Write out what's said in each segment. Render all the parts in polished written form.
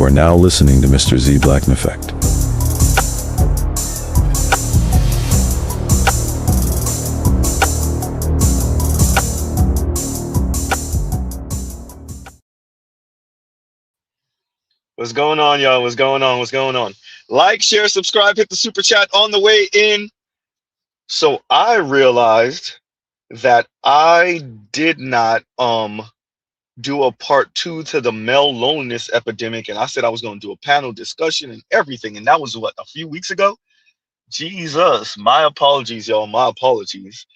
You are now listening to Mr. Z Blackneffect. What's going on, y'all? What's going on? What's going on? Like, share, subscribe, hit the super chat on the way in. So I realized that I did not do a part 2 to the male loneliness epidemic, and I said I was going to do a panel discussion and everything, and that was what, a few weeks ago? Jesus, my apologies, y'all. My apologies.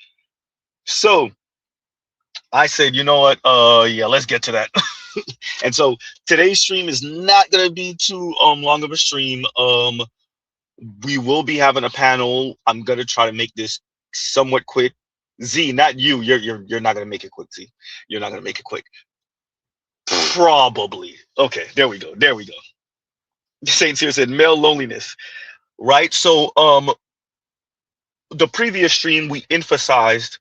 So I said, you know what? Yeah, let's get to that. And so today's stream is not gonna be too long of a stream. We will be having a panel. I'm gonna try to make this somewhat quick. Z, not you. You're not gonna make it quick, Z. You're not gonna make it quick. Probably. Okay, there we go. There we go. Saints here said male loneliness. Right. So the previous stream we emphasized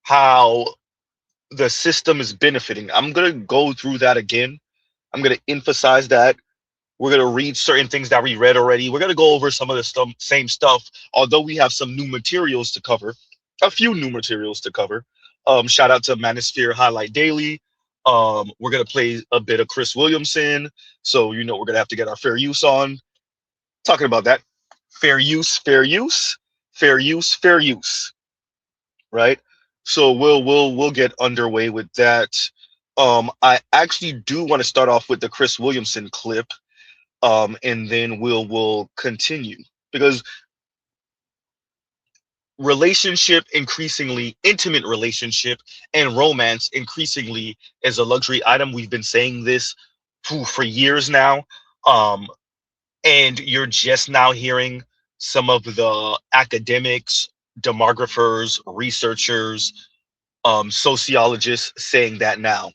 how the system is benefiting. I'm gonna go through that again. I'm gonna emphasize that. We're gonna read certain things that we read already. We're gonna go over some of the same stuff, although we have some new materials to cover, a few new materials to cover. Shout out to Manosphere Highlight Daily. We're gonna play a bit of Chris Williamson, so you know we're gonna have to get our fair use on. Talking about that, fair use, fair use, fair use, fair use. Right. So we'll get underway with that. I actually do want to start off with the Chris Williamson clip. And then we'll continue, because relationship increasingly, intimate relationship and romance increasingly is a luxury item. We've been saying this for years now, and you're just now hearing some of the academics, demographers, researchers, sociologists saying that now.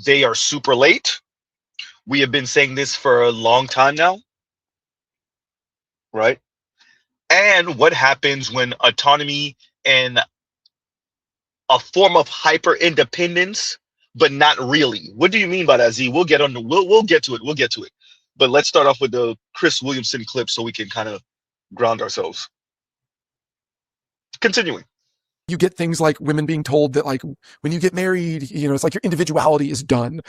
They are super late. We have been saying this for a long time now, right? And what happens when autonomy and a form of hyper independence, but not really? What do you mean by that, Z? We'll get on the, we'll get to it. We'll get to it. But let's start off with the Chris Williamson clip so we can kind of ground ourselves. Continuing. You get things like women being told that, like, when you get married, you know, it's like your individuality is done.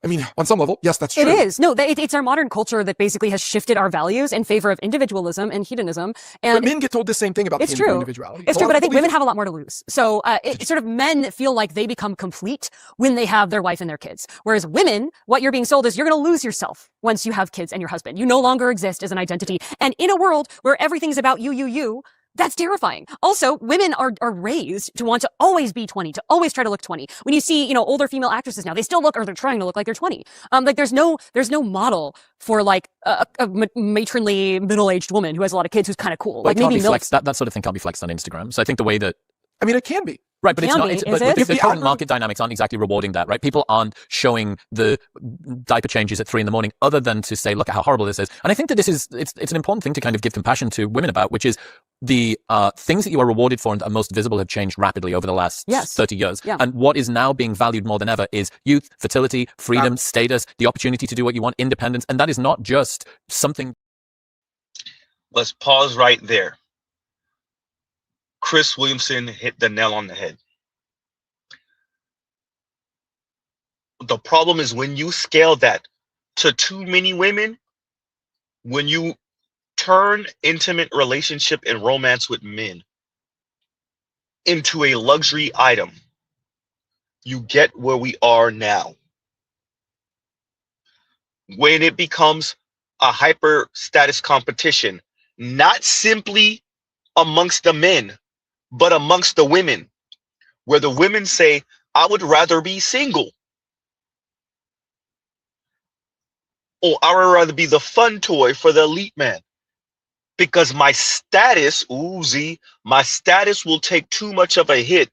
I mean, on some level, yes, that's true. It is. No, it's our modern culture that basically has shifted our values in favor of individualism and hedonism. And but men get told the same thing about individuality. It's true, but I think women have a lot more to lose. So it's sort of men feel like they become complete when they have their wife and their kids. Whereas women, what you're being sold is you're going to lose yourself once you have kids and your husband. You no longer exist as an identity. And in a world where everything's about you, that's terrifying. Also, women are raised to want to always be 20, to always try to look 20. When you see, you know, older female actresses now, they still look, or they're trying to look like they're 20. Like there's no model for like a matronly middle-aged woman who has a lot of kids who's kind of cool. But like maybe that sort of thing can't be flexed on Instagram. So I think the way that, I mean, it can be. Right, but it's not. But the current algorithm market dynamics aren't exactly rewarding that, right? People aren't showing the diaper changes at 3 a.m, other than to say, look at how horrible this is. And I think that it's an important thing to kind of give compassion to women about, which is the things that you are rewarded for and are most visible have changed rapidly over the last 30 years. Yeah. And what is now being valued more than ever is youth, fertility, freedom, status, the opportunity to do what you want, independence. And that is not just something. Let's pause right there. Chris Williamson hit the nail on the head. The problem is when you scale that to too many women, when you turn intimate relationship and romance with men into a luxury item, you get where we are now. When it becomes a hyper status competition, not simply amongst the men, but amongst the women, where the women say, I would rather be single. Or I would rather be the fun toy for the elite man. Because my status, my status will take too much of a hit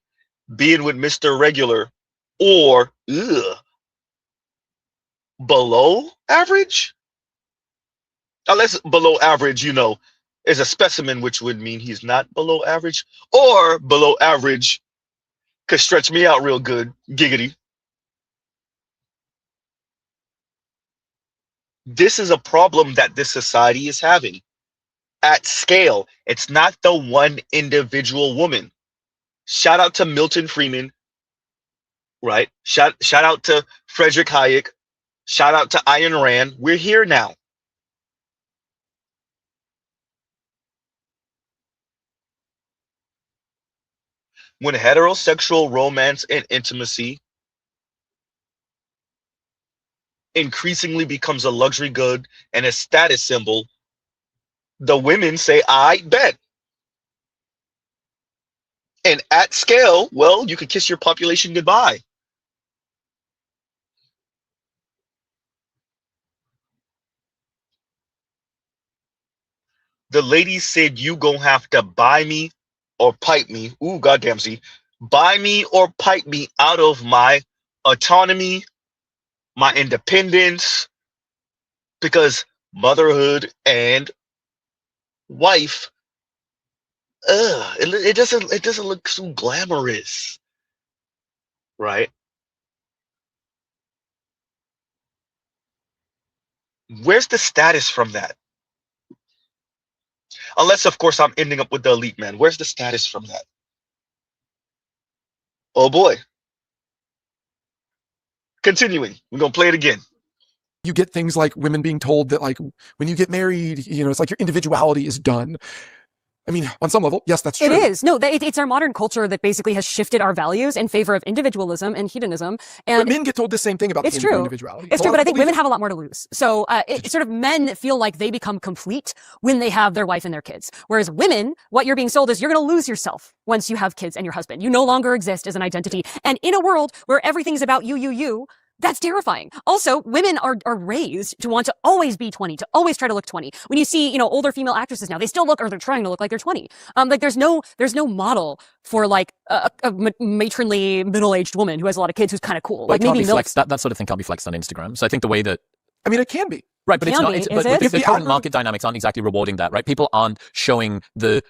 being with Mr. Regular or below average. Unless below average, you know, is a specimen, which would mean he's not below average, or below average could stretch me out real good, giggity. This is a problem that this society is having at scale. It's not the one individual woman. Shout out to Milton Friedman, right? Shout out to Frederick Hayek. Shout out to Ayn Rand. We're here now. When heterosexual romance and intimacy increasingly becomes a luxury good and a status symbol, the women say, I bet. And at scale, well, you could kiss your population goodbye. The lady said, you gonna have to buy me or pipe me. Ooh, goddamn, see. Buy me or pipe me out of my autonomy, my independence, because motherhood and wife, it doesn't look so glamorous, right? Where's the status from that? Unless, of course, I'm ending up with the elite man. Where's the status from that? Oh boy. Continuing, we're gonna play it again. You get things like women being told that, like, when you get married, it's like your individuality is done. I mean, on some level, yes, that's true. It is. No, it's our modern culture that basically has shifted our values in favor of individualism and hedonism. And But men get told the same thing about it's true. individuality. It's true, but I think women have a lot more to lose. So it's sort of men feel like they become complete when they have their wife and their kids. Whereas women, what you're being sold is you're going to lose yourself once you have kids and your husband. You no longer exist as an identity. And in a world where everything's about you, that's terrifying. Also, women are raised to want to always be 20, to always try to look 20. When you see, older female actresses now, they still look, or they're trying to look like they're 20. Like there's no model for like a matronly middle-aged woman who has a lot of kids who's kind of cool. Well, like maybe that sort of thing can't be flexed on Instagram. So I think the way that I mean, it can be. Right, but it's not. But the current algorithm- market dynamics aren't exactly rewarding that, right? People aren't showing the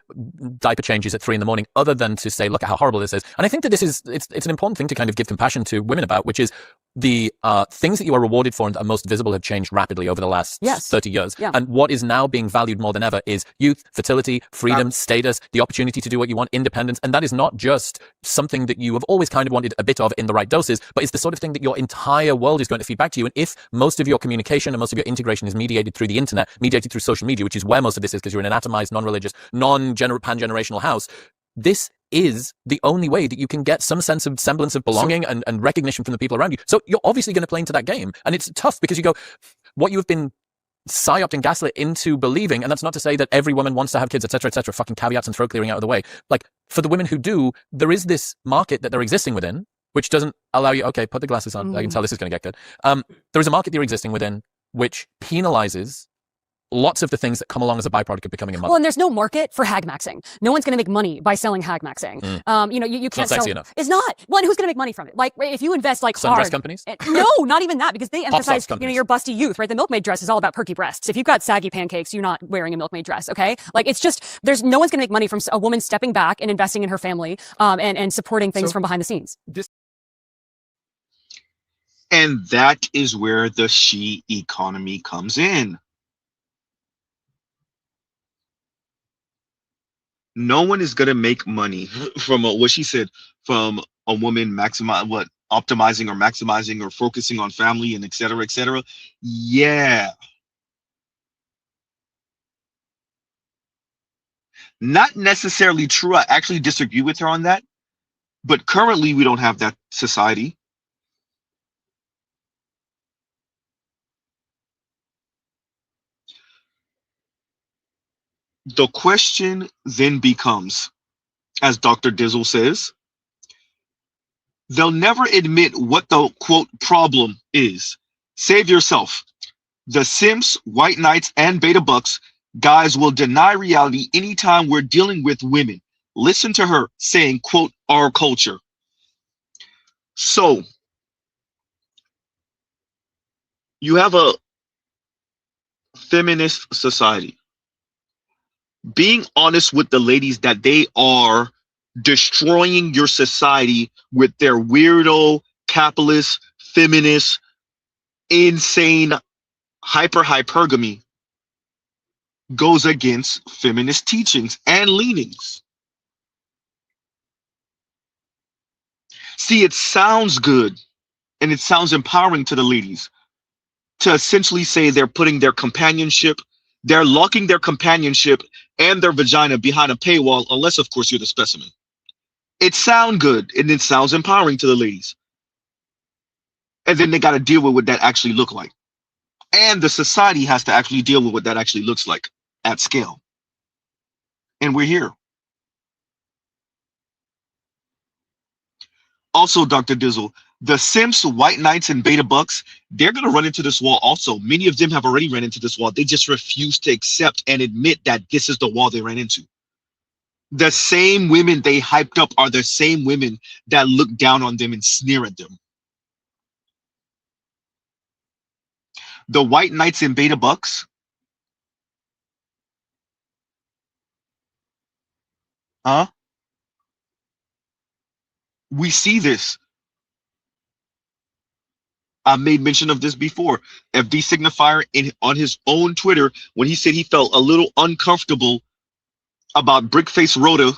diaper changes at 3 a.m, other than to say, look at how horrible this is. And I think that it's an important thing to kind of give compassion to women about, which is the things that you are rewarded for and that are most visible have changed rapidly over the last 30 years. Yeah. And what is now being valued more than ever is youth, fertility, freedom, status, the opportunity to do what you want, independence. And that is not just something that you have always kind of wanted a bit of in the right doses, but it's the sort of thing that your entire world is going to feed back to you. And if most of your communication and most of your integration is mediated through the internet, mediated through social media, which is where most of this is because you're in an atomized, non-religious, pan-generational house, this is the only way that you can get some sense of semblance of belonging and recognition from the people around you. So you're obviously going to play into that game. And it's tough because you go, what you have been psyoped and gaslit into believing, and that's not to say that every woman wants to have kids, etc., fucking caveats and throat clearing out of the way. Like, for the women who do, there is this market that they're existing within, which doesn't allow you, okay, put the glasses on, I can tell this is going to get good. There is a market that you're existing within which penalizes lots of the things that come along as a byproduct of becoming a mother. Well, and there's no market for hag maxing. No one's going to make money by selling hag maxing. You can't not sexy sell. enough. It's not. Well, and who's going to make money from it? Like, if you invest like Sundress hard. companies? No, not even that, because they emphasize, companies. your busty youth, right? The milkmaid dress is all about perky breasts. If you've got saggy pancakes, you're not wearing a milkmaid dress, okay? Like, it's just, no one's going to make money from a woman stepping back and investing in her family, and supporting things from behind the scenes. And that is where the she economy comes in. No one is going to make money from what she said, from a woman optimizing or maximizing or focusing on family and et cetera, et cetera. Yeah. Not necessarily true. I actually disagree with her on that. But currently we don't have that society. The question then becomes, as Dr. Dizzle says, they'll never admit what the quote problem is. Save yourself. The simps, white knights, and beta bucks guys will deny reality anytime we're dealing with women. Listen to her saying, quote, our culture. So you have a feminist society being honest with the ladies that they are destroying your society with their weirdo, capitalist, feminist, insane, hypergamy goes against feminist teachings and leanings. See, it sounds good and it sounds empowering to the ladies to essentially say they're putting their companionship, they're locking their companionship and their vagina behind a paywall, unless, of course, you're the specimen. It sounds good and it sounds empowering to the ladies. And then they got to deal with what that actually look like. And the society has to actually deal with what that actually looks like at scale. And we're here. Also, Dr. Dizzle, the simps, white knights, and beta bucks, they're going to run into this wall also. Many of them have already run into this wall. They just refuse to accept and admit that this is the wall they ran into. The same women they hyped up are the same women that look down on them and sneer at them. The white knights and beta bucks, huh? We see this. I made mention of this before. FD Signifier on his own Twitter, when he said he felt a little uncomfortable about Brickface Rhoda,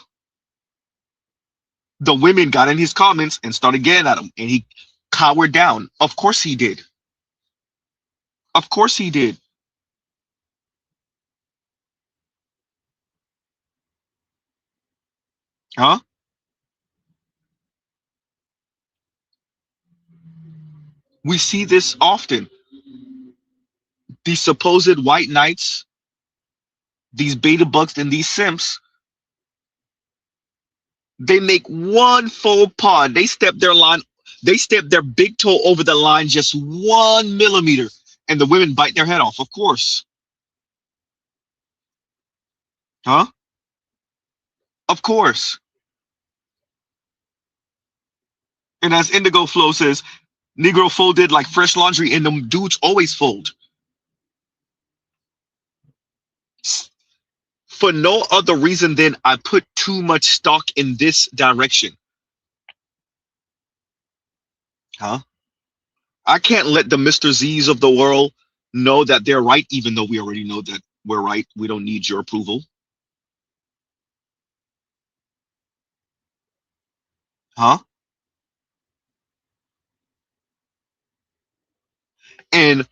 the women got in his comments and started getting at him, and he cowered down. Of course he did. Of course he did. Huh? We see this often. These supposed white knights, these beta bucks, and these simps, they make one faux pas. They step their big toe over the line just 1 millimeter, and the women bite their head off, of course. Huh? Of course. And as Indigo Flow says, Negro folded like fresh laundry, and them dudes always fold. For no other reason than I put too much stock in this direction. Huh? I can't let the Mr. Z's of the world know that they're right, even though we already know that we're right. We don't need your approval. Huh? And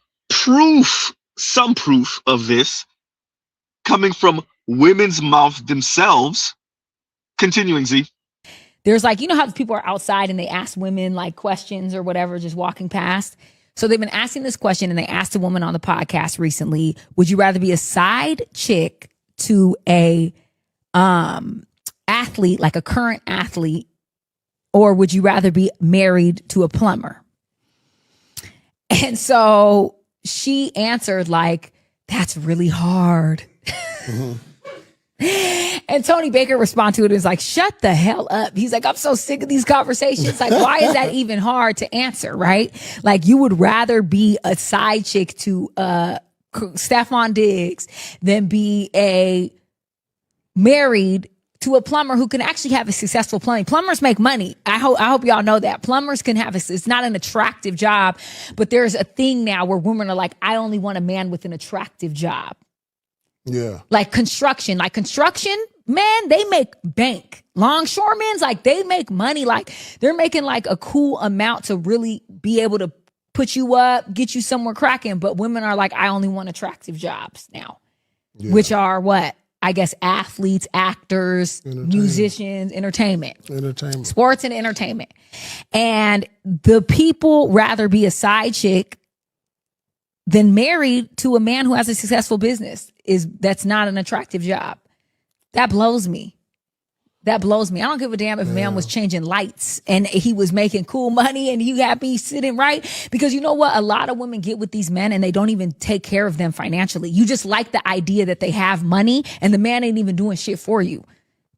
some proof of this coming from women's mouth themselves. Continuing, Z. There's like, you know how people are outside and they ask women like questions or whatever, just walking past. So they've been asking this question, and they asked a woman on the podcast recently, would you rather be a side chick to a athlete, like a current athlete, or would you rather be married to a plumber? And so she answered like, that's really hard. Mm-hmm. And Tony Baker responded to it and was like, shut the hell up. He's like, I'm so sick of these conversations. Like, why is that even hard to answer, right? Like, you would rather be a side chick to Stephon Diggs than be a married to a plumber who can actually have a successful plumbing. Plumbers make money. I hope y'all know that. Plumbers can have it's not an attractive job, but there's a thing now where women are like, I only want a man with an attractive job. Yeah. Like construction, man, they make bank. Longshoremen's like, they make money. Like, they're making like a cool amount to really be able to put you up, get you somewhere cracking. But women are like, I only want attractive jobs now, which are what? I guess athletes, actors, musicians, entertainment, sports and entertainment. And the people rather be a side chick than married to a man who has a successful business. That's not an attractive job. That blows me. I don't give a damn if a man was changing lights and he was making cool money and you had me sitting right. Because you know what? A lot of women get with these men and they don't even take care of them financially. You just like the idea that they have money and the man ain't even doing shit for you.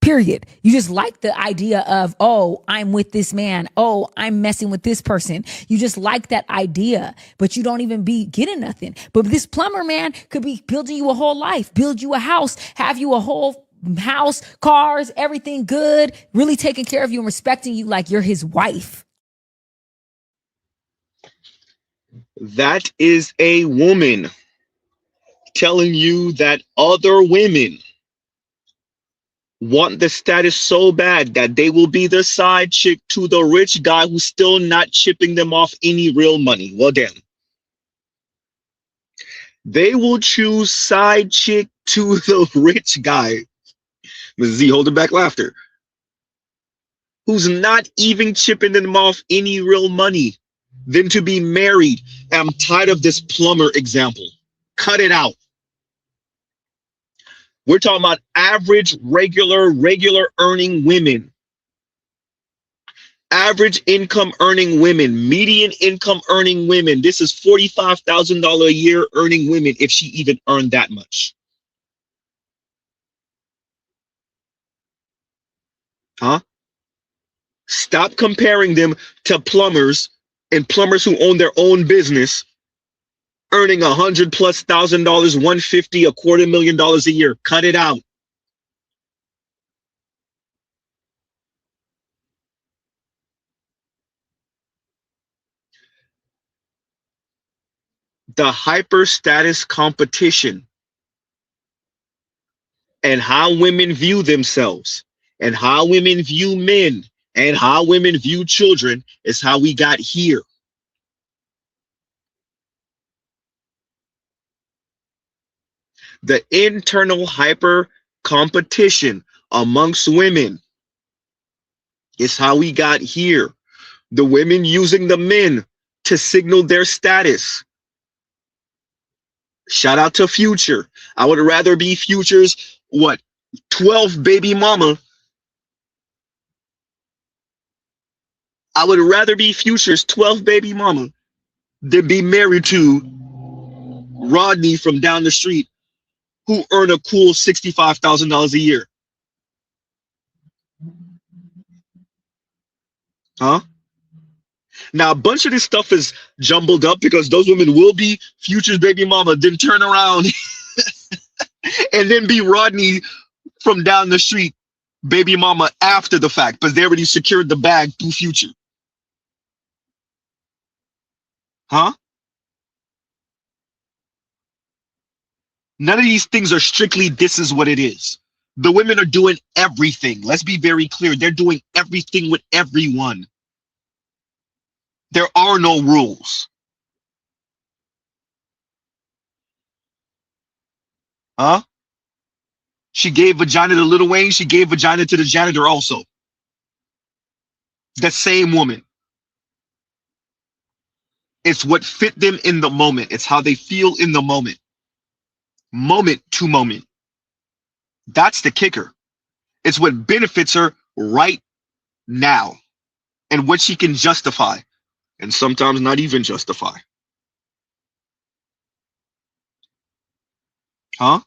Period. You just like the idea of, oh, I'm with this man. Oh, I'm messing with this person. You just like that idea, but you don't even be getting nothing. But this plumber man could be building you a whole life, build you a house, have you a whole house, cars, everything good, really taking care of you and respecting you like you're his wife. That is a woman. telling you that other women want the status so bad that they will be the side chick to the rich guy who's still not chipping them off any real money. Well, damn. They will choose side chick to the rich guy. Ms. Z, holding back laughter. Who's not even chipping them off any real money than to be married. I'm tired of this plumber example. Cut it out. We're talking about average, regular earning women. Average income earning women, median income earning women. This is $45,000 a year earning women if she even earned that much. Huh? Stop comparing them to plumbers and plumbers who own their own business earning $100,000+, $150,000, $250,000 a year. Cut it out. The hyper status competition and how women view themselves and how women view men and how women view children is how we got here. The internal hyper competition amongst women is how we got here. The women using the men to signal their status. Shout out to Future. I would rather be Future's, 12th baby mama. I would rather be Future's 12th baby mama than be married to Rodney from down the street who earn a cool $65,000 a year. Huh? Now, a bunch of this stuff is jumbled up because those women will be Future's baby mama, then turn around and then be Rodney from down the street baby mama after the fact, but they already secured the bag through Future. Huh? None of these things are strictly this is what it is. The women are doing everything. Let's be very clear. They're doing everything with everyone. There are no rules. Huh? She gave vagina to Lil Wayne. She gave vagina to the janitor also. The same woman. It's what fit them in the moment. It's how they feel in the moment. Moment to moment. That's the kicker. It's what benefits her right now and what she can justify and sometimes not even justify. Huh?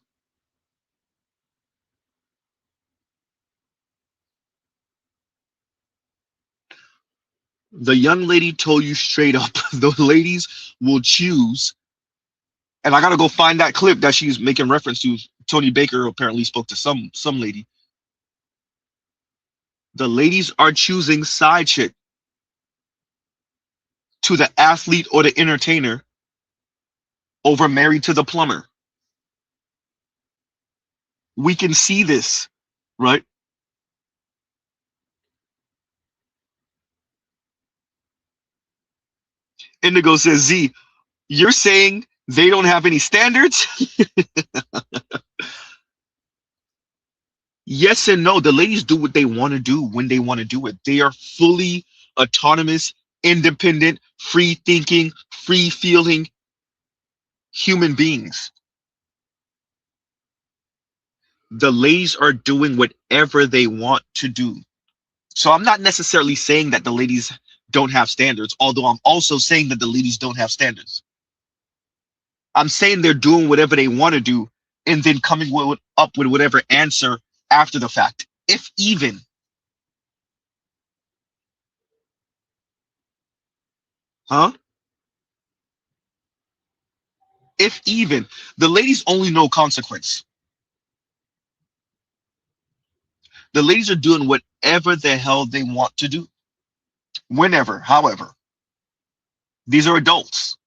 The young lady told you straight up, the ladies will choose. And I got to go find that clip that she's making reference to. Tony Baker apparently spoke to some lady. The ladies are choosing side chick to the athlete or the entertainer over married to the plumber. We can see this, right? Indigo says, Z, you're saying they don't have any standards? Yes and no. The ladies do what they want to do when they want to do it. They are fully autonomous, independent, free thinking, free feeling human beings. The ladies are doing whatever they want to do. So I'm not necessarily saying that the ladies don't have standards, although I'm also saying that the ladies don't have standards. I'm saying they're doing whatever they want to do and then coming up with whatever answer after the fact, if even. Huh? If even. The ladies only know consequence. The ladies are doing whatever the hell they want to do. Whenever, however. These are adults.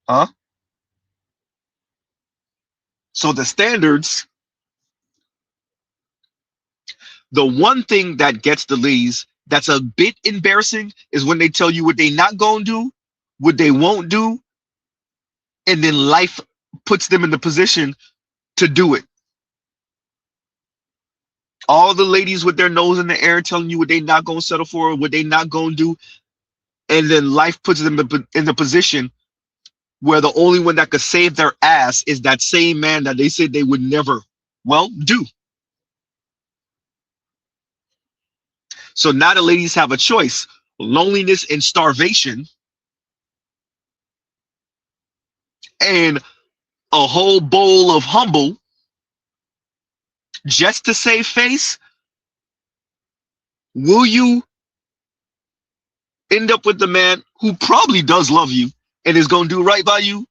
Huh? So the standards, the one thing that gets the ladies that's a bit embarrassing is when they tell you what they not gonna do, what they won't do, and then life puts them in the position to do it. All the ladies with their nose in the air telling you what they not gonna settle for, what they not gonna do, and then life puts them in the position where the only one that could save their ass is that same man that they said they would never, well, do. So now the ladies have a choice: loneliness and starvation, and a whole bowl of humble just to save face. Will you end up with the man who probably does love you and is going to do right by you?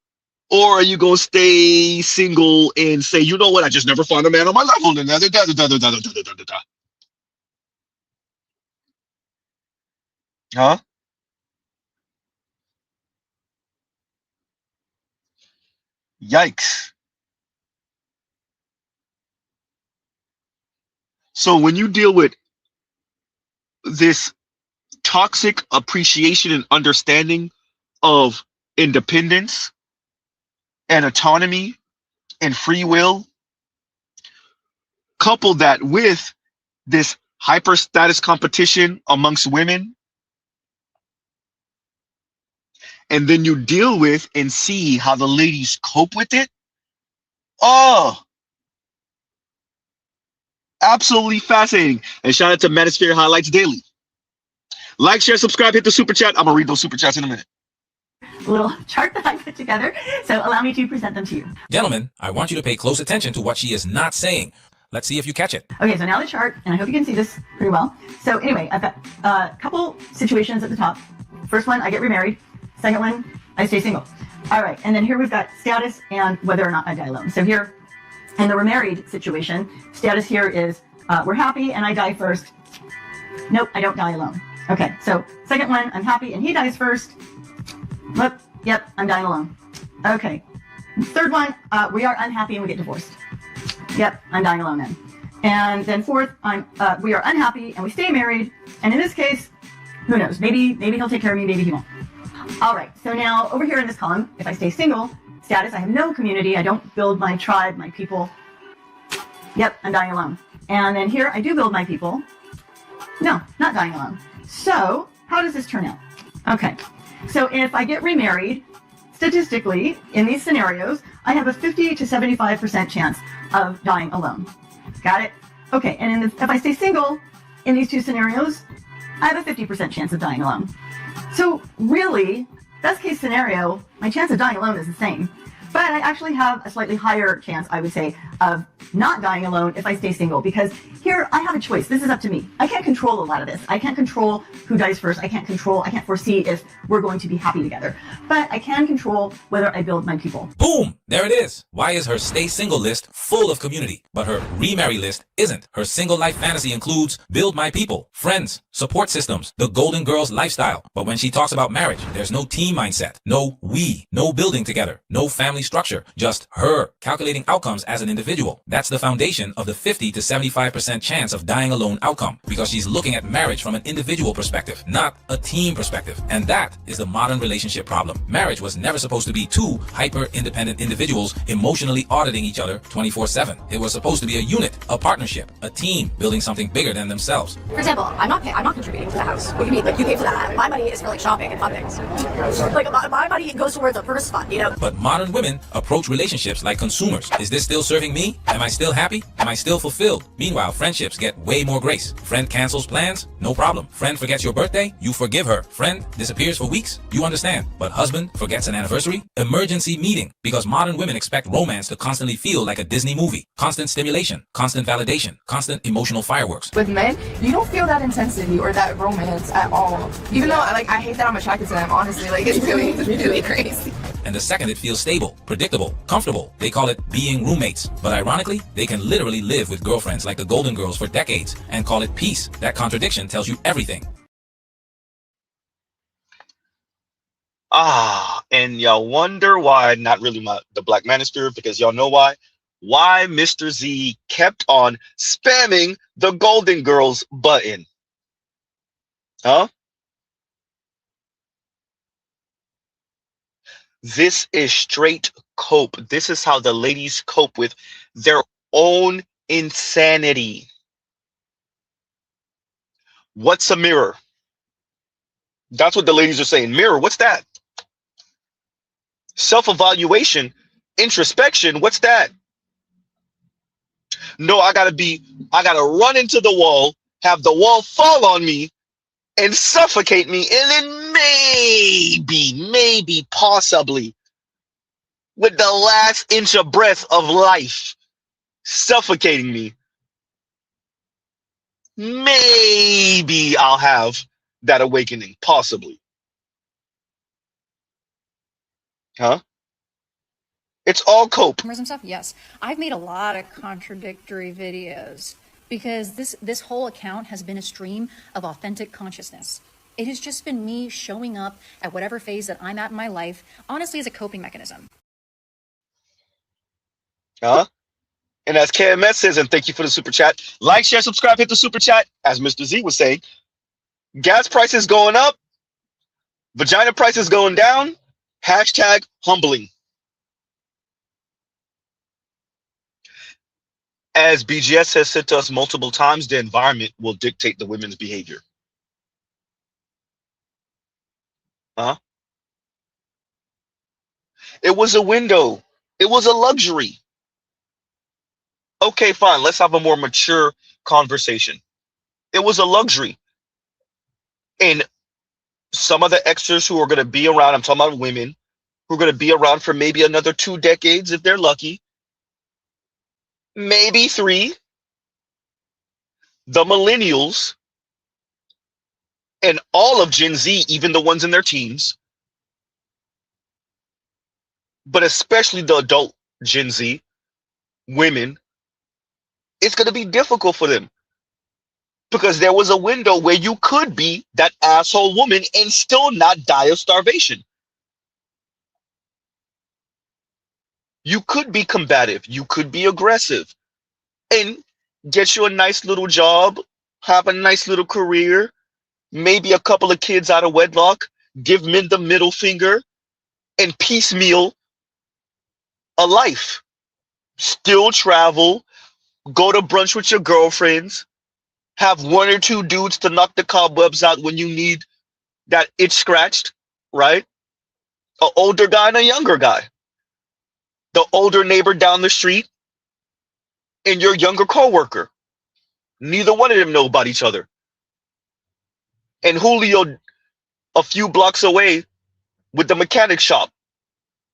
Or are you going to stay single and say, you know what, I just never found a man on my level? Huh? Yikes. So when you deal with this toxic appreciation and understanding of independence and autonomy and free will, couple that with this hyper status competition amongst women, and then you deal with and see how the ladies cope with it. Oh, absolutely fascinating. And shout out to Manosphere Highlights Daily. Like, share, subscribe, hit the super chat. I'm gonna read those super chats in a minute. Little chart that I put together, so allow me to present them to you. Gentlemen, I want you to pay close attention to what she is not saying. Let's see if you catch it. Okay, so now the chart, and I hope you can see this pretty well. So anyway, I've got a couple situations at the top. First one, I get remarried. Second one, I stay single. All right, and then here we've got status and whether or not I die alone. So here, in the remarried situation, status here is we're happy and I die first. Nope, I don't die alone. Okay, so second one, I'm happy and he dies first. Look, yep, I'm dying alone. Okay, third one, we are unhappy and we get divorced. Yep, I'm dying alone then. And then fourth, we are unhappy and we stay married. And in this case, who knows? Maybe he'll take care of me, maybe he won't. All right, so now over here in this column, if I stay single, status, I have no community, I don't build my tribe, my people. Yep, I'm dying alone. And then here, I do build my people. No, not dying alone. So, how does this turn out? Okay, so if I get remarried, statistically, in these scenarios, I have a 50 to 75% chance of dying alone. Got it? Okay, and if I stay single, in these two scenarios, I have a 50% chance of dying alone. So really, best case scenario, my chance of dying alone is the same. But I actually have a slightly higher chance, I would say, of not dying alone if I stay single. Because here, I have a choice. This is up to me. I can't control a lot of this. I can't control who dies first. I can't foresee if we're going to be happy together. But I can control whether I build my people. Boom! There it is. Why is her stay single list full of community, but her remarry list isn't? Her single life fantasy includes build my people, friends, support systems, the golden girl's lifestyle. But when she talks about marriage, there's no team mindset, no we, no building together, no family structure, just her calculating outcomes as an individual. That's the foundation of the 50 to 75% chance of dying alone outcome, because she's looking at marriage from an individual perspective, not a team perspective. And that is the modern relationship problem. Marriage was never supposed to be two hyper-independent individuals emotionally auditing each other 24/7. It was supposed to be a unit, a partnership, a team building something bigger than themselves. For example, I'm not contributing to the house. What do you mean? Like, you pay for that. My money is for like shopping and fun things. Like my money goes towards a purse fund, you know? But modern women approach relationships like consumers. Is this still serving me? Am I still happy? Am I still fulfilled? Meanwhile, friendships get way more grace. Friend cancels plans? No problem. Friend forgets your birthday? You forgive her. Friend disappears for weeks? You understand. But husband forgets an anniversary? Emergency meeting. Because modern women expect romance to constantly feel like a Disney movie. Constant stimulation, constant validation, constant emotional fireworks. With men, you don't feel that intensity or that romance at all. Even though I hate that I'm attracted to them, honestly, like it's really crazy. And the second it feels stable, predictable, comfortable, they call it being roommates. But ironically, they can literally live with girlfriends like the Golden Girls for decades and call it peace. That contradiction tells you everything. And y'all wonder why, not really the Black Manosphere, because y'all know why. Why Mr. Z kept on spamming the Golden Girls button. Huh? This is straight cope. This is how the ladies cope with their own insanity. What's a mirror? That's what the ladies are saying. Mirror, what's that? Self-evaluation, introspection, what's that? No, I gotta run into the wall, have the wall fall on me and suffocate me, and then maybe, possibly, with the last inch of breath of life suffocating me, maybe I'll have that awakening, possibly. Huh? It's all cope. And stuff. Yes, I've made a lot of contradictory videos because this whole account has been a stream of authentic consciousness. It has just been me showing up at whatever phase that I'm at in my life, honestly, as a coping mechanism. Huh? And as KMS says, and thank you for the super chat, like, share, subscribe, hit the super chat. As Mr. Z was saying, gas prices going up, vagina prices going down, hashtag humbling. As BGS has said to us multiple times, the environment will dictate the women's behavior. Huh? It was a window. It was a luxury. Okay, fine. Let's have a more mature conversation. It was a luxury. And some of the extras who are going to be around, I'm talking about women, who are going to be around for maybe another 2 decades if they're lucky, maybe 3, the millennials, and all of Gen Z, even the ones in their teens, but especially the adult Gen Z, women, it's going to be difficult for them because there was a window where you could be that asshole woman and still not die of starvation. You could be combative. You could be aggressive and get you a nice little job, have a nice little career, maybe a couple of kids out of wedlock, give men the middle finger, and piecemeal a life. Still travel, go to brunch with your girlfriends, have 1 or 2 dudes to knock the cobwebs out when you need that itch scratched, right? An older guy and a younger guy. The older neighbor down the street and your younger coworker. Neither one of them know about each other. And Julio a few blocks away with the mechanic shop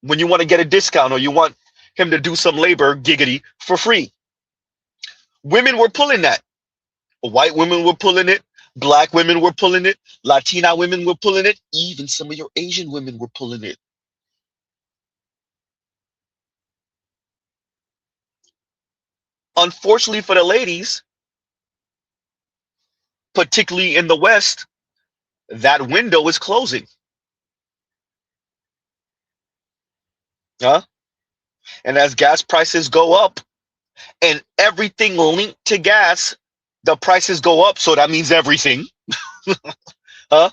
when you want to get a discount or you want him to do some labor giggity for free. Women were pulling that. White women were pulling it. Black women were pulling it. Latina women were pulling it. Even some of your Asian women were pulling it. Unfortunately for the ladies, particularly in the West, that window is closing. Huh? And as gas prices go up and everything linked to gas, the prices go up. So that means everything. Huh?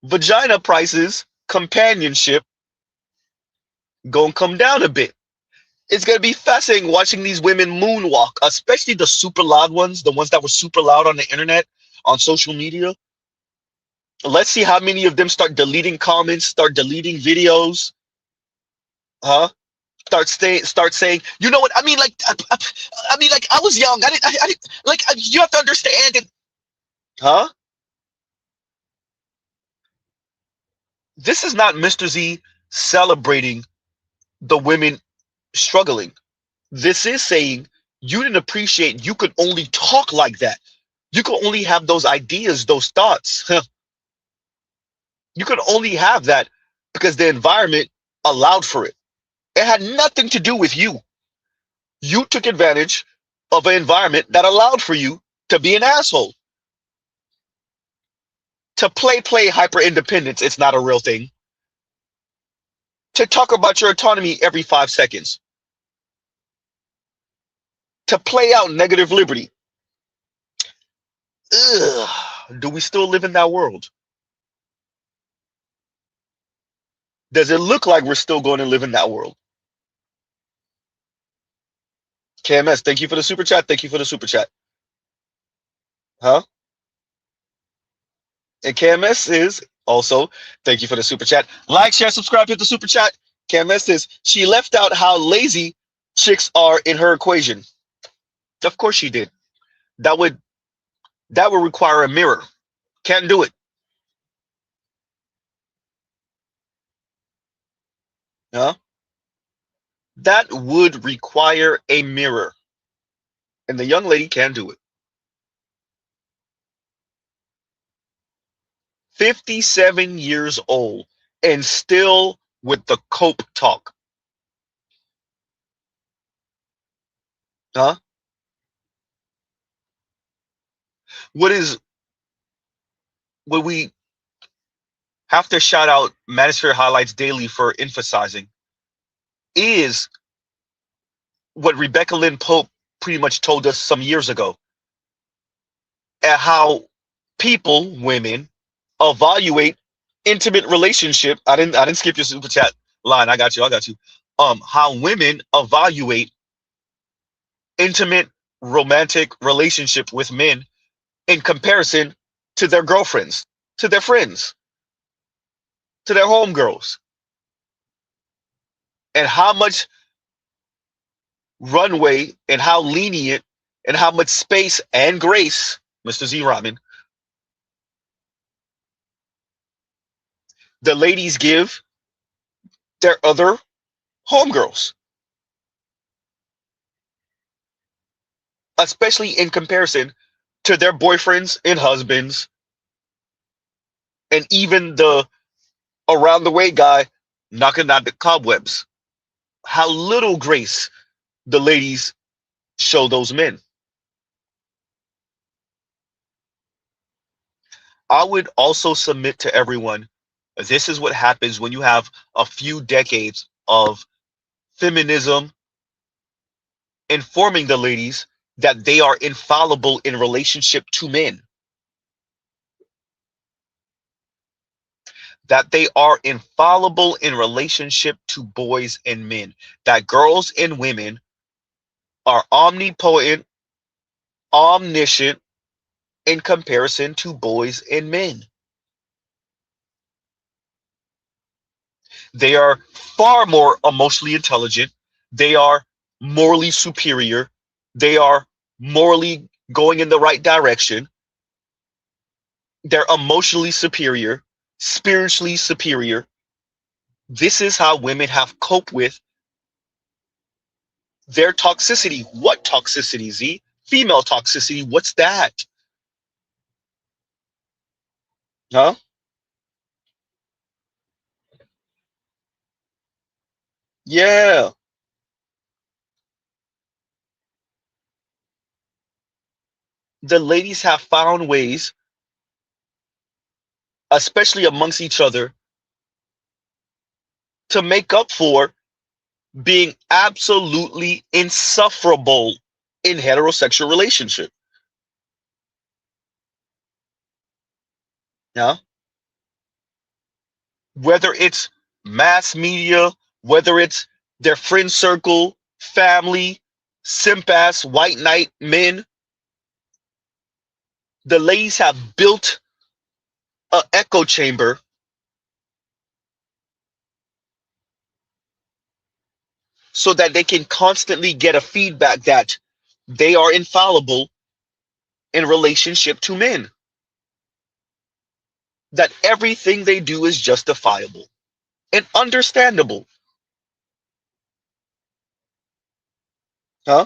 Vagina prices, companionship, gonna come down a bit. It's gonna be fascinating watching these women moonwalk, especially the super loud ones, the ones that were super loud on the internet, on social media. Let's see how many of them start deleting comments, start deleting videos. Huh? Start saying, you know what? I mean, like, I was young. I didn't, like, you have to understand it. Huh? This is not Mr. Z celebrating the women struggling. This is saying you didn't appreciate you could only talk like that. You could only have those ideas, those thoughts. You could only have that because the environment allowed for it. It had nothing to do with you. You took advantage of an environment that allowed for you to be an asshole. To play hyper independence, it's not a real thing. to talk about your autonomy every 5 seconds, to play out negative liberty. Ugh, do we still live in that world? Does it look like we're still going to live in that world? KMS, thank you for the super chat. Thank you for the super chat. Huh? And KMS is also, thank you for the super chat. Like, share, subscribe, hit the super chat. KMS says, she left out how lazy chicks are in her equation. Of course she did. That would require a mirror. Can't do it. Huh? That would require a mirror. And the young lady can do it. 57 years old and still with the cope talk. Huh? What we have to shout out Manosphere Highlights Daily for emphasizing is what Rebecca Lynn Pope pretty much told us some years ago, at how people, women, evaluate intimate relationship. I didn't skip your super chat line. I got you. How women evaluate intimate romantic relationship with men in comparison to their girlfriends, to their friends, to their homegirls, and how much runway and how lenient and how much space and grace, Mr. Z Ramen, the ladies give their other homegirls, especially in comparison to their boyfriends and husbands, and even the around the way guy knocking out the cobwebs. How little grace the ladies show those men. I would also submit to everyone, this is what happens when you have a few decades of feminism informing the ladies that they are infallible in relationship to men. That they are infallible in relationship to boys and men. That girls and women are omnipotent, omniscient in comparison to boys and men. They are far more emotionally intelligent. They are morally superior. They are morally going in the right direction. They're emotionally superior, spiritually superior. This is how women have coped with their toxicity. What toxicity, Z? Female toxicity. What's that? Huh? Yeah. The ladies have found ways, especially amongst each other, to make up for being absolutely insufferable in heterosexual relationship. Yeah. Whether it's mass media, whether it's their friend circle, family, simp ass white knight men, the ladies have built an echo chamber so that they can constantly get a feedback that they are infallible in relationship to men. That everything they do is justifiable and understandable. Huh?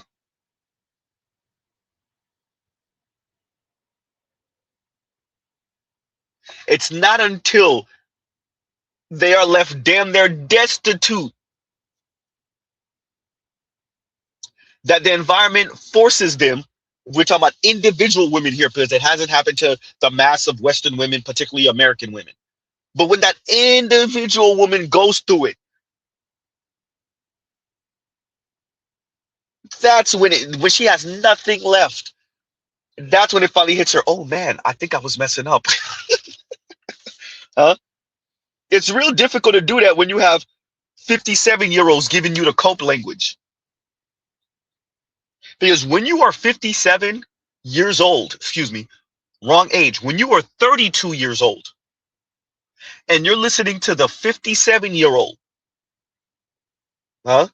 It's not until they are left damn near destitute that the environment forces them. We're talking about individual women here because it hasn't happened to the mass of Western women, particularly American women. But when that individual woman goes through it, That's when she has nothing left. That's when it finally hits her. Oh man, I think I was messing up. Huh? It's real difficult to do that when you have 57-year-olds giving you the cope language. Because when you are 57 years old, excuse me, wrong age, when you are 32 years old and you're listening to the 57-year-old, huh?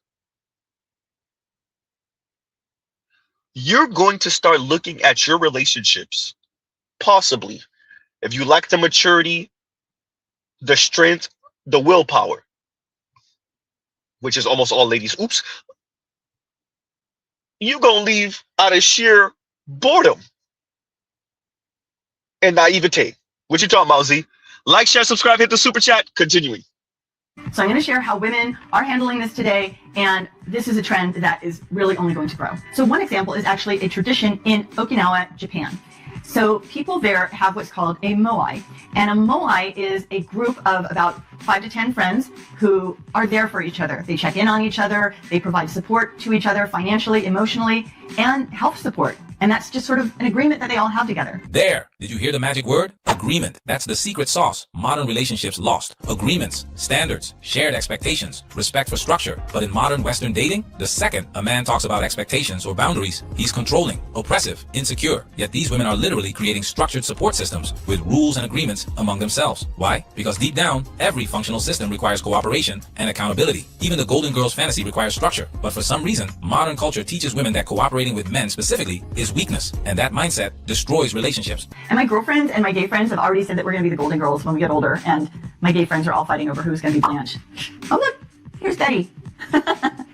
You're going to start looking at your relationships, possibly, if you lack the maturity, the strength, the willpower, which is almost all ladies. Oops. You're going to leave out of sheer boredom and naivete. What you talking about, Z? Like, share, subscribe, hit the super chat. Continuing. So I'm going to share how women are handling this today, and this is a trend that is really only going to grow. So one example is actually a tradition in Okinawa, Japan. So people there have what's called a moai, and a moai is a group of about 5 to 10 friends who are there for each other. They check in on each other, they provide support to each other financially, emotionally, and health support. And that's just sort of an agreement that they all have together. There. Did you hear the magic word? Agreement. That's the secret sauce modern relationships lost. Agreements, standards, shared expectations, respect for structure. But in modern Western dating, the second a man talks about expectations or boundaries, he's controlling, oppressive, insecure. Yet these women are literally creating structured support systems with rules and agreements among themselves. Why? Because deep down, every functional system requires cooperation and accountability. Even the Golden Girls fantasy requires structure. But for some reason, modern culture teaches women that cooperating with men specifically is weakness, and that mindset destroys relationships. And my girlfriends and my gay friends have already said that we're going to be the Golden Girls when we get older, and my gay friends are all fighting over who's going to be Blanche. Oh look, here's Betty.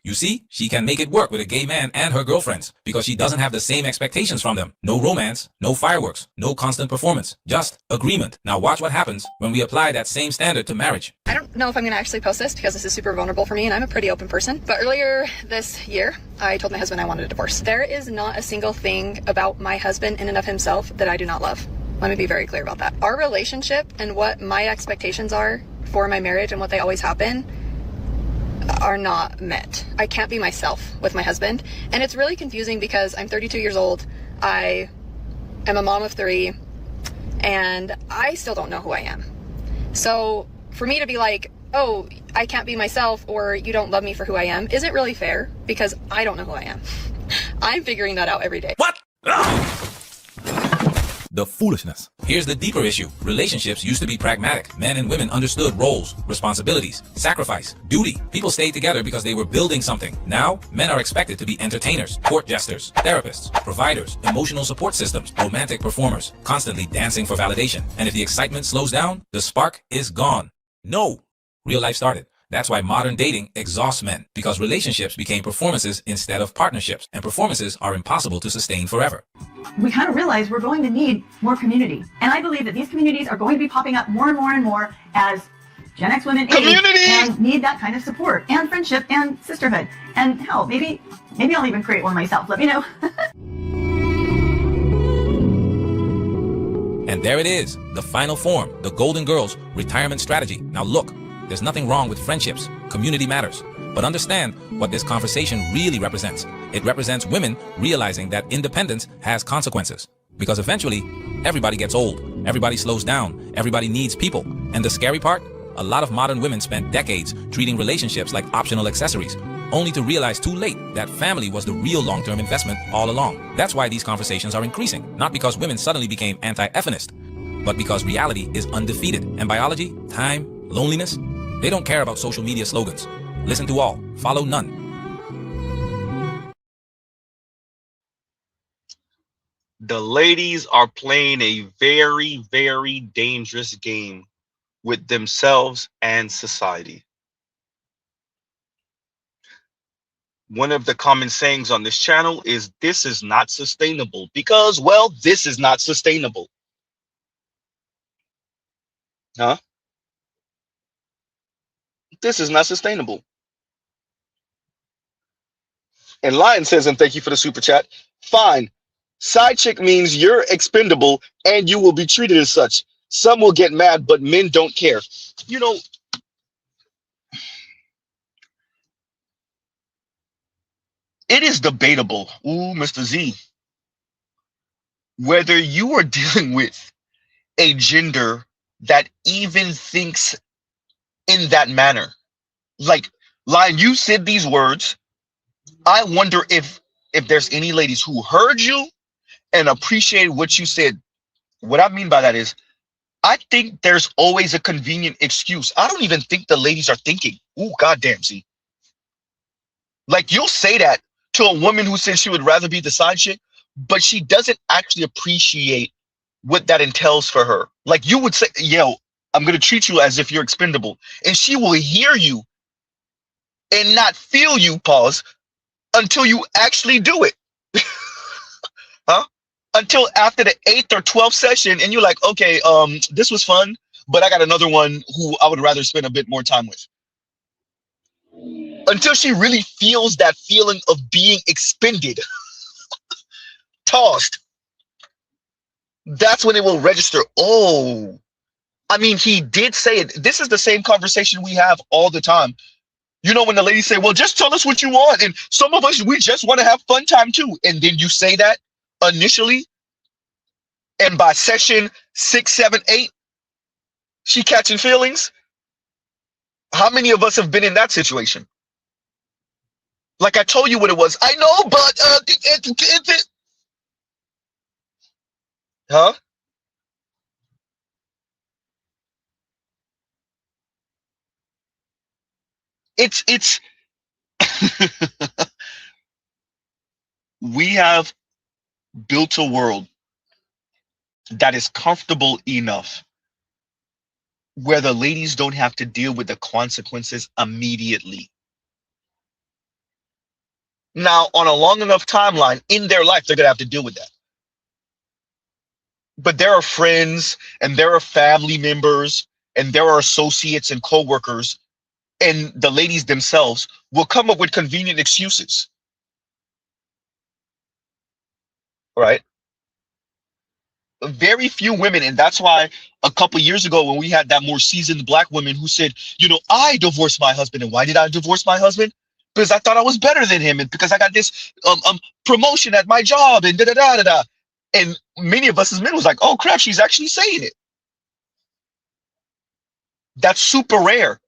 You see, she can make it work with a gay man and her girlfriends because she doesn't have the same expectations from them. No romance, no fireworks, no constant performance, just agreement. Now watch what happens when we apply that same standard to marriage. I don't know if I'm going to actually post this because this is super vulnerable for me and I'm a pretty open person. But earlier this year, I told my husband I wanted a divorce. There is not a single thing about my husband in and of himself that I do not love. Let me be very clear about that. Our relationship and what my expectations are for my marriage and what they always have been are not met. I can't be myself with my husband. And it's really confusing because I'm 32 years old. I am a mom of 3 and I still don't know who I am. So for me to be like, oh, I can't be myself or you don't love me for who I am isn't really fair because I don't know who I am. I'm figuring that out every day. What? The foolishness. Here's the deeper issue. Relationships used to be pragmatic. Men and women understood roles, responsibilities, sacrifice, duty. People stayed together because they were building something. Now, men are expected to be entertainers, court jesters, therapists, providers, emotional support systems, romantic performers, constantly dancing for validation. And if the excitement slows down, the spark is gone. No. Real life started. That's why modern dating exhausts men, because relationships became performances instead of partnerships, and performances are impossible to sustain forever. We kind of realize we're going to need more community. And I believe that these communities are going to be popping up more and more and more as Gen X women age and need that kind of support and friendship and sisterhood. And hell, maybe I'll even create one myself. Let me know. And there it is, the final form, the Golden Girls retirement strategy. Now look, there's nothing wrong with friendships. Community matters. But understand what this conversation really represents. It represents women realizing that independence has consequences. Because eventually, everybody gets old. Everybody slows down. Everybody needs people. And the scary part? A lot of modern women spent decades treating relationships like optional accessories, only to realize too late that family was the real long-term investment all along. That's why these conversations are increasing. Not because women suddenly became anti-feminist, but because reality is undefeated. And biology, time, loneliness, they don't care about social media slogans. Listen to all, follow none. The ladies are playing a very, very dangerous game with themselves and society. One of the common sayings on this channel is, this is not sustainable, because, well, this is not sustainable. Huh? This is not sustainable. And Lion says, and thank you for the super chat, fine. Side chick means you're expendable and you will be treated as such. Some will get mad, but men don't care. You know, it is debatable, Mr. Z, whether you are dealing with a gender that even thinks in that manner. Like, Lion, you said these words. I wonder if there's any ladies who heard you and appreciate what you said. What I mean by that is, I think there's always a convenient excuse. I don't even think the ladies are thinking, ooh, goddamn, Z. Like, you'll say that to a woman who says she would rather be the side chick, but she doesn't actually appreciate what that entails for her. Like, you would say, yo, I'm going to treat you as if you're expendable. And she will hear you and not feel you, pause, until you actually do it. Huh? Until after the 8th or 12th session, and you're like, okay, this was fun, but I got another one who I would rather spend a bit more time with. Until she really feels that feeling of being expended, tossed, that's when it will register. Oh, I mean, he did say it. This is the same conversation we have all the time. You know, when the ladies say, well, just tell us what you want. And some of us, we just want to have fun time too. And then you say that initially, and by session 6, 7, 8, she catching feelings. How many of us have been in that situation? Like, I told you what it was. I know, but huh? It's we have built a world that is comfortable enough where the ladies don't have to deal with the consequences immediately. Now, on a long enough timeline in their life, they're gonna have to deal with that. But there are friends, and there are family members, and there are associates and co-workers, and the ladies themselves will come up with convenient excuses. Right? Very few women, and that's why a couple years ago when we had that more seasoned black woman who said, you know, I divorced my husband. And why did I divorce my husband? Because I thought I was better than him, and because I got this promotion at my job, and da-da-da-da-da. And many of us as men was like, oh crap, she's actually saying it. That's super rare.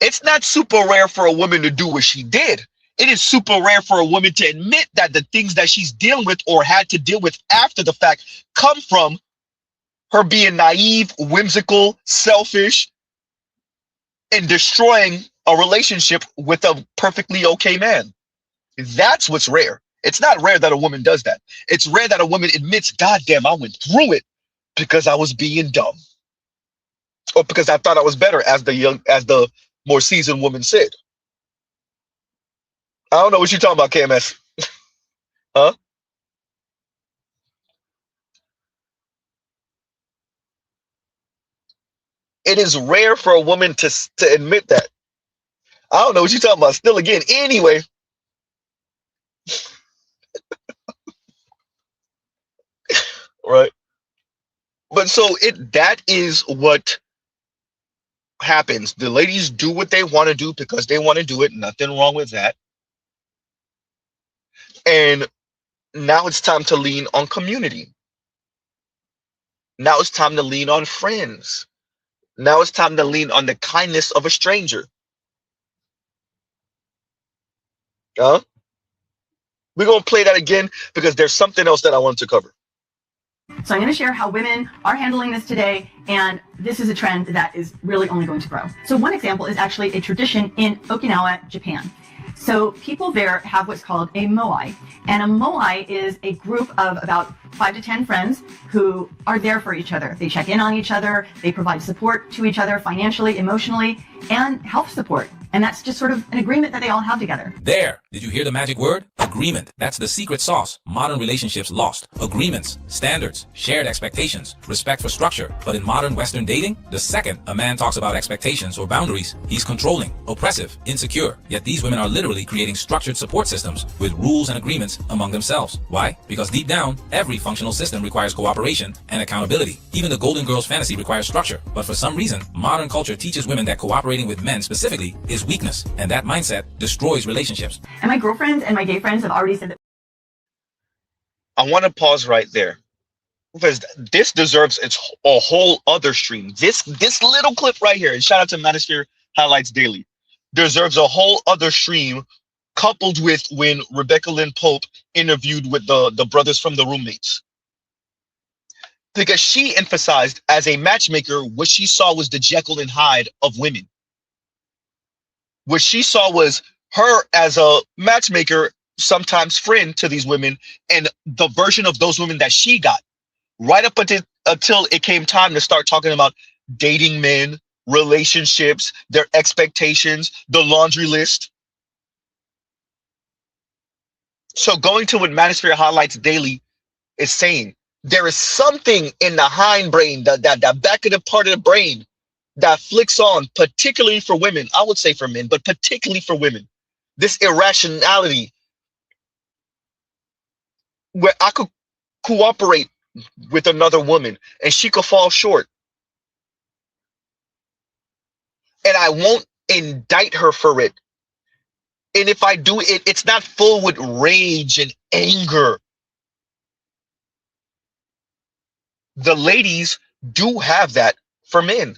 It's not super rare for a woman to do what she did. It is super rare for a woman to admit that the things that she's dealing with or had to deal with after the fact come from her being naive, whimsical, selfish, and destroying a relationship with a perfectly okay man. That's what's rare. It's not rare that a woman does that. It's rare that a woman admits, God damn, I went through it because I was being dumb. Or because I thought I was better, as the more seasoned woman said. I don't know what you're talking about, KMS. Huh? It is rare for a woman to admit that. I don't know what you're talking about. Still again, anyway. Right. But so that is what happens. The ladies do what they want to do because they want to do it. Nothing wrong with that. And now it's time to lean on community. Now it's time to lean on friends. Now it's time to lean on the kindness of a stranger. We're going to play that again because there's something else that I want to cover. So I'm going to share how women are handling this today, and this is a trend that is really only going to grow. So one example is actually a tradition in Okinawa, Japan. So people there have what's called a moai, and a moai is a group of about 5 to 10 friends who are there for each other. They check in on each other, they provide support to each other financially, emotionally, and health support. And that's just sort of an agreement that they all have together. There. Did you hear the magic word? Agreement. That's the secret sauce. Modern relationships lost. Agreements, standards, shared expectations, respect for structure. But in modern Western dating, the second a man talks about expectations or boundaries, he's controlling, oppressive, insecure. Yet these women are literally creating structured support systems with rules and agreements among themselves. Why? Because deep down, every functional system requires cooperation and accountability. Even the Golden Girls fantasy requires structure. But for some reason, modern culture teaches women that cooperating with men specifically is weakness, and that mindset destroys relationships. And my girlfriends and my gay friends have already said that. I want to pause right there because this deserves a whole other stream. This little clip right here, and shout out to Manosphere Highlights Daily, deserves a whole other stream, coupled with when Rebecca Lynn Pope interviewed with the brothers from the Roommates. Because she emphasized, as a matchmaker, what she saw was the Jekyll and Hyde of women. What she saw was her as a matchmaker, sometimes friend to these women, and the version of those women that she got. Right up until it came time to start talking about dating men, relationships, their expectations, the laundry list. So going to what Manosphere Highlights Daily is saying, there is something in the hindbrain, that back of the part of the brain that flicks on, particularly for women. I would say for men, but particularly for women. This irrationality where I could cooperate with another woman and she could fall short. And I won't indict her for it. And if I do it, it's not full with rage and anger. The ladies do have that for men.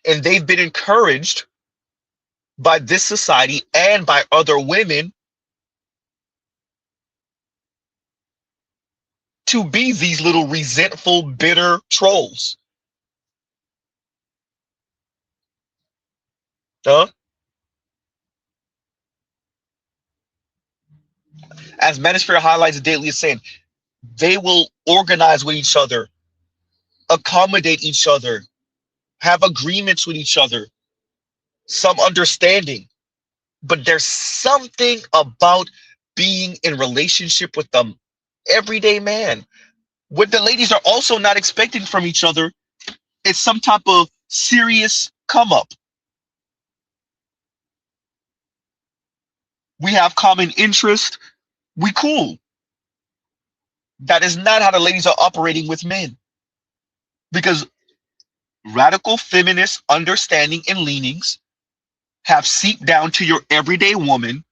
And they've been encouraged by this society and by other women to be these little resentful, bitter trolls. Huh? As Manosphere Highlights Daily is saying, they will organize with each other, accommodate each other, have agreements with each other, some understanding. But there's something about being in relationship with them everyday man. What the ladies are also not expecting from each other is some type of serious come up. We have common interest. We cool. That is not how the ladies are operating with men. Because radical feminist understanding and leanings have seeped down to your everyday woman.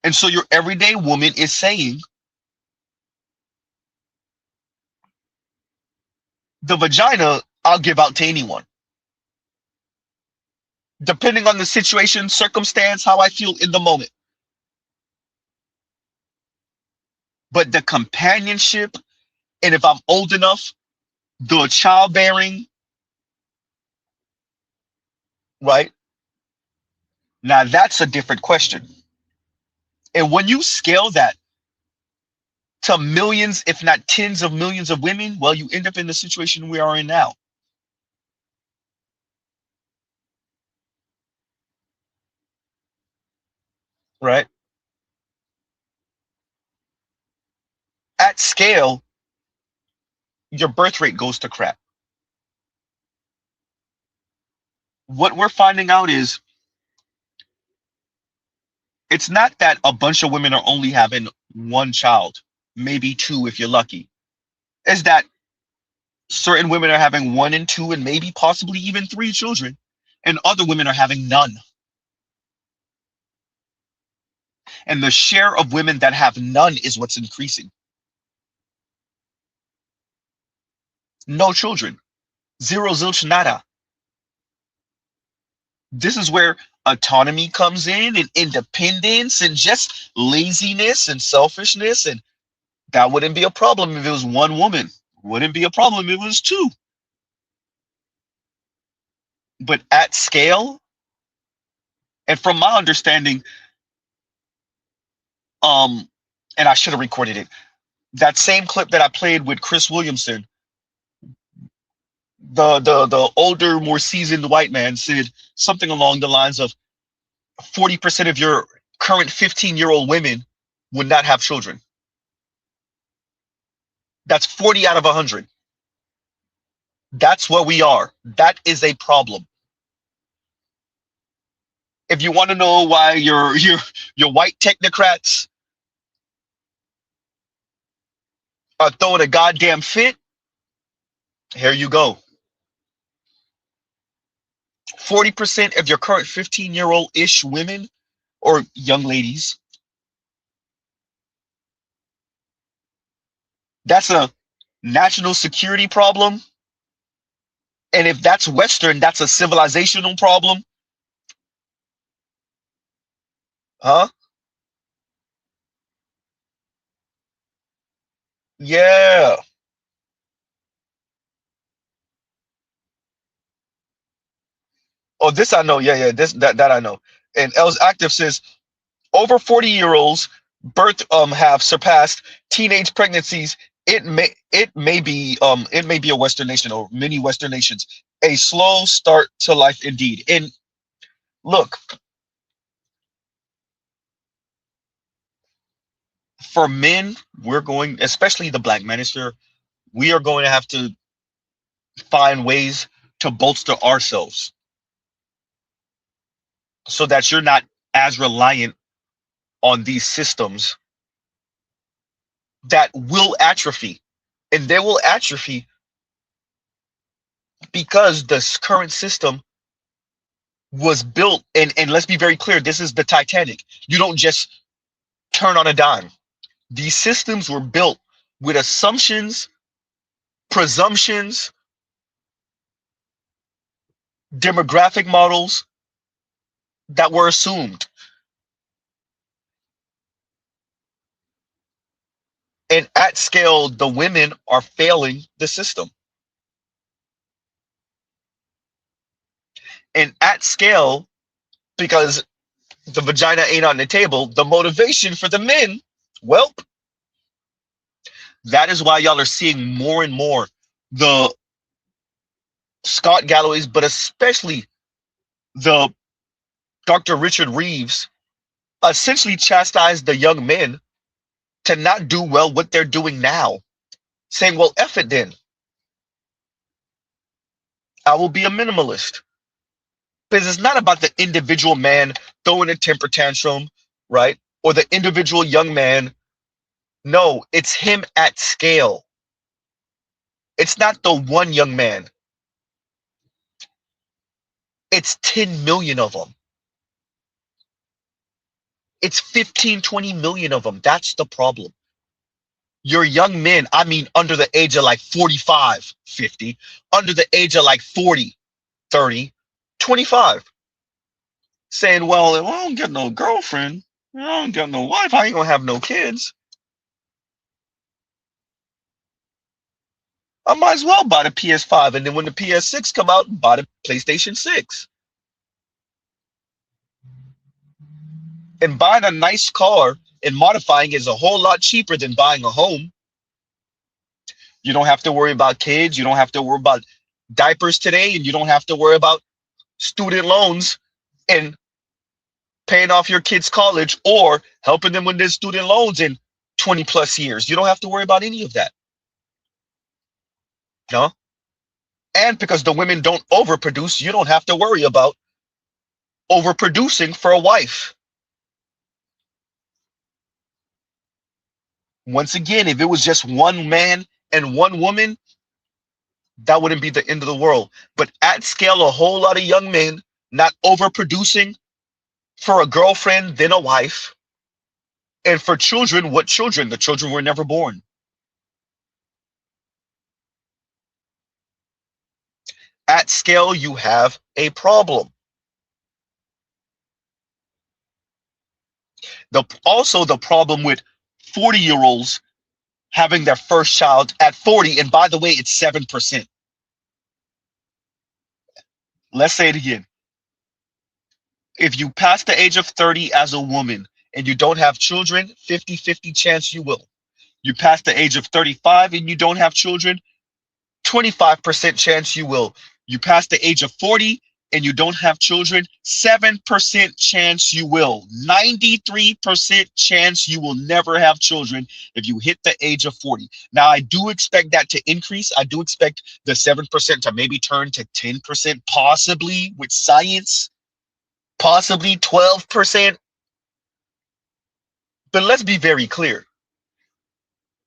And so your everyday woman is saying, the vagina I'll give out to anyone. Depending on the situation, circumstance, how I feel in the moment. But the companionship, and if I'm old enough, the childbearing, right? Now that's a different question. And when you scale that to millions, if not tens of millions of women, well, you end up in the situation we are in now. Right? At scale, your birth rate goes to crap. What we're finding out is it's not that a bunch of women are only having one child, maybe two if you're lucky. It's that certain women are having one and two and maybe possibly even three children, and other women are having none. And the share of women that have none is what's increasing. No children. Zero, zilch, nada. This is where autonomy comes in, and independence, and just laziness and selfishness. And that wouldn't be a problem if it was one woman. Wouldn't be a problem if it was two. But at scale, and from my understanding, and I should have recorded it, that same clip that I played with Chris Williamson, the older, more seasoned white man said something along the lines of 40% of your current 15-year-old women would not have children. That's 40 out of 100. That's where we are. That is a problem. If you want to know why your white technocrats are throwing a goddamn fit, here you go. 40% of your current 15-year-old-ish women or young ladies, that's a national security problem. And if that's Western, that's a civilizational problem. Huh? Yeah. Oh, this I know. Yeah. That I know. And Els Active says over 40-year-olds birth have surpassed teenage pregnancies. It may be a Western nation or many Western nations. A slow start to life indeed. And look, for men, we're going, especially the black manosphere, we are going to have to find ways to bolster ourselves so that you're not as reliant on these systems that will atrophy. And they will atrophy because the current system was built, and let's be very clear, this is the Titanic. You don't just turn on a dime. These systems were built with assumptions, presumptions, demographic models that were assumed. And at scale, the women are failing the system. And at scale, because the vagina ain't on the table, the motivation for the men, well, that is why y'all are seeing more and more the Scott Galloways, but especially the Dr. Richard Reeves, essentially chastise the young men to not do well what they're doing now, saying, well, F it then. I will be a minimalist. Because it's not about the individual man throwing a temper tantrum, right? Or the individual young man. No, it's him at scale. It's not the one young man. It's 10 million of them. It's 15, 20 million of them. That's the problem. Your young men, I mean, under the age of like 45, 50, under the age of like 40, 30, 25, saying, well, if I don't get no girlfriend, I don't get no wife, I ain't gonna have no kids. I might as well buy the PS5, and then when the PS6 come out, buy the PlayStation 6. And buying a nice car and modifying is a whole lot cheaper than buying a home. You don't have to worry about kids. You don't have to worry about diapers today, and you don't have to worry about student loans and paying off your kids' college or helping them with their student loans in 20 plus years. You don't have to worry about any of that. No? And because the women don't overproduce, you don't have to worry about overproducing for a wife. Once again, if it was just one man and one woman, that wouldn't be the end of the world. But at scale, a whole lot of young men not overproducing for a girlfriend, then a wife. And for children, what children? The children were never born. At scale, you have a problem. Also, the problem with 40-year-olds having their first child at 40, and by the way, it's 7%. Let's say it again. If you pass the age of 30 as a woman and you don't have children, 50-50 chance you will. You pass the age of 35 and you don't have children, 25% chance you will. You pass the age of 40 and you don't have children, 7% chance you will. 93% chance you will never have children if you hit the age of 40. Now, I do expect that to increase. I do expect the 7% to maybe turn to 10%, possibly with science, possibly 12%. But let's be very clear.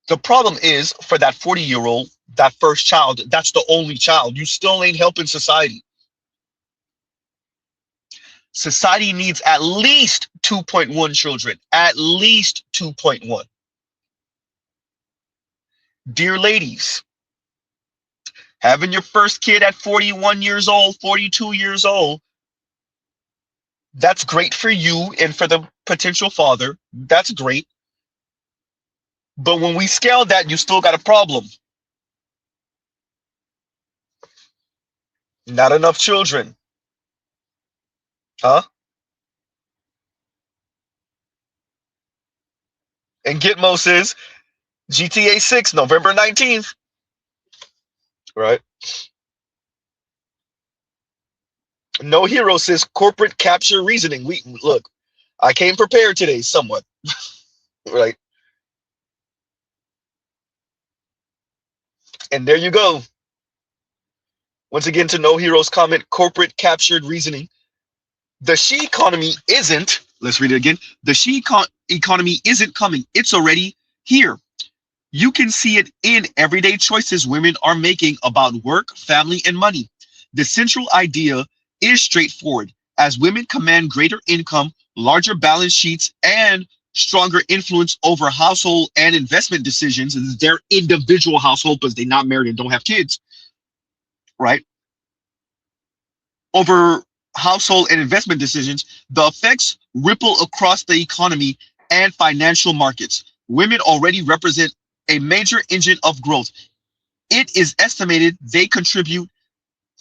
The problem is for that 40-year-old, that first child, that's the only child. You still ain't helping society. Society needs at least 2.1 children, at least 2.1. Dear ladies, having your first kid at 41 years old, 42 years old, that's great for you and for the potential father. That's great. But when we scale that, you still got a problem. Not enough children. Huh? And Gitmo says, GTA 6, November 19th. Right? No Hero says, corporate capture reasoning. Look, I came prepared today, somewhat. Right? And there you go. Once again, to No Hero's comment, corporate captured reasoning. The she economy isn't, let's read it again. The she economy isn't coming. It's already here. You can see it in everyday choices women are making about work, family, and money. The central idea is straightforward. As women command greater income, larger balance sheets, and stronger influence over household and investment decisions, and their individual household because they're not married and don't have kids, right? Over household and investment decisions, the effects ripple across the economy and financial markets. Women already represent a major engine of growth. It is estimated they contribute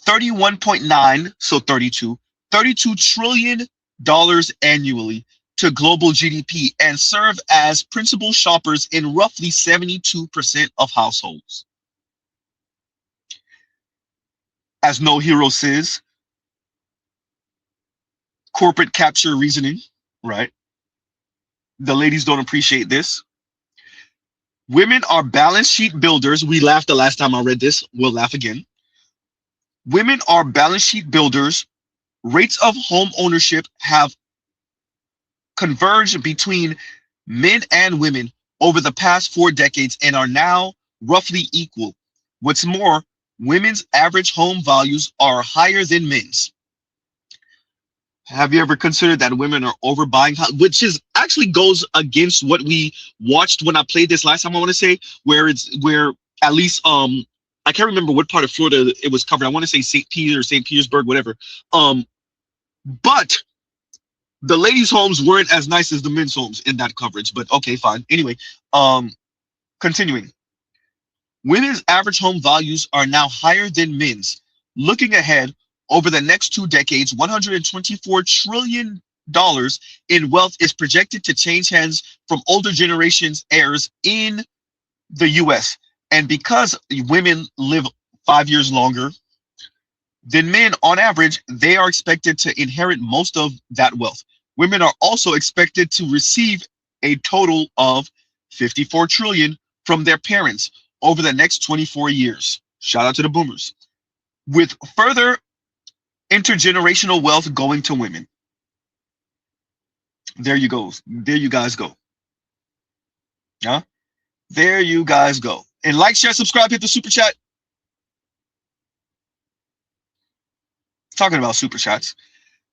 31.9, so 32 trillion dollars annually to global GDP and serve as principal shoppers in roughly 72% of households. As No Hero says, corporate capture reasoning, right? The ladies don't appreciate this. Women are balance sheet builders. We laughed the last time I read this. We'll laugh again. Women are balance sheet builders. Rates of home ownership have converged between men and women over the past 4 decades and are now roughly equal. What's more, women's average home values are higher than men's. Have you ever considered that women are overbuying, which is actually goes against what we watched when I played this last time, I want to say, where at least I can't remember what part of Florida it was covered. I want to say St. Peter, St. Petersburg, whatever. But the ladies' homes weren't as nice as the men's homes in that coverage, but okay, fine. Anyway, continuing. Women's average home values are now higher than men's. Looking ahead, over the next 2 decades, $124 trillion in wealth is projected to change hands from older generations' heirs in the US. And because women live 5 years longer than men on average, they are expected to inherit most of that wealth. Women are also expected to receive a total of $54 trillion from their parents over the next 24 years. Shout out to the boomers. With further intergenerational wealth going to women. There you go. There you guys go. Huh? There you guys go. And like, share, subscribe, hit the super chat. Talking about super chats.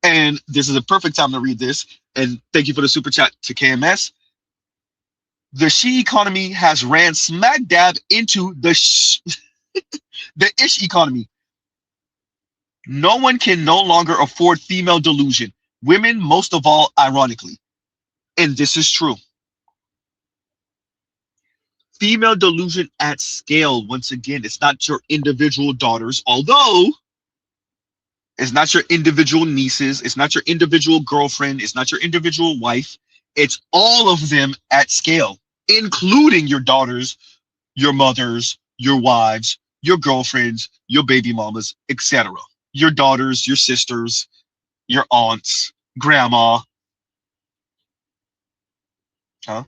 And this is a perfect time to read this. And thank you for the super chat to KMS. The she economy has ran smack dab into the ish economy. No one can no longer afford female delusion. Women, most of all, ironically. And this is true. Female delusion at scale. Once again, it's not your individual daughters, although it's not your individual nieces. It's not your individual girlfriend. It's not your individual wife. It's all of them at scale, including your daughters, your mothers, your wives, your girlfriends, your baby mamas, etc. Your daughters, your sisters, your aunts, grandma. Huh?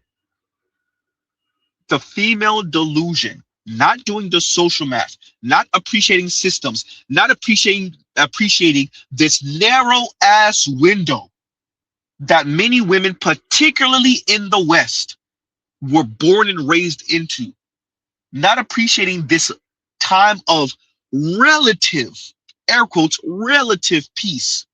The female delusion, not doing the social math, not appreciating systems, not appreciating this narrow ass window that many women, particularly in the West, were born and raised into. Not appreciating this time of relative, air quotes, relative peace.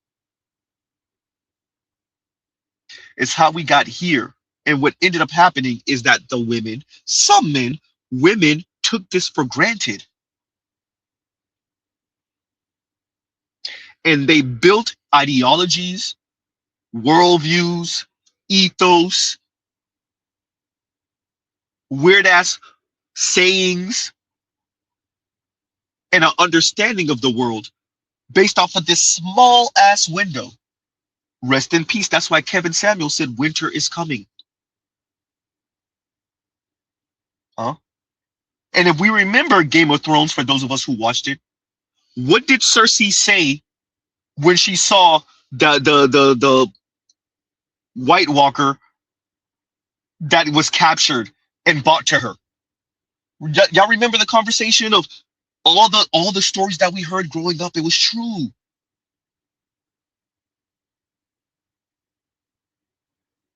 It's how we got here. And what ended up happening is that the women, some men, women took this for granted. And they built ideologies, worldviews, ethos, weird ass sayings, and an understanding of the world based off of this small ass window. Rest in peace. That's why Kevin Samuel said winter is coming. Huh? And if we remember Game of Thrones, for those of us who watched it, what did Cersei say when she saw the White Walker that was captured and brought to her? Y'all remember the conversation of all the stories that we heard growing up? It was true.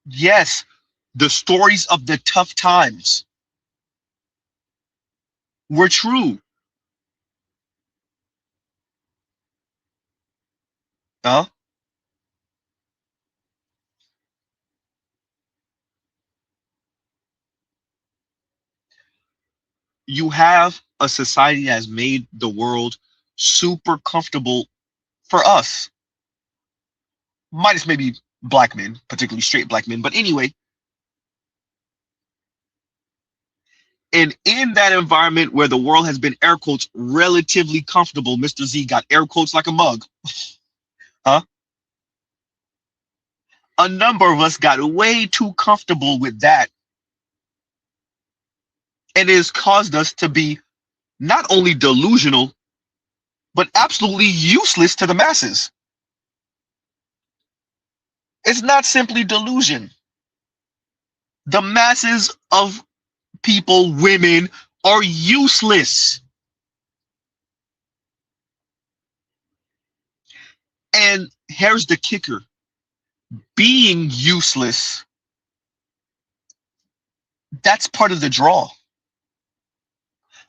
Yes, the stories of the tough times were true. Huh? You have a society that has made the world super comfortable for us, minus maybe black men, particularly straight black men. But anyway, and in that environment where the world has been, air quotes, relatively comfortable, Mr. Z got air quotes like a mug. Huh? A number of us got way too comfortable with that. And it has caused us to be not only delusional, but absolutely useless to the masses. It's not simply delusion. The masses of people, women, are useless. And here's the kicker. Being useless, that's part of the draw.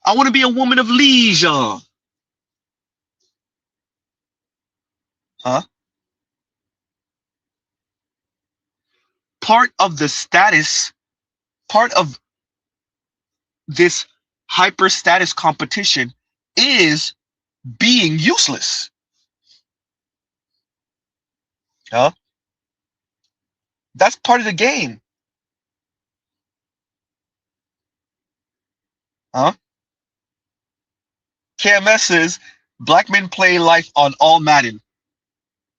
I want to be a woman of leisure. Huh? Part of the status, part of this hyper status competition is being useless. Huh? That's part of the game. Huh? KMS says black men play life on all Madden.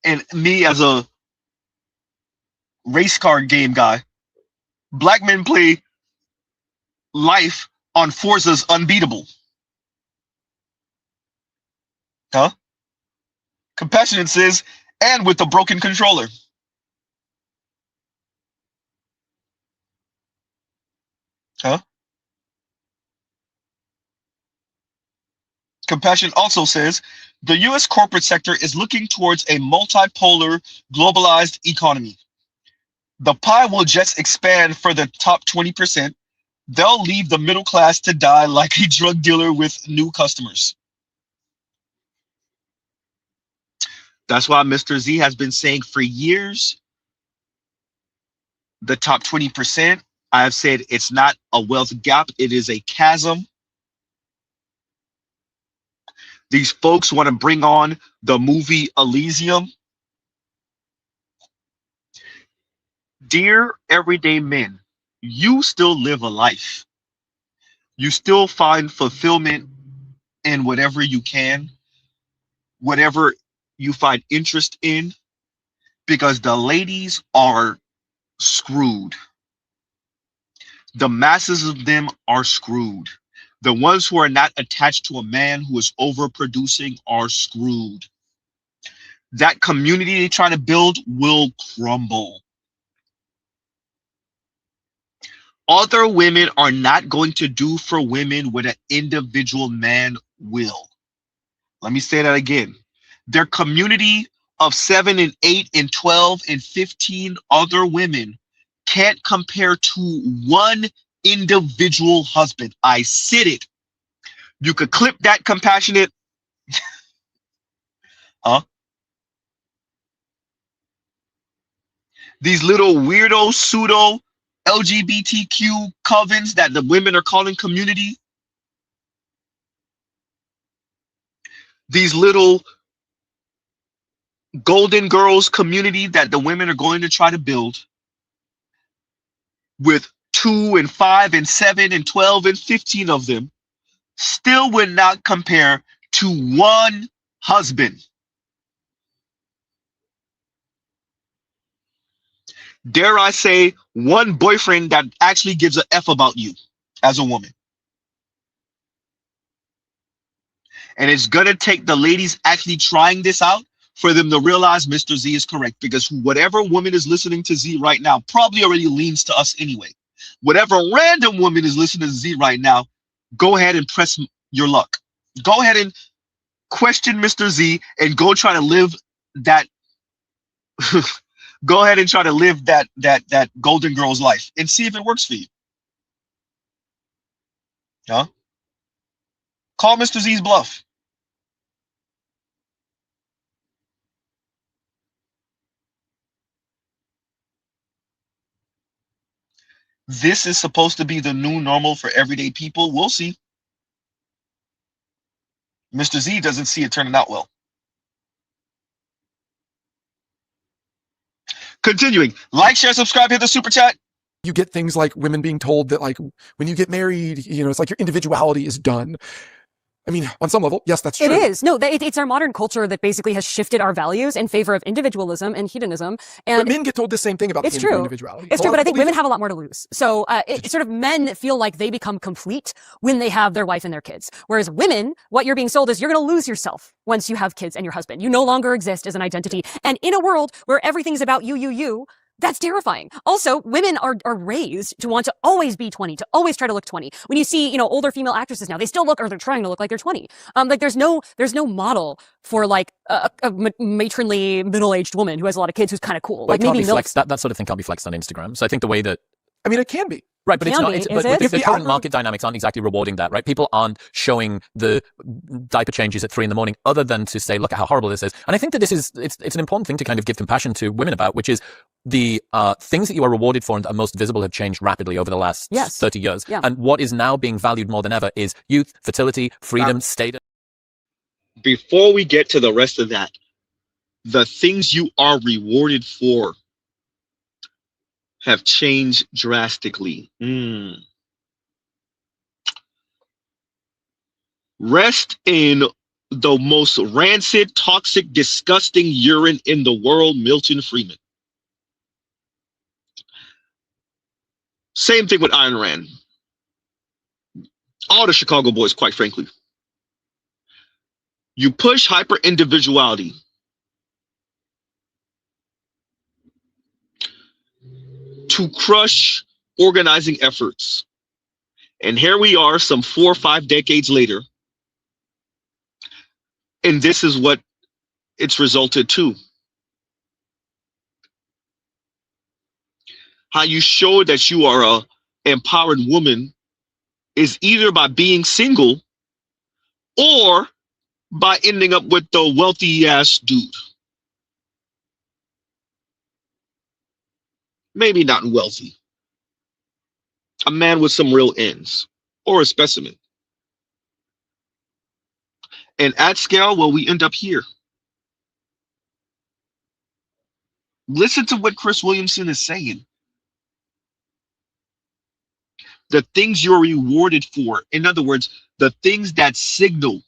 And me as a race car game guy, black men play life on Forza's Unbeatable. Huh? Compassionate says, and with a broken controller. Huh? Compassion also says, the US corporate sector is looking towards a multipolar, globalized economy. The pie will just expand for the top 20%. They'll leave the middle class to die like a drug dealer with new customers. That's why Mr. Z has been saying for years, the top 20%, I have said it's not a wealth gap, it is a chasm. These folks want to bring on the movie Elysium. Dear everyday men, you still live a life. You still find fulfillment in whatever you can, whatever you find interest in, because the ladies are screwed. The masses of them are screwed. The ones who are not attached to a man who is overproducing are screwed. That community they're trying to build will crumble. Other women are not going to do for women what an individual man will. Let me say that again. Their community of 7 and 8 and 12 and 15 other women can't compare to one individual husband. I said it. You could clip that, Compassionate. Huh? These little weirdo pseudo LGBTQ covens that the women are calling community. These little golden girls community that the women are going to try to build with 2 and 5 and 7 and 12 and 15 of them still would not compare to one husband. Dare I say, one boyfriend that actually gives a F about you as a woman. And it's going to take the ladies actually trying this out for them to realize Mr. Z is correct, because whatever woman is listening to Z right now probably already leans to us anyway. Whatever random woman is listening to Z right now, go ahead and press your luck. Go ahead and question Mr. Z and go try to live that go ahead and try to live that golden girl's life and see if it works for you. Huh? Call Mr. Z's bluff. This is supposed to be the new normal for everyday people. We'll see. Mr. Z doesn't see it turning out well. Continuing. Like, share, subscribe, hit the super chat. You get things like women being told that, like, when you get married, it's like your individuality is done. I mean, on some level, yes, that's true. It is. No, it's our modern culture that basically has shifted our values in favor of individualism and hedonism. And but men get told the same thing about individuality. It's true, but I think women have a lot more to lose. So it's sort of men feel like they become complete when they have their wife and their kids. Whereas women, what you're being sold is you're going to lose yourself once you have kids and your husband. You no longer exist as an identity. And in a world where everything's about you, that's terrifying. Also, women are raised to want to always be 20, to always try to look 20. When you see, older female actresses now, they still look, or they're trying to look like they're 20. Like there's no model for like a matronly middle-aged woman who has a lot of kids who's kind of cool. But like maybe that sort of thing can't be flexed on Instagram. So I think the way that, I mean, it can be. Right, but it's not. But the current algorithm market dynamics aren't exactly rewarding that, right? People aren't showing the diaper changes at 3 a.m, other than to say, look at how horrible this is. And I think that it's an important thing to kind of give compassion to women about, which is the things that you are rewarded for and are most visible have changed rapidly over the last 30 years. Yeah. And what is now being valued more than ever is youth, fertility, freedom, status. Before we get to the rest of that, the things you are rewarded for have changed drastically. Rest in the most rancid, toxic, disgusting urine in the world, Milton Friedman. Same thing with Ayn Rand. All the Chicago boys, quite frankly. You push hyper individuality. To crush organizing efforts. And here we are some 4 or 5 decades later. And this is what it's resulted to. How you show that you are a empowered woman is either by being single or by ending up with the wealthy ass dude. Maybe not wealthy. A man with some real ends, or a specimen. And at scale, well, we end up here. Listen to what Chris Williamson is saying. The things you're rewarded for, in other words, the things that signal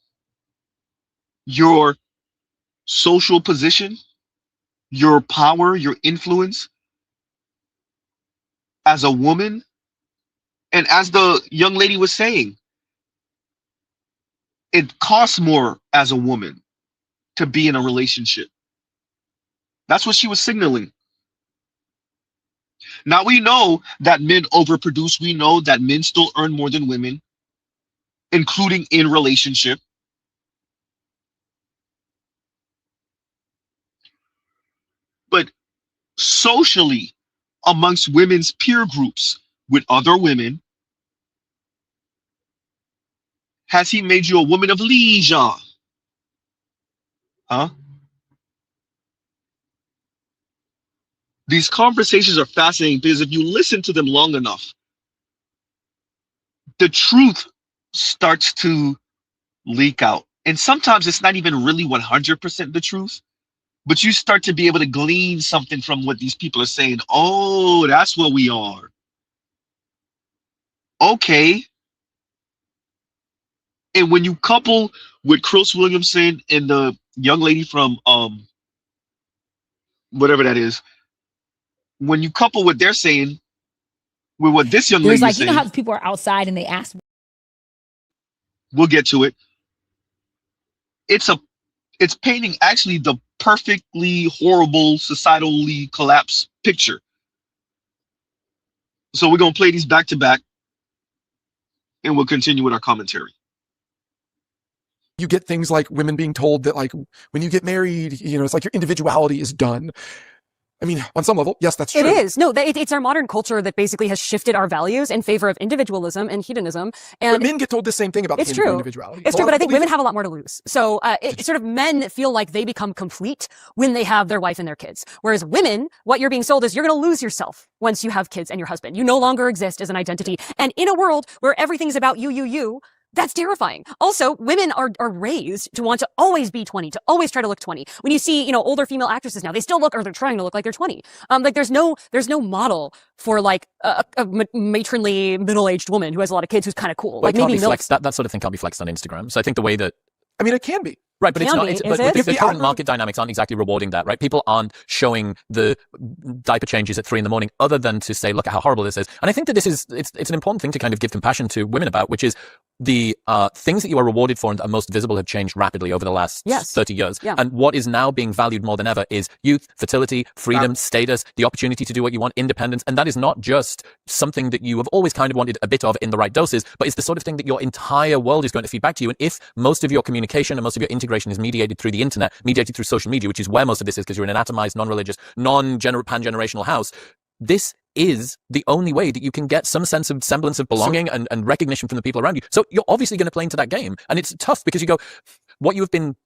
your social position, your power, your influence as a woman, and as the young lady was saying, it costs more as a woman to be in a relationship. That's what she was signaling. Now we know that men overproduce. We know that men still earn more than women, including in relationship. But socially, amongst women's peer groups with other women, has he made you a woman of leisure? Huh? These conversations are fascinating because if you listen to them long enough, the truth starts to leak out. And sometimes it's not even really 100% the truth, but you start to be able to glean something from what these people are saying. Oh, that's what we are. Okay. And when you couple with Chris Williamson and the young lady from whatever that is, when you couple what they're saying with what this young There's lady like, is you saying, know how people are outside and they ask. we'll get to it. It's painting actually the perfectly horrible societally collapsed picture. So we're gonna play these back to back, and we'll continue with our commentary. You get things like women being told that like when you get married, it's like your individuality is done. I mean, on some level, yes, that's true. It is. No, it's our modern culture that basically has shifted our values in favor of individualism and hedonism. And but men get told the same thing about it's true. individuality. It's true, but I think women have a lot more to lose. So sort of men feel like they become complete when they have their wife and their kids. Whereas women, what you're being sold is you're going to lose yourself once you have kids and your husband. You no longer exist as an identity. And in a world where everything's about you, that's terrifying. Also, women are raised to want to always be 20, to always try to look 20. When you see, older female actresses now, they still look, or they're trying to look like they're 20. Like there's no model for like a matronly middle-aged woman who has a lot of kids who's kind of cool. But like it can't maybe be flexed. That sort of thing can't be flexed on Instagram. So I think the way that, I mean, it can be. Right, but it's not. But the current algorithm... market dynamics aren't exactly rewarding that, right? People aren't showing the diaper changes at 3 a.m, other than to say, look at how horrible this is. And I think that it's an important thing to kind of give compassion to women about, which is the things that you are rewarded for and are most visible have changed rapidly over the last 30 years. Yeah. And what is now being valued more than ever is youth, fertility, freedom, status, the opportunity to do what you want, independence. And that is not just something that you have always kind of wanted a bit of in the right doses, but it's the sort of thing that your entire world is going to feed back to you. And if most of your communication and most of your integration is mediated through the internet, mediated through social media, which is where most of this is because you're in an atomized, non-religious, pan-generational house, this is the only way that you can get some sense of semblance of belonging and recognition from the people around you. So you're obviously going to play into that game. And it's tough because you go, what you have been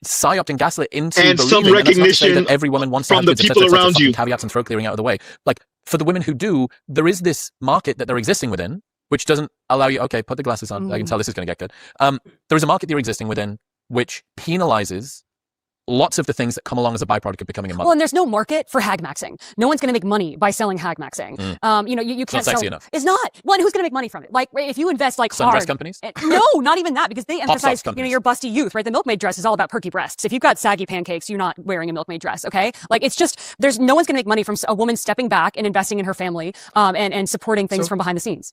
psyoped and gaslit into and believing, some recognition that every woman wants from to the people around you. Caveats and throat clearing out of the way. Like for the women who do, there is this market that they're existing within, which doesn't allow you, okay, put the glasses on. I can tell this is going to get good. There is a market you're existing within which penalizes lots of the things that come along as a byproduct of becoming a mother. Well, and there's no market for hag maxing. No one's going to make money by selling hag maxing. You can't not sexy enough. It's not. Well, and who's going to make money from it? Like, if you invest like Sundress companies? No, not even that, because they emphasize, companies. your busty youth, right? The milkmaid dress is all about perky breasts. If you've got saggy pancakes, you're not wearing a milkmaid dress, okay? Like, it's just, no one's going to make money from a woman stepping back and investing in her family, and supporting things from behind the scenes.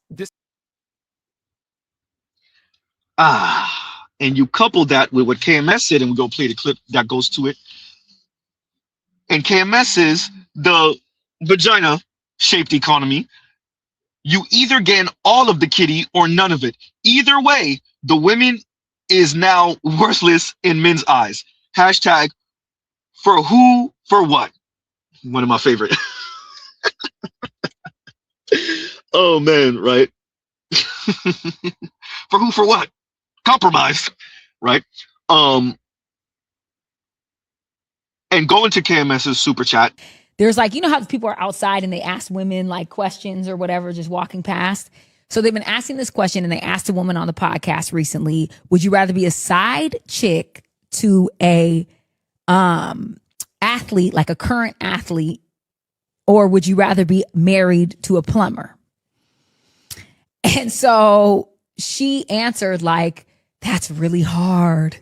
And you couple that with what KMS said, and we'll go play the clip that goes to it. And KMS says the vagina-shaped economy, you either gain all of the kitty or none of it. Either way, the women is now worthless in men's eyes. Hashtag for who, for what? One of my favorite. Oh, man, right? For who, for what? Compromised, right? And go into KMS's super chat. There's like, how people are outside and they ask women like questions or whatever, just walking past. So they've been asking this question, and they asked a woman on the podcast recently, would you rather be a side chick to a athlete, like a current athlete, or would you rather be married to a plumber? And so she answered like, that's really hard.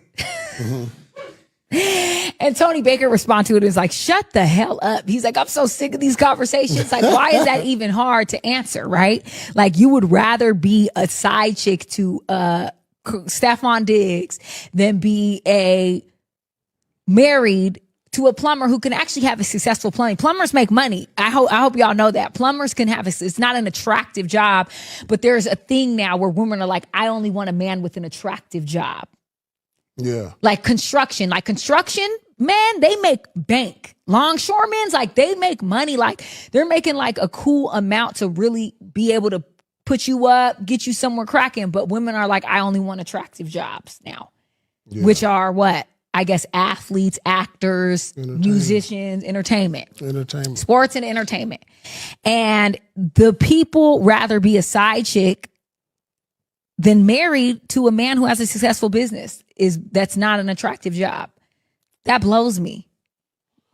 And Tony Baker responded to it and was like, shut the hell up. He's like, I'm so sick of these conversations. Like, why is that even hard to answer, right? Like, you would rather be a side chick to Stephon Diggs than be a married to a plumber who can actually have a successful plumbing. Plumbers make money. I hope y'all know that. Plumbers can have it's not an attractive job, but there's a thing now where women are like, I only want a man with an attractive job. Yeah. Like construction, man, they make bank. Longshoremen, like they make money. Like they're making like a cool amount to really be able to put you up, get you somewhere cracking. But women are like, I only want attractive jobs now, which are what? I guess, athletes, actors, musicians, entertainment, sports and entertainment. And the people rather be a side chick than married to a man who has a successful business. That's not an attractive job. That blows me.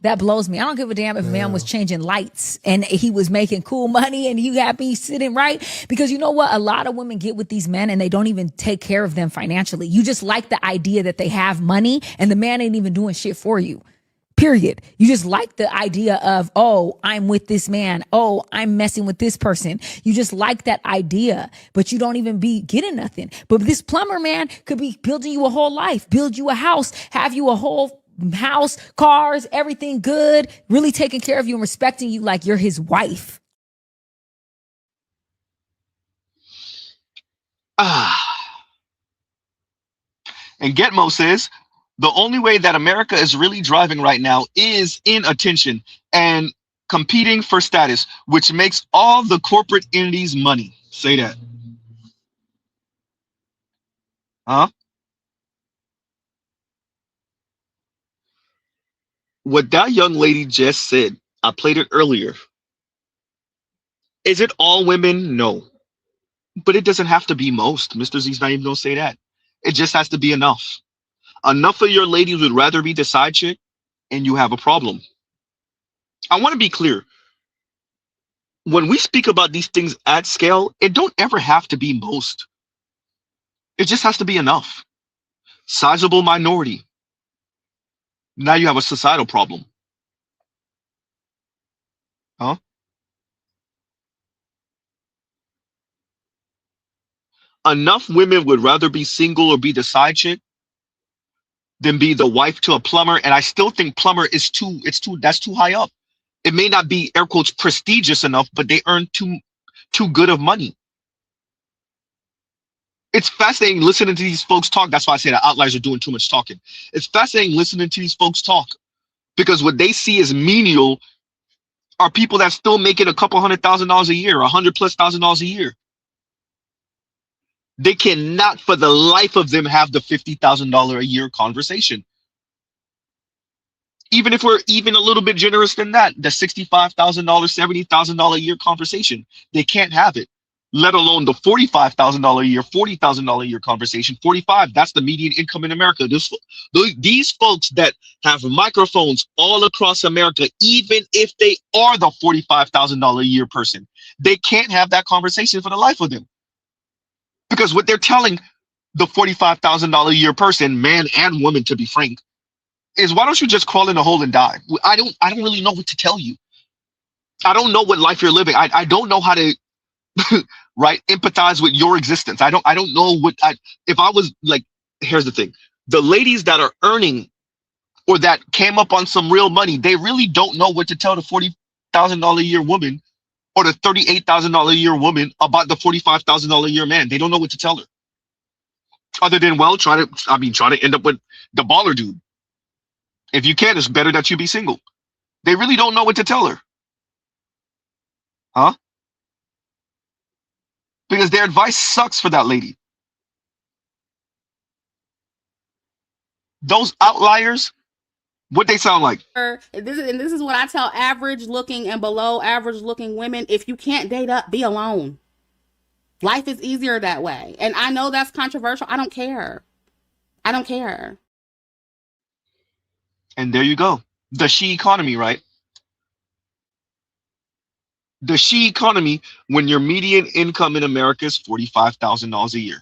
That blows me. I don't give a damn if a man was changing lights and he was making cool money and you got me sitting right. Because you know what? A lot of women get with these men and they don't even take care of them financially. You just like the idea that they have money and the man ain't even doing shit for you. Period. You just like the idea of, oh, I'm with this man. Oh, I'm messing with this person. You just like that idea, but you don't even be getting nothing. But this plumber man could be building you a whole life, build you a house, have you a whole house, cars, everything good, really taking care of you and respecting you like you're his wife. And Getmo says, the only way that America is really driving right now is in attention and competing for status, which makes all the corporate entities money. Say that. Huh? What that young lady just said, I played it earlier. Is it all women? No. But it doesn't have to be most. Mr. Z's not even going to say that. It just has to be enough. Enough of your ladies would rather be the side chick, and you have a problem. I want to be clear. When we speak about these things at scale, it don't ever have to be most. It just has to be enough. Sizable minority. Now you have a societal problem. Huh? Enough women would rather be single or be the side chick than be the wife to a plumber. And I still think plumber is that's too high up. It may not be air quotes prestigious enough, but they earn too good of money. It's fascinating listening to these folks talk. That's why I say that outliers are doing too much talking. It's fascinating listening to these folks talk because what they see as menial are people that still making a couple $100,000 a year, $100,000+ a year. They cannot for the life of them have the $50,000 a year conversation. Even if we're even a little bit generous than that, the $65,000, $70,000 a year conversation, they can't have it, let alone the $45,000 a year, $40,000 a year conversation. 45, that's the median income in America. These folks that have microphones all across America, even if they are the $45,000 a year person, they can't have that conversation for the life of them. Because what they're telling the $45,000 a year person, man and woman, to be frank, is why don't you just crawl in a hole and die? I don't really know what to tell you. I don't know what life you're living. I don't know how to right empathize with your existence. I don't know what if I was like, here's the thing. The ladies that are earning or that came up on some real money, they really don't know what to tell the $40,000 a year woman or the $38,000 a year woman about the $45,000 a year man. They don't know what to tell her. Other than, well, try to end up with the baller dude. If you can, it's better that you be single. They really don't know what to tell her. Huh? Because their advice sucks for that lady. Those outliers, what they sound like. This is what I tell average looking and below average looking women. If you can't date up, be alone. Life is easier that way. And I know that's controversial. I don't care. I don't care. And there you go. The she economy, right? The she economy when your median income in America is $45,000 a year.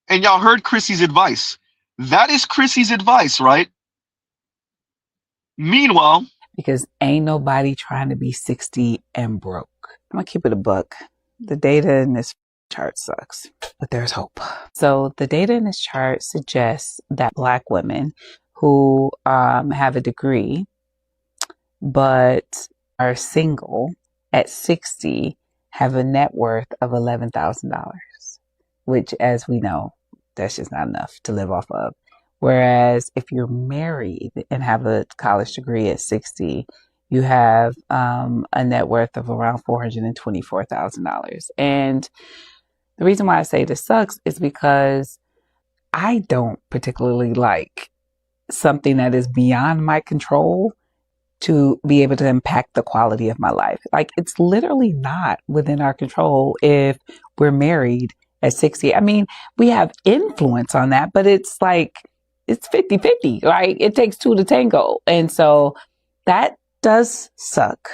And y'all heard Chrissy's advice. That is Chrissy's advice, right? Meanwhile, because ain't nobody trying to be 60 and broke. I'm gonna keep it a buck. The data in this chart sucks, but there's hope. So the data in this chart suggests that Black women who have a degree but are single at 60 have a net worth of $11,000, which, as we know, that's just not enough to live off of. Whereas if you're married and have a college degree at 60, you have a net worth of around $424,000. And the reason why I say this sucks is because I don't particularly like something that is beyond my control to be able to impact the quality of my life. Like, it's literally not within our control if we're married at 60. I mean, we have influence on that, but it's like, it's 50-50, right? It takes two to tango. And so that does suck.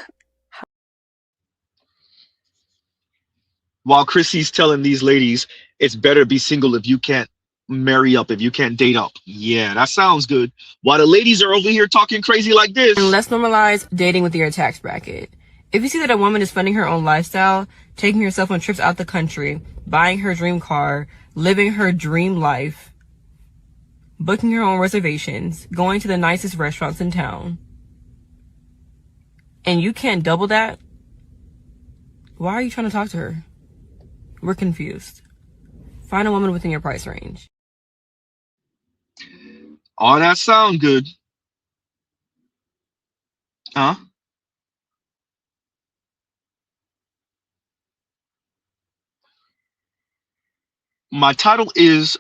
While Chrissy's telling these ladies it's better to be single if you can't marry up, if you can't date up. Yeah, that sounds good. While the ladies are over here talking crazy like this. And let's normalize dating with your tax bracket. If you see that a woman is funding her own lifestyle, taking herself on trips out the country, buying her dream car, living her dream life, booking her own reservations, going to the nicest restaurants in town, and you can't double that, why are you trying to talk to her? We're confused. Find a woman within your price range. Oh, that sound good. Huh? My title is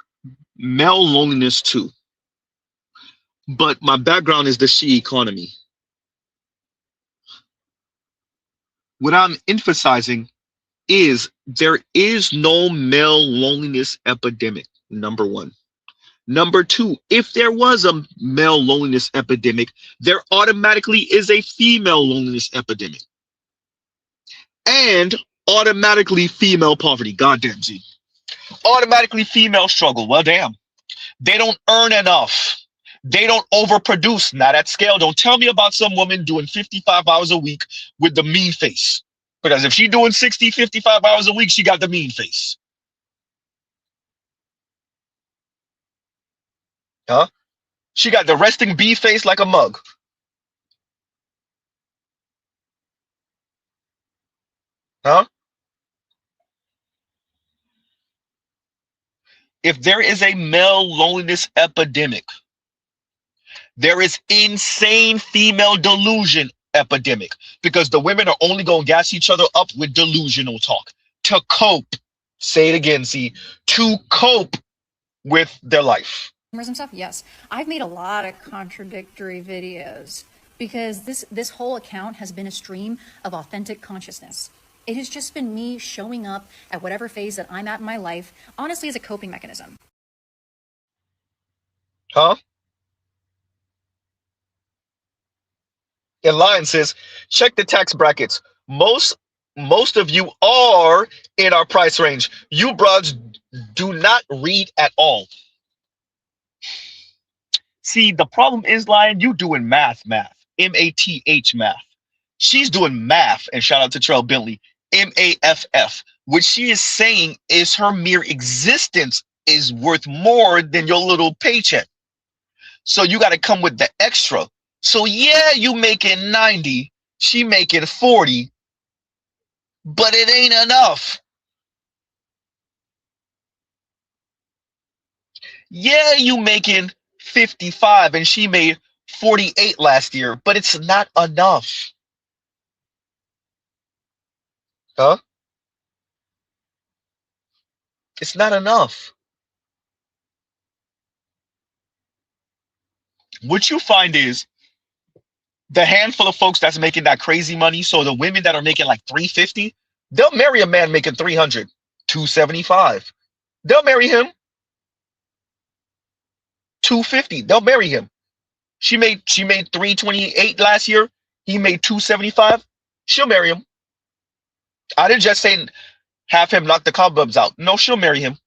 Male Loneliness 2. But my background is the she economy. What I'm emphasizing is there is no male loneliness epidemic, number one. Number two, if there was a male loneliness epidemic, there automatically is a female loneliness epidemic. And automatically female poverty. Goddamn, Z. Automatically female struggle. Well, damn. They don't earn enough. They don't overproduce. Not at scale. Don't tell me about some woman doing 55 hours a week with the mean face. Because if she's doing 60, 55 hours a week, she got the mean face. Huh? She got the resting bee face like a mug. Huh? If there is a male loneliness epidemic, there is insane female delusion epidemic, because the women are only going to gas each other up with delusional talk to cope. Say it again, see, to cope with their life. And stuff, yes. I've made a lot of contradictory videos because this whole account has been a stream of authentic consciousness. It has just been me showing up at whatever phase that I'm at in my life, honestly, as a coping mechanism. Huh? And Lion says, check the tax brackets. Most of you are in our price range. You broads do not read at all. See, the problem is, Lion, you doing math. M-A-T-H math. She's doing math, and shout out to Trell Bentley, M-A-F-F. What she is saying is her mere existence is worth more than your little paycheck. So you got to come with the extra. So yeah, you making 90, she making 40, but it ain't enough. Yeah, you making 55 and she made 48 last year, but it's not enough. Huh? It's not enough. What you find is the handful of folks that's making that crazy money, so the women that are making like 350, they'll marry a man making 300, 275. They'll marry him. 250. They'll marry him. She made 328 last year. He made 275. She'll marry him. I didn't just say have him knock the cobwebs out. No, she'll marry him.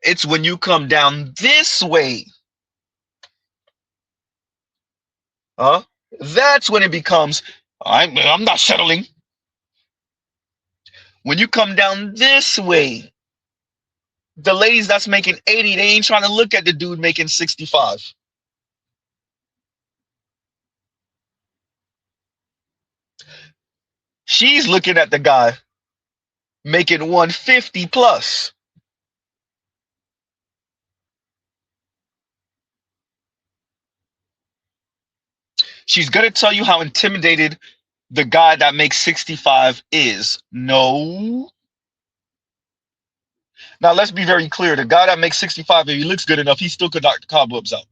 It's when you come down this way. Huh? That's when it becomes, I'm not settling. When you come down this way, the ladies that's making 80, they ain't trying to look at the dude making 65. She's looking at the guy making 150 plus. She's going to tell you how intimidated the guy that makes 65 is. No. Now, let's be very clear. The guy that makes 65, if he looks good enough, he still could knock the cobwebs out.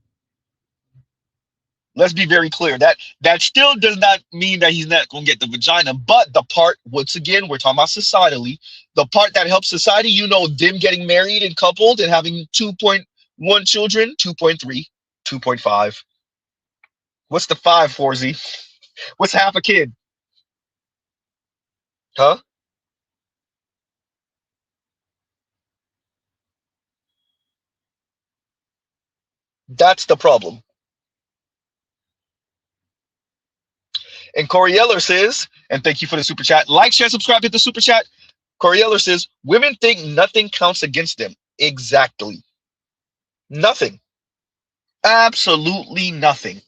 Let's be very clear. That still does not mean that he's not going to get the vagina. But the part, once again, we're talking about societally, the part that helps society, you know, them getting married and coupled and having 2.1 children, 2.3, 2.5. What's the 5 for, Z? What's half a kid? Huh? That's the problem. And Corieller says, and thank you for the super chat. Like, share, subscribe, hit the super chat. Corieller says, women think nothing counts against them. Exactly. Nothing. Absolutely nothing.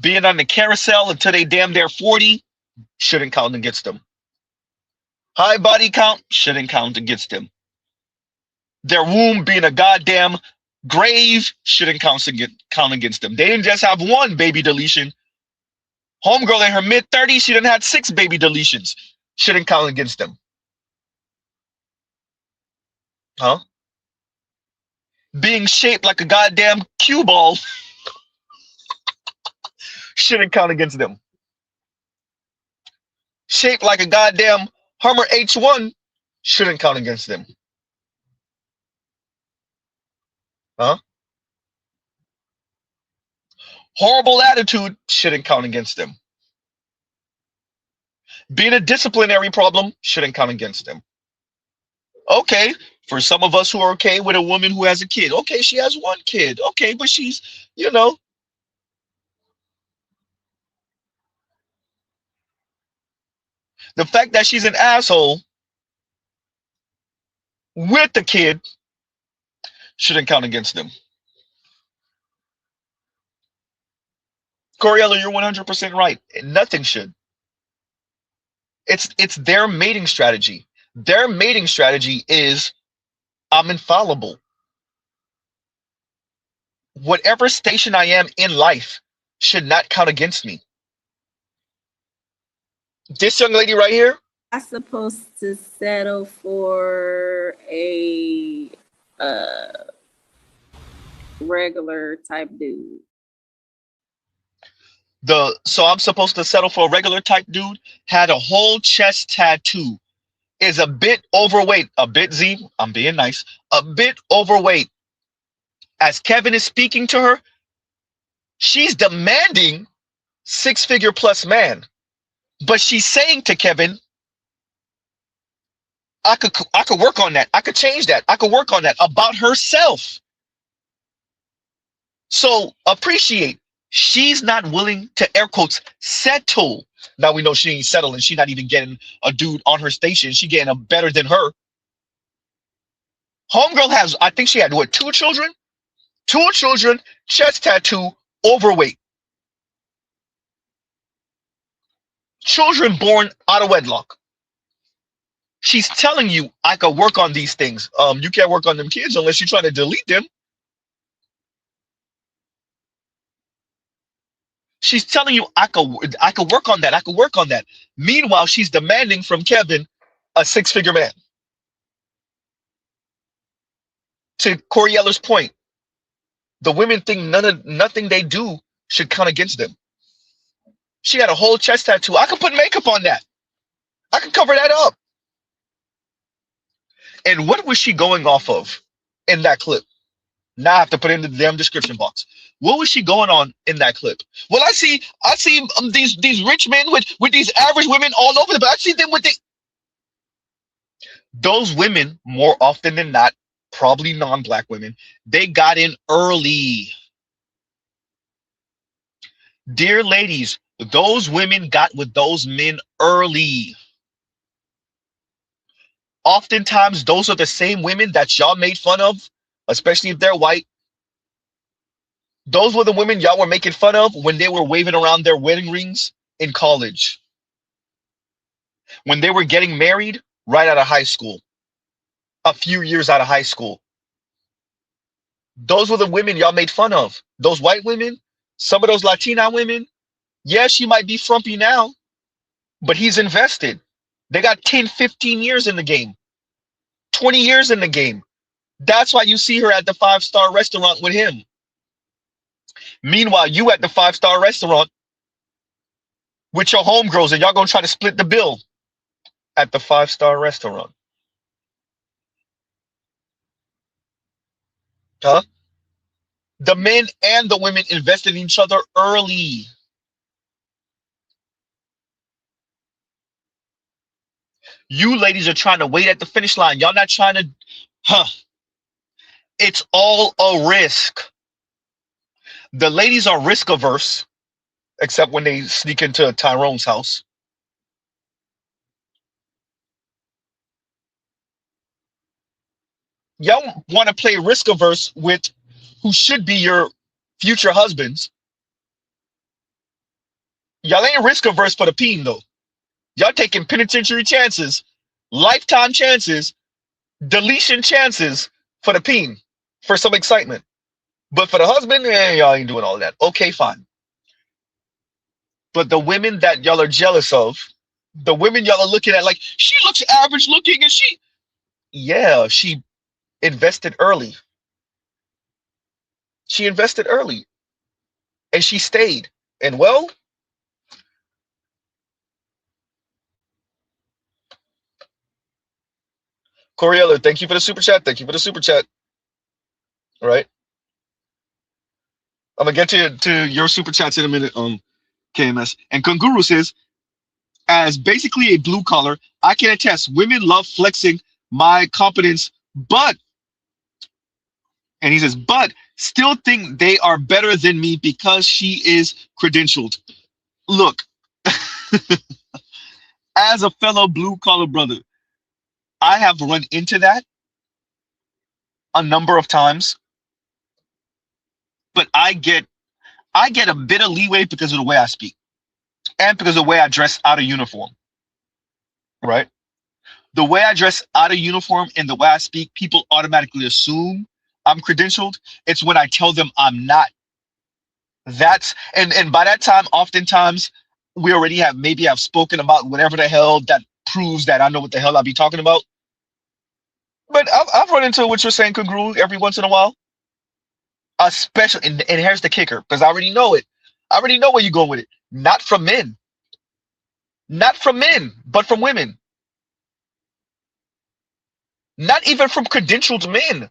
Being on the carousel until they damn near 40 shouldn't count against them. High body count shouldn't count against them. Their womb being a goddamn grave shouldn't count against them. They didn't just have one baby deletion. Homegirl in her mid-30s, she done had 6 baby deletions. Shouldn't count against them. Huh? Being shaped like a goddamn cue ball shouldn't count against them. Shaped like a goddamn Hummer H1 shouldn't count against them. Huh? Horrible attitude shouldn't count against them. Being a disciplinary problem shouldn't count against them. Okay, for some of us who are okay with a woman who has a kid. Okay, she has 1 kid. Okay, but she's, you know. The fact that she's an asshole with the kid shouldn't count against them. Coriella, you're 100% right. Nothing should. It's their mating strategy. Their mating strategy is, I'm infallible. Whatever station I am in life should not count against me. This young lady right here, I'm supposed to settle for a regular type dude. So I'm supposed to settle for a regular type dude, had a whole chest tattoo, is a bit overweight, a bit Z, I'm being nice, a bit overweight. As Kevin is speaking to her, she's demanding 6-figure plus man. But she's saying to Kevin, I could work on that. I could change that. I could work on that about herself. So appreciate, she's not willing to, air quotes, settle. Now we know she ain't settling. She's not even getting a dude on her station. She getting a better than her. Homegirl has, I think she had, what, 2 children? 2 children, chest tattoo, overweight. Children born out of wedlock. She's telling you, I could work on these things. You can't work on them kids unless you're trying to delete them. She's telling you, I could work on that. I could work on that. Meanwhile, she's demanding from Kevin a 6-figure man. To Corieller's point, the women think nothing they do should count against them. She had a whole chest tattoo. I could put makeup on that. I could cover that up. And what was she going off of in that clip? Now I have to put it in the damn description box. What was she going on in that clip? Well, I see these rich men with these average women all over the place. I see them with those women, more often than not, probably non-black women, they got in early. Dear ladies, those women got with those men early. Oftentimes, those are the same women that y'all made fun of, especially if they're white. Those were the women y'all were making fun of when they were waving around their wedding rings in college. When they were getting married right out of high school, a few years out of high school. Those were the women y'all made fun of. Those white women, some of those Latina women, yeah, she might be frumpy now, but he's invested. They got 10, 15 years in the game, 20 years in the game. That's why you see her at the 5-star restaurant with him. Meanwhile, you at the 5-star restaurant with your homegirls, and y'all gonna try to split the bill at the 5-star restaurant. Huh? The men and the women invested in each other early. You ladies are trying to wait at the finish line. Y'all not trying to, it's all a risk. The ladies are risk averse, except when they sneak into Tyrone's house. Y'all want to play risk averse with who should be your future husbands. Y'all ain't risk averse for the peen though. Y'all taking penitentiary chances, lifetime chances, deletion chances for the peen, for some excitement. But for the husband, y'all ain't doing all that. Okay, fine. But the women that y'all are jealous of, the women y'all are looking at like, she looks average looking and she invested early. She invested early. And she stayed. And well, Coriella, thank you for the super chat. Thank you for the super chat. All right. I'm gonna get to your super chats in a minute, KMS. And Kunguru says, as basically a blue collar, I can attest women love flexing my competence, but still think they are better than me because she is credentialed. Look, as a fellow blue collar brother, I have run into that a number of times, but I get a bit of leeway because of the way I speak and because of the way I dress out of uniform, right? The way I dress out of uniform and the way I speak, people automatically assume I'm credentialed. It's when I tell them I'm not. That's and by that time, oftentimes we already have spoken about whatever the hell that proves that I know what the hell I be talking about. But I've run into what you're saying, Congru, every once in a while. Especially, and here's the kicker, because I already know it. I already know where you're going with it. Not from men. Not from men, but from women. Not even from credentialed men.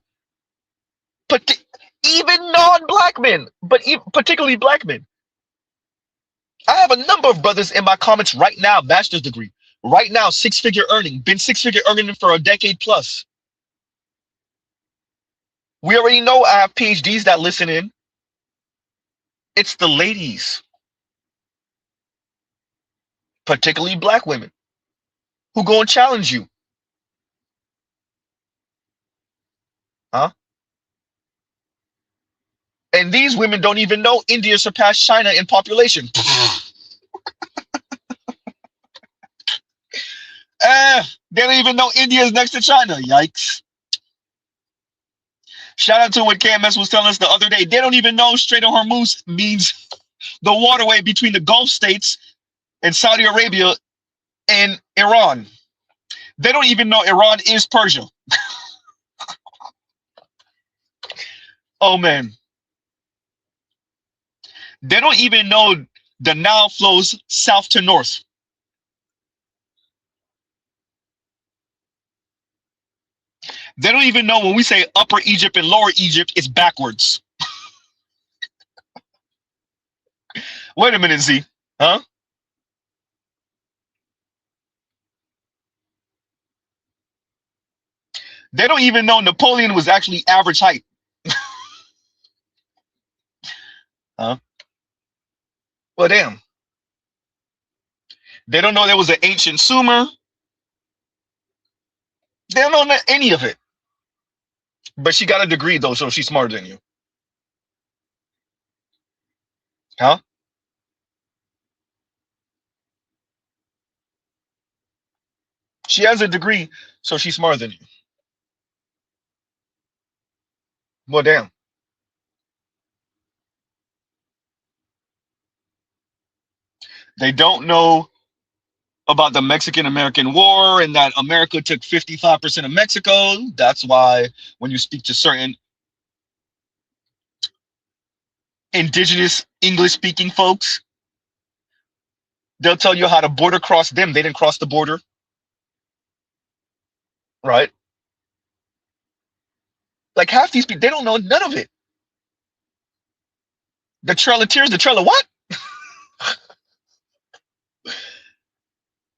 But even non-black men, but particularly black men. I have a number of brothers in my comments right now, master's degree. Right now, six-figure earning. Been six-figure earning for a decade plus. We already know I have PhDs that listen in. It's the ladies, particularly black women, who go and challenge you. Huh? And these women don't even know India surpassed China in population. They don't even know India is next to China. Yikes. Shout out to what KMS was telling us the other day. They don't even know Strait of Hormuz means the waterway between the Gulf states and Saudi Arabia and Iran. They don't even know Iran is Persia. Oh, man. They don't even know the Nile flows south to north. They don't even know when we say Upper Egypt and Lower Egypt, it's backwards. Wait a minute, Z. Huh? They don't even know Napoleon was actually average height. Huh? Well, damn. They don't know there was an ancient Sumer. They don't know any of it. But she got a degree, though, so she's smarter than you. Huh? She has a degree, so she's smarter than you. Well, damn. They don't know about the Mexican-American War and that America took 55% of Mexico. That's why when you speak to certain indigenous English-speaking folks, they'll tell you how the border crossed them. They didn't cross the border, right? Like half these people, they don't know none of it. The Trail of Tears, the Trail of what?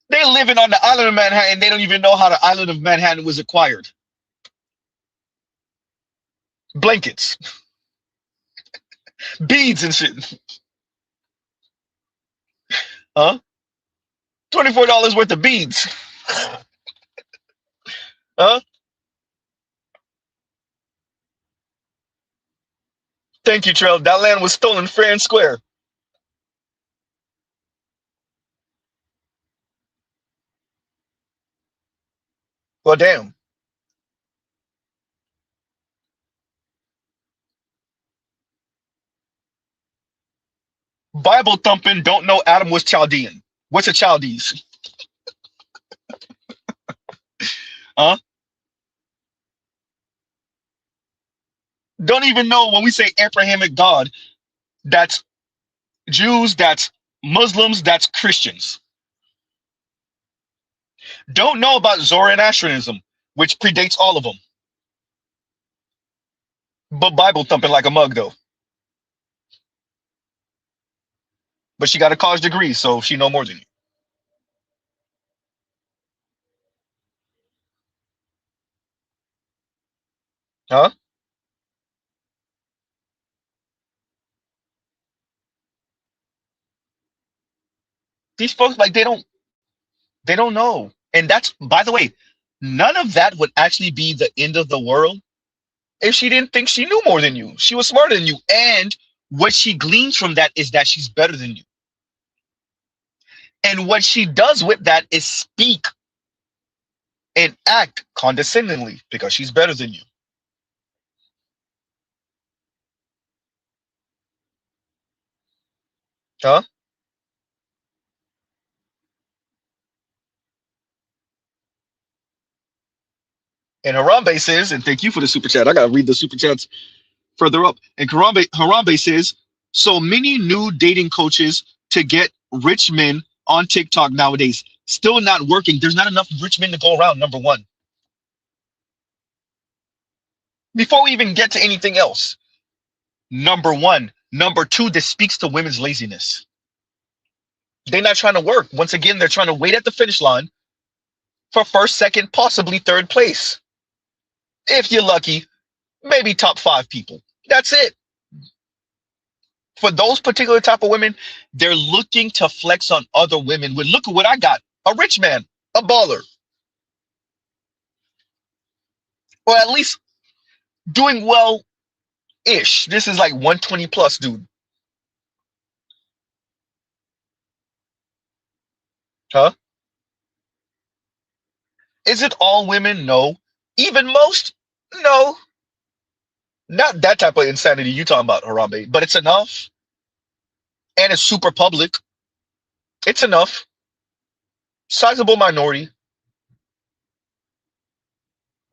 They're living on the island of Manhattan. They don't even know how the island of Manhattan was acquired. Blankets, beads and shit. Huh? $24 worth of beads. Huh? Thank you, Trail. That land was stolen fair and square. Well, damn. Bible thumping don't know Adam was Chaldean. What's a Chaldees? Huh? Don't even know when we say Abrahamic God, that's Jews, that's Muslims, that's Christians. Don't know about Zoroastrianism, which predates all of them. But Bible thumping like a mug, though. But she got a college degree, so she know more than you. Huh? These folks, like, they don't know. And that's, by the way, none of that would actually be the end of the world if she didn't think she knew more than you. She was smarter than you. And what she gleans from that is that she's better than you. And what she does with that is speak and act condescendingly because she's better than you. Huh? And Harambe says, and thank you for the super chat. I gotta read the super chats further up. And Harambe says, so many new dating coaches to get rich men on TikTok nowadays. Still not working. There's not enough rich men to go around, number one. Before we even get to anything else, number one. Number two, this speaks to women's laziness. They're not trying to work. Once again, they're trying to wait at the finish line for first, second, possibly third place. If you're lucky, maybe top 5 people. That's it. For those particular type of women, they're looking to flex on other women. With, look at what I got. A rich man, a baller. Or at least doing well-ish. This is like 120 plus, dude. Huh? Is it all women? No. Even most? No. Not that type of insanity you talking about, Harambe, but it's enough. And it's super public. It's enough. Sizable minority.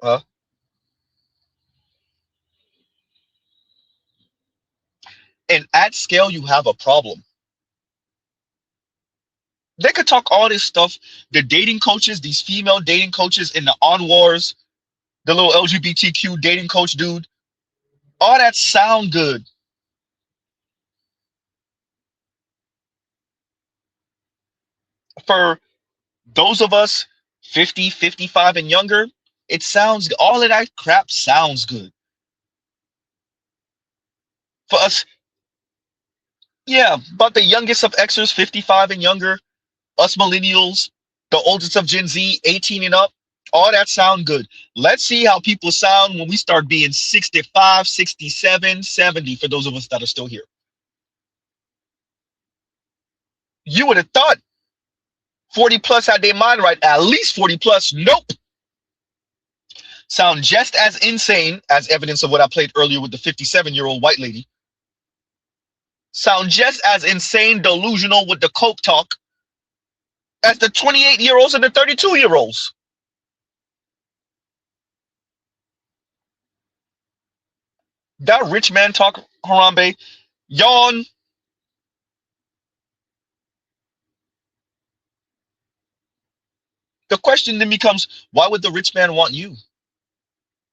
Huh? And at scale, you have a problem. They could talk all this stuff. The dating coaches, these female dating coaches in the On Wars, the little LGBTQ dating coach dude, all that sound good. For those of us 50, 55 and younger, it sounds, all of that crap sounds good. For us, yeah, about the youngest of Xers, 55 and younger, us millennials, the oldest of Gen Z, 18 and up, all that sound good. Let's see how people sound when we start being 65, 67, 70, for those of us that are still here. You would have thought 40 plus had their mind right, at least 40 plus. Nope. Sound just as insane as evidence of what I played earlier with the 57-year-old white lady. Sound just as insane, delusional with the coke talk as the 28-year-olds and the 32-year-olds. That rich man talk, Harambe, yawn. The question then becomes, why would the rich man want you?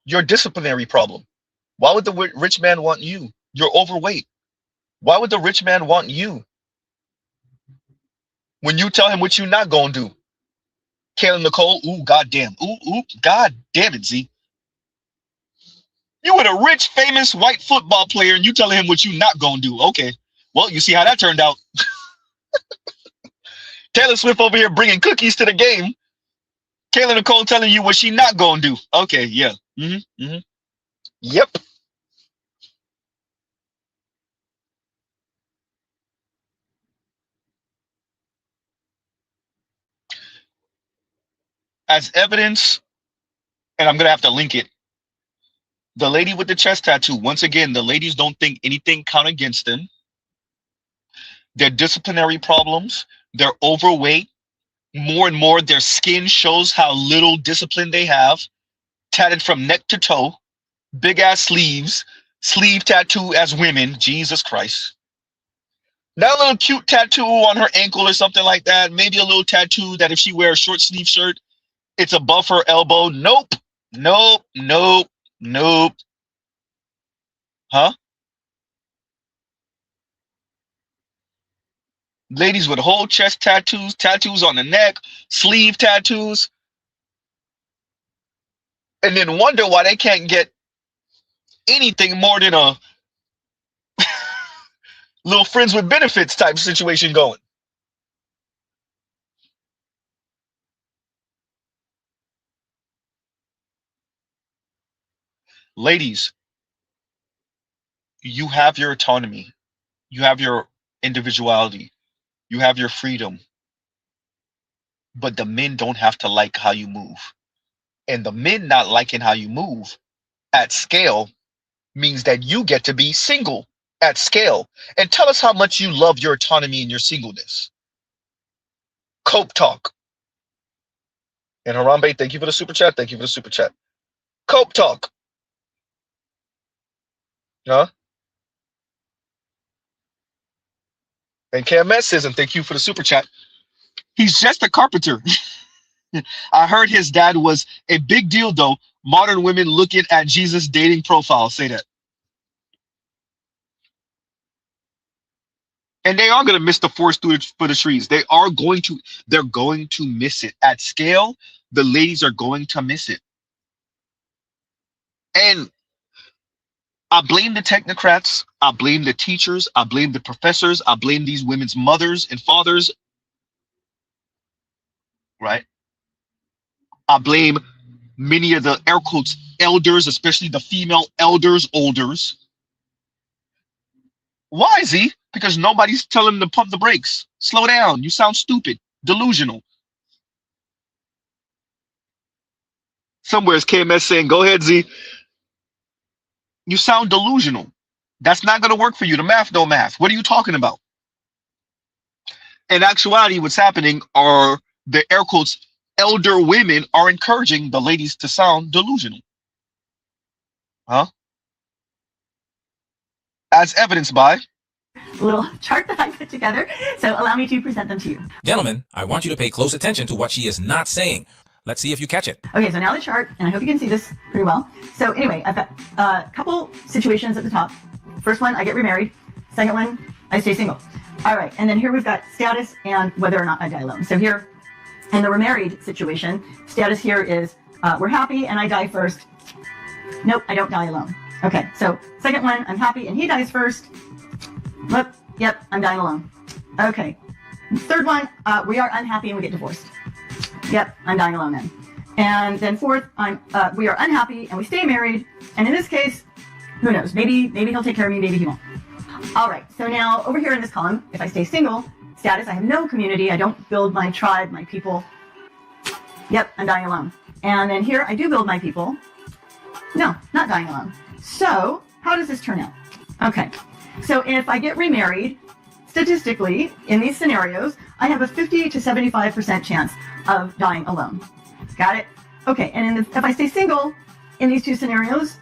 Your disciplinary problem. Why would the rich man want you? You're overweight. Why would the rich man want you? When you tell him what you're not gonna do. Kayla Nicole, ooh, goddamn. Ooh, god damn it, Z. You with a rich, famous white football player and you telling him what you're not gonna do. Okay. Well, you see how that turned out. Taylor Swift over here bringing cookies to the game. Kayla Nicole telling you what she not gonna do. Okay, yeah. Yep. As evidence, and I'm gonna have to link it. The lady with the chest tattoo. Once again, the ladies don't think anything count against them. Their disciplinary problems. They're overweight. More and more, their skin shows how little discipline they have. Tatted from neck to toe. Big ass sleeves. Sleeve tattoo as women. Jesus Christ. Not a little cute tattoo on her ankle or something like that. Maybe a little tattoo that if she wears a short sleeve shirt, it's above her elbow. Nope. Huh? Ladies with whole chest tattoos, tattoos on the neck, sleeve tattoos, and then wonder why they can't get anything more than a little friends with benefits type situation going. Ladies, you have your autonomy. You have your individuality. You have your freedom. But the men don't have to like how you move. And the men not liking how you move at scale means that you get to be single at scale. And tell us how much you love your autonomy and your singleness. Cope talk. And Harambe, thank you for the super chat. Thank you for the super chat. Cope talk. Huh? And KMS says, and thank you for the super chat. He's just a carpenter. I heard his dad was a big deal, though. Modern women looking at Jesus' dating profile say that. And they are going to miss the forest for the trees. They're going to miss it. At scale, the ladies are going to miss it. And I blame the technocrats. I blame the teachers. I blame the professors. I blame these women's mothers and fathers. Right? I blame many of the air quotes elders, especially the female elders. Why, Z? Because nobody's telling them to pump the brakes. Slow down. You sound stupid. Delusional. Somewhere's KMS saying, go ahead, Z. You sound delusional. That's not going to work for you. The math don't math. What are you talking about? In actuality, what's happening are the air quotes elder women are encouraging the ladies to sound delusional. Huh? As evidenced by a little chart that I put together. So allow me to present them to you. Gentlemen, I want you to pay close attention to what she is not saying. Let's see if you catch it. Okay, so now the chart, and I hope you can see this pretty well. So anyway, I've got a couple situations at the top. First one, I get remarried. Second one, I stay single. All right, and then here we've got status and whether or not I die alone. So here, in the remarried situation, status here is we're happy and I die first. Nope, I don't die alone. Okay, so second one, I'm happy and he dies first. Look, yep, I'm dying alone. Okay, third one, we are unhappy and we get divorced. Yep, I'm dying alone then. And then fourth, we are unhappy and we stay married. And in this case, who knows? Maybe he'll take care of me, maybe he won't. All right, so now over here in this column, if I stay single, status, I have no community. I don't build my tribe, my people. Yep, I'm dying alone. And then here, I do build my people. No, not dying alone. So how does this turn out? Okay, so if I get remarried, statistically, in these scenarios, I have a 50 to 75% chance of dying alone. Got it? Okay, and if I stay single in these two scenarios,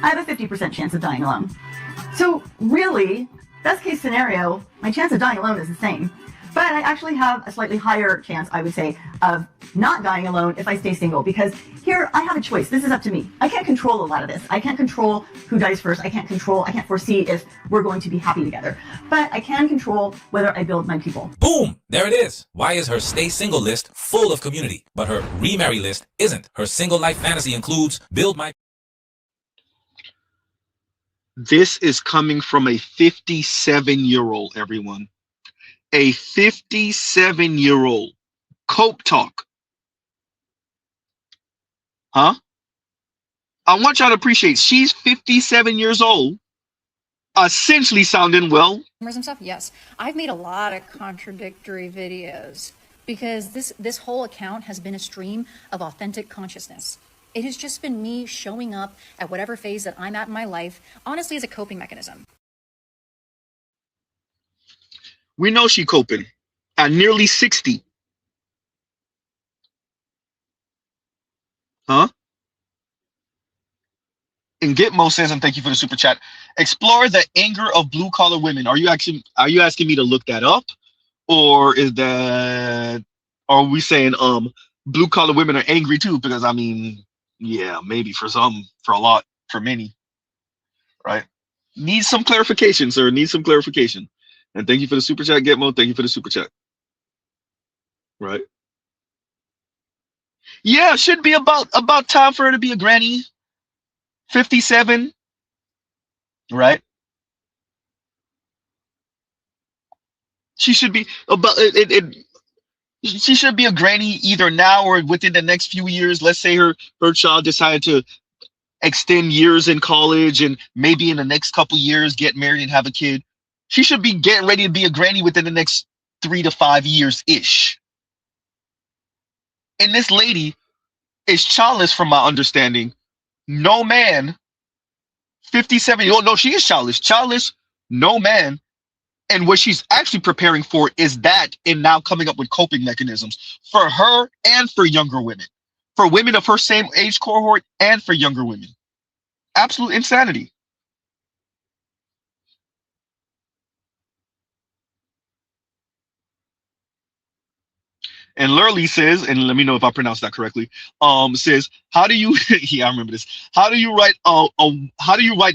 I have a 50% chance of dying alone. So really, best case scenario, my chance of dying alone is the same. But I actually have a slightly higher chance, I would say, of not dying alone if I stay single, because here I have a choice. This is up to me. I can't control a lot of this. I can't control who dies first. I can't foresee if we're going to be happy together. But I can control whether I build my people. Boom! There it is. Why is her stay single list full of community, but her remarry list isn't? Her single life fantasy includes build my... This is coming from a 57-year-old, everyone. A 57-year-old. Cope talk. Huh? I want y'all to appreciate she's 57 years old, essentially sounding well. And stuff, yes. I've made a lot of contradictory videos because this whole account has been a stream of authentic consciousness. It has just been me showing up at whatever phase that I'm at in my life, honestly, as a coping mechanism. We know she coping at nearly 60. Huh? And Gitmo says, and thank you for the super chat. Explore the anger of blue collar women. Are you asking me to look that up, or is that, are we saying blue collar women are angry too? Because I mean, yeah, maybe for some, for a lot, for many, right? Need some clarification, sir. Need some clarification. And thank you for the super chat, Gitmo. Thank you for the super chat. Right? Yeah, should be about time for her to be a granny. 57, right? She should be about she should be a granny either now or within the next few years. Let's say her child decided to extend years in college and maybe in the next couple years get married and have a kid. She should be getting ready to be a granny within the next 3 to 5 years ish. And this lady is childless, from my understanding. No man, 57. Oh no, she is childless. Childless, no man. And what she's actually preparing for is that, and now coming up with coping mechanisms for her and for younger women, for women of her same age cohort and for younger women. Absolute insanity. And Lurley says, and let me know if I pronounced that correctly, says, how do you, yeah, I remember this. How do you write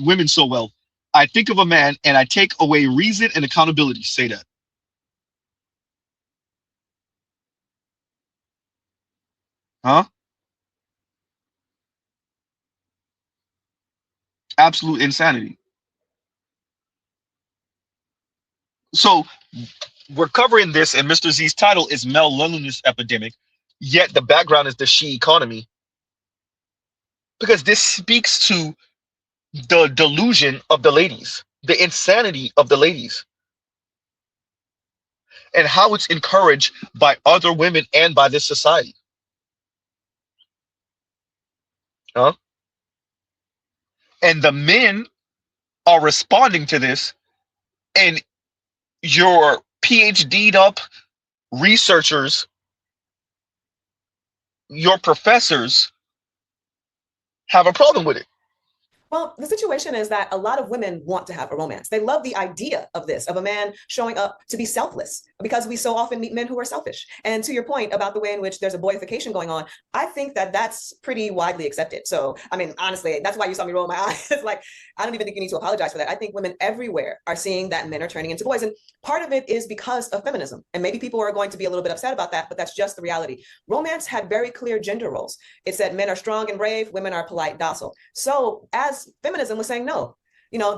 women so well? I think of a man and I take away reason and accountability. Say that. Huh? Absolute insanity. So we're covering this, and Mr. Z's title is Male Loneliness Epidemic, yet the background is the she economy. Because this speaks to the delusion of the ladies, the insanity of the ladies, and how it's encouraged by other women and by this society. Huh? And the men are responding to this, and your PhD'd up researchers, your professors have a problem with it. Well, the situation is that a lot of women want to have a romance. They love the idea of this, of a man showing up to be selfless, because we so often meet men who are selfish. And to your point about the way in which there's a boyification going on, I think that that's pretty widely accepted. So, I mean, honestly, that's why you saw me roll my eyes. It's like, I don't even think you need to apologize for that. I think women everywhere are seeing that men are turning into boys. And part of it is because of feminism. And maybe people are going to be a little bit upset about that, but that's just the reality. Romance had very clear gender roles. It said men are strong and brave, women are polite, docile. So as feminism was saying, no,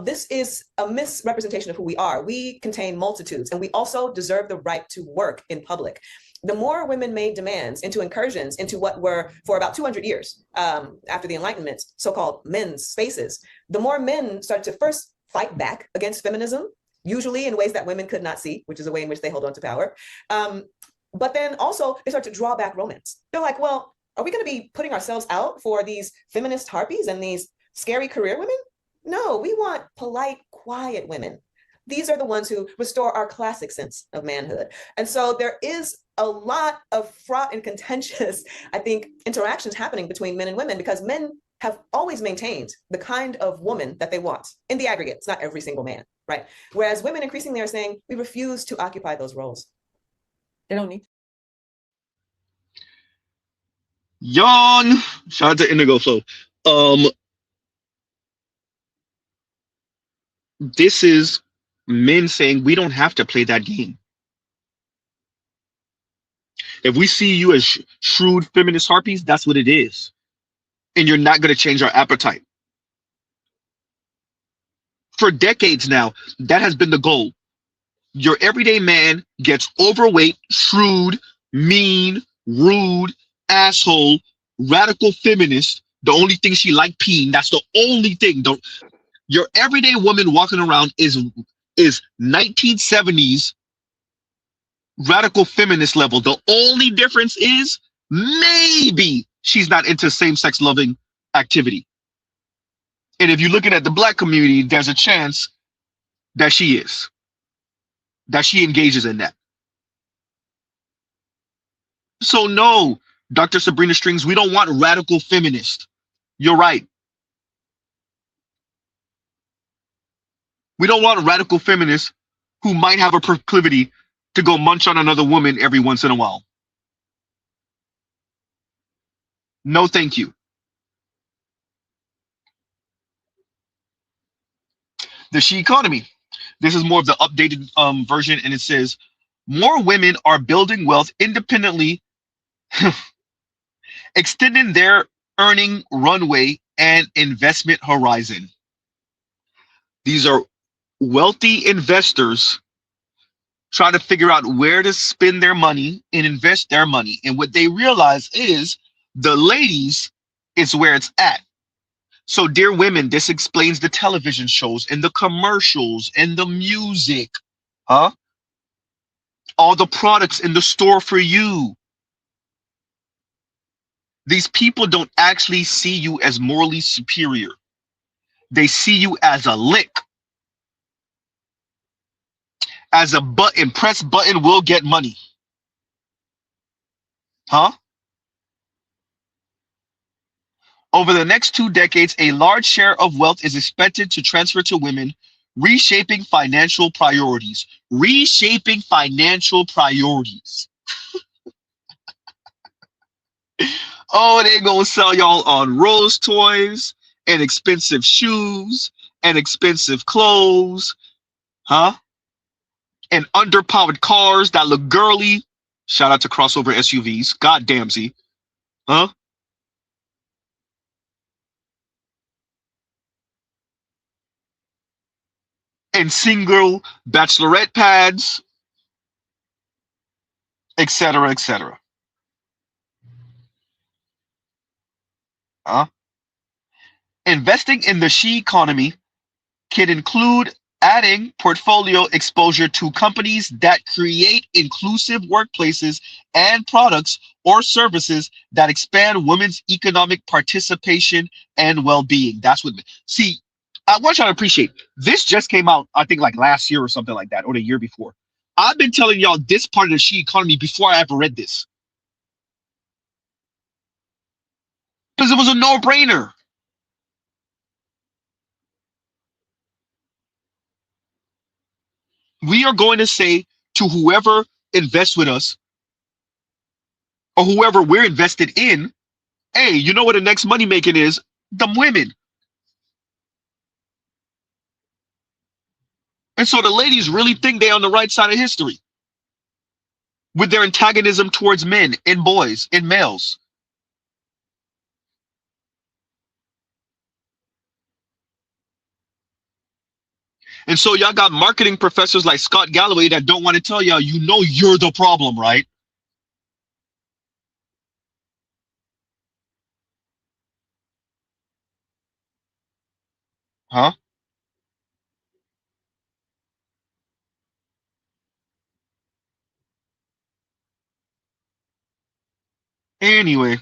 this is a misrepresentation of who we are. We contain multitudes, and we also deserve the right to work in public. The more women made demands into incursions into what were, for about 200 years after the Enlightenment, so-called men's spaces, the more men started to first fight back against feminism, usually in ways that women could not see, which is a way in which they hold on to power. But then also they start to draw back romance. They're like, well, are we going to be putting ourselves out for these feminist harpies and these scary career women? No, we want polite, quiet women these are the ones who restore our classic sense of manhood. And so there is a lot of fraught and contentious, I think, interactions happening between men and women, because men have always maintained the kind of woman that they want in the aggregate. It's not every single man, right? Whereas women increasingly are saying, we refuse to occupy those roles. They don't need. Yawn. Shout out to Indigo Flow. This is men saying we don't have to play that game. If we see you as shrewd feminist harpies, that's what it is. And you're not going to change our appetite. For decades now, that has been the goal. Your everyday man gets overweight, shrewd, mean, rude, asshole, radical feminist. The only thing she liked peeing. That's the only thing. Your everyday woman walking around is 1970s radical feminist level. The only difference is maybe she's not into same-sex loving activity. And if you're looking at the Black community, there's a chance that she is. That she engages in that. So no, Dr. Sabrina Strings, we don't want radical feminists. You're right. We don't want radical feminists who might have a proclivity to go munch on another woman every once in a while. No, thank you. The she economy. This is more of the updated version, and it says, more women are building wealth independently, extending their earning runway and investment horizon. These are wealthy investors trying to figure out where to spend their money and invest their money. And what they realize is the ladies is where it's at. So, dear women, this explains the television shows and the commercials and the music, huh? All the products in the store for you. These people don't actually see you as morally superior. They see you as a lick. As a button, press button, will get money. Huh? Over the next 2 decades, a large share of wealth is expected to transfer to women, reshaping financial priorities. Reshaping financial priorities. Oh, they gonna sell y'all on Rose toys and expensive shoes and expensive clothes, huh? And underpowered cars that look girly. Shout out to crossover SUVs. God damn, Z. Huh? And single bachelorette pads, etc., etc. Huh? Investing in the she economy can include adding portfolio exposure to companies that create inclusive workplaces and products or services that expand women's economic participation and well-being. That's what. See, I want y'all to appreciate this. Just came out, I think, like last year or something like that, or the year before. I've been telling y'all this part of the she economy before I ever read this, because it was a no-brainer. We are going to say to whoever invests with us or whoever we're invested in, hey, you know what the next money making is? Them women. And so the ladies really think they're on the right side of history with their antagonism towards men and boys and males. And so y'all got marketing professors like Scott Galloway that don't want to tell y'all, you know, you're the problem, right? Huh? Anyway.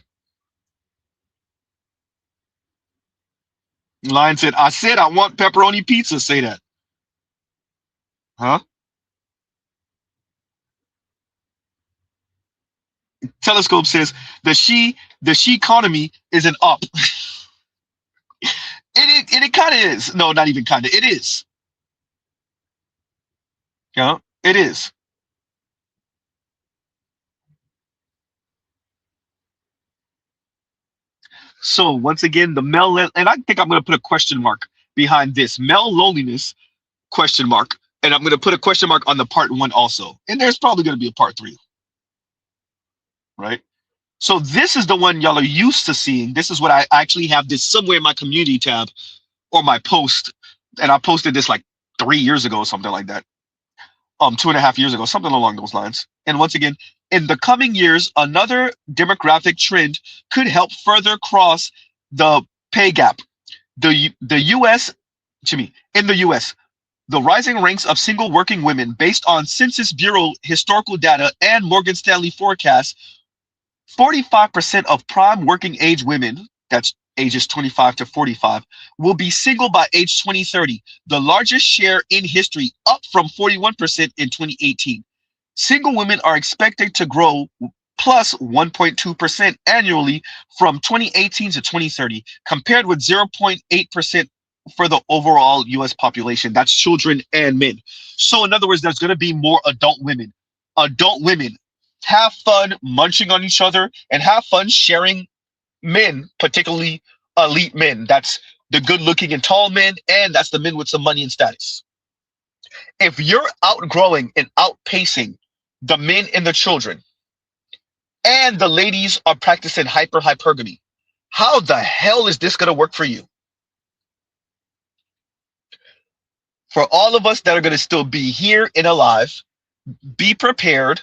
Lion said I want pepperoni pizza. Say that. Huh? Telescope says the she economy is an up. It kind of is. No, not even kind of. It is. Yeah, it is. So once again, the male, and I think I'm going to put a question mark behind this male loneliness question mark, and I'm going to put a question mark on the part 1 also, and there's probably going to be a part 3, right? So this is the one y'all are used to seeing. This is what I actually have this somewhere in my community tab or my post, and I posted this like 3 years ago or something like that. 2.5 years ago, something along those lines. And once again, in the coming years, another demographic trend could help further cross the pay gap. The U.S. in the U.S., the rising ranks of single working women based on Census Bureau historical data and Morgan Stanley forecasts, 45% of prime working age women, that's ages 25 to 45, will be single by age 2030, the largest share in history, up from 41% in 2018. Single women are expected to grow plus 1.2% annually from 2018 to 2030, compared with 0.8% for the overall US population. That's children and men. So in other words, there's going to be more adult women. Adult women have fun munching on each other and have fun sharing men, particularly elite men. That's the good looking and tall men, and that's the men with some money and status. If you're outgrowing and outpacing the men and the children, and the ladies are practicing hypergamy, how the hell is this going to work for you? For all of us that are going to still be here and alive, be prepared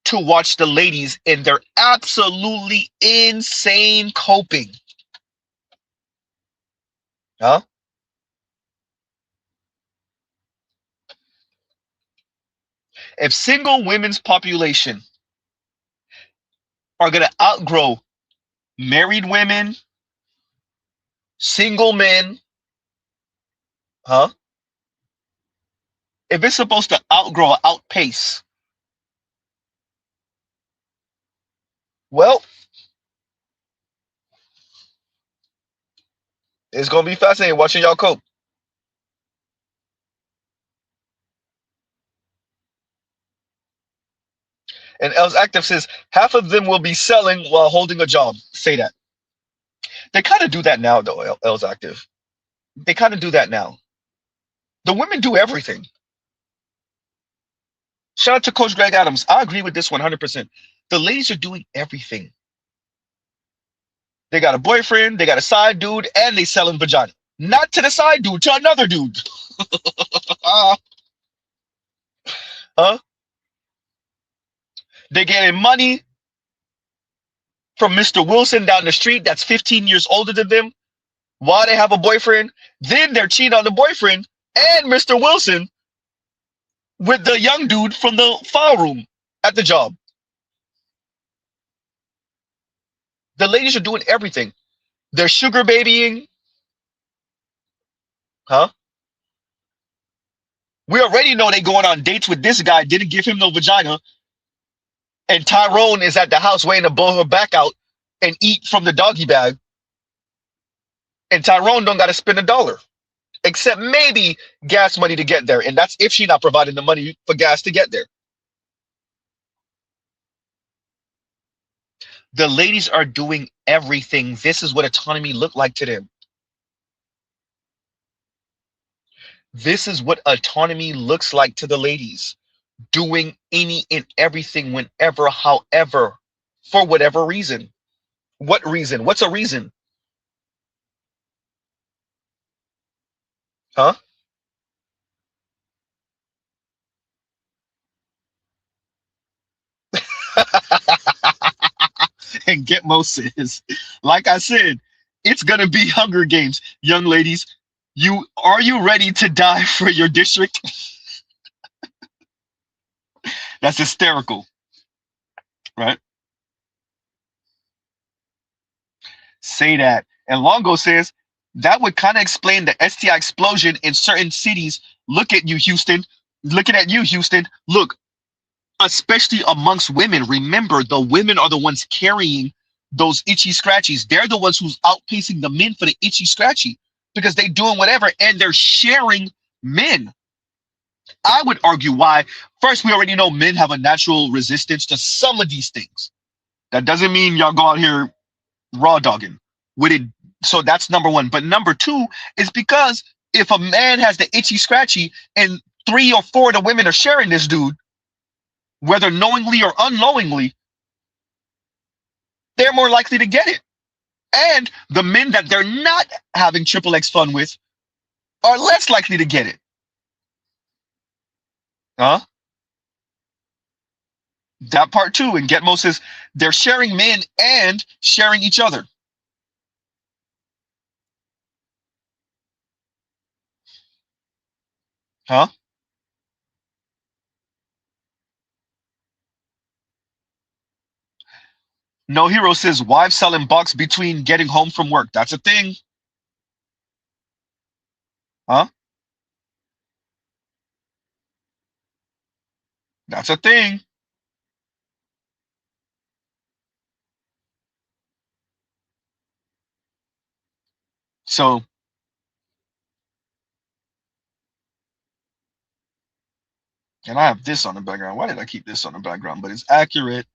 to watch the ladies in their absolutely insane coping. Huh? If single women's population are going to outgrow married women, single men, huh? If it's supposed to outgrow, outpace, well, it's going to be fascinating watching y'all cope. And Els Active says, half of them will be selling while holding a job. Say that. They kind of do that now, though, Els Active. They kind of do that now. The women do everything. Shout out to Coach Greg Adams. I agree with this 100%. The ladies are doing everything. They got a boyfriend, they got a side dude, and they selling vagina. Not to the side dude, to another dude. Huh? They're getting money from Mr. Wilson down the street that's 15 years older than them while they have a boyfriend. Then they're cheating on the boyfriend and Mr. Wilson with the young dude from the file room at the job. The ladies are doing everything. They're sugar babying. Huh? We already know they going on dates with this guy, didn't give him no vagina. And Tyrone is at the house waiting to blow her back out and eat from the doggy bag. And Tyrone don't got to spend $1, except maybe gas money to get there. And that's if she's not providing the money for gas to get there. The ladies are doing everything. This is what autonomy looked like to them. This is what autonomy looks like to the ladies. Doing any and everything, whenever, however, for whatever reason. What reason? What's a reason? Huh? And Get Mo says, like I said, it's gonna be Hunger Games, young ladies. Are you ready to die for your district? That's hysterical, right? Say that. And Longo says that would kind of explain the STI explosion in certain cities. Look at you, Houston. Looking at you, Houston. Look, especially amongst women, remember the women are the ones carrying those itchy scratchies. They're the ones who's outpacing the men for the itchy scratchy because they doing whatever and they're sharing men. I would argue why. First, we already know men have a natural resistance to some of these things. That doesn't mean y'all go out here raw dogging with it. So that's number one. But number two is because if a man has the itchy scratchy and 3 or 4 of the women are sharing this dude, whether knowingly or unknowingly, they're more likely to get it. And the men that they're not having triple X fun with are less likely to get it. Huh? That part too. And Getmo says they're sharing men and sharing each other. Huh? No Hero says wives selling box between getting home from work. That's a thing. Huh? That's a thing. So and I have this on the background. Why did I keep this on the background? But it's accurate.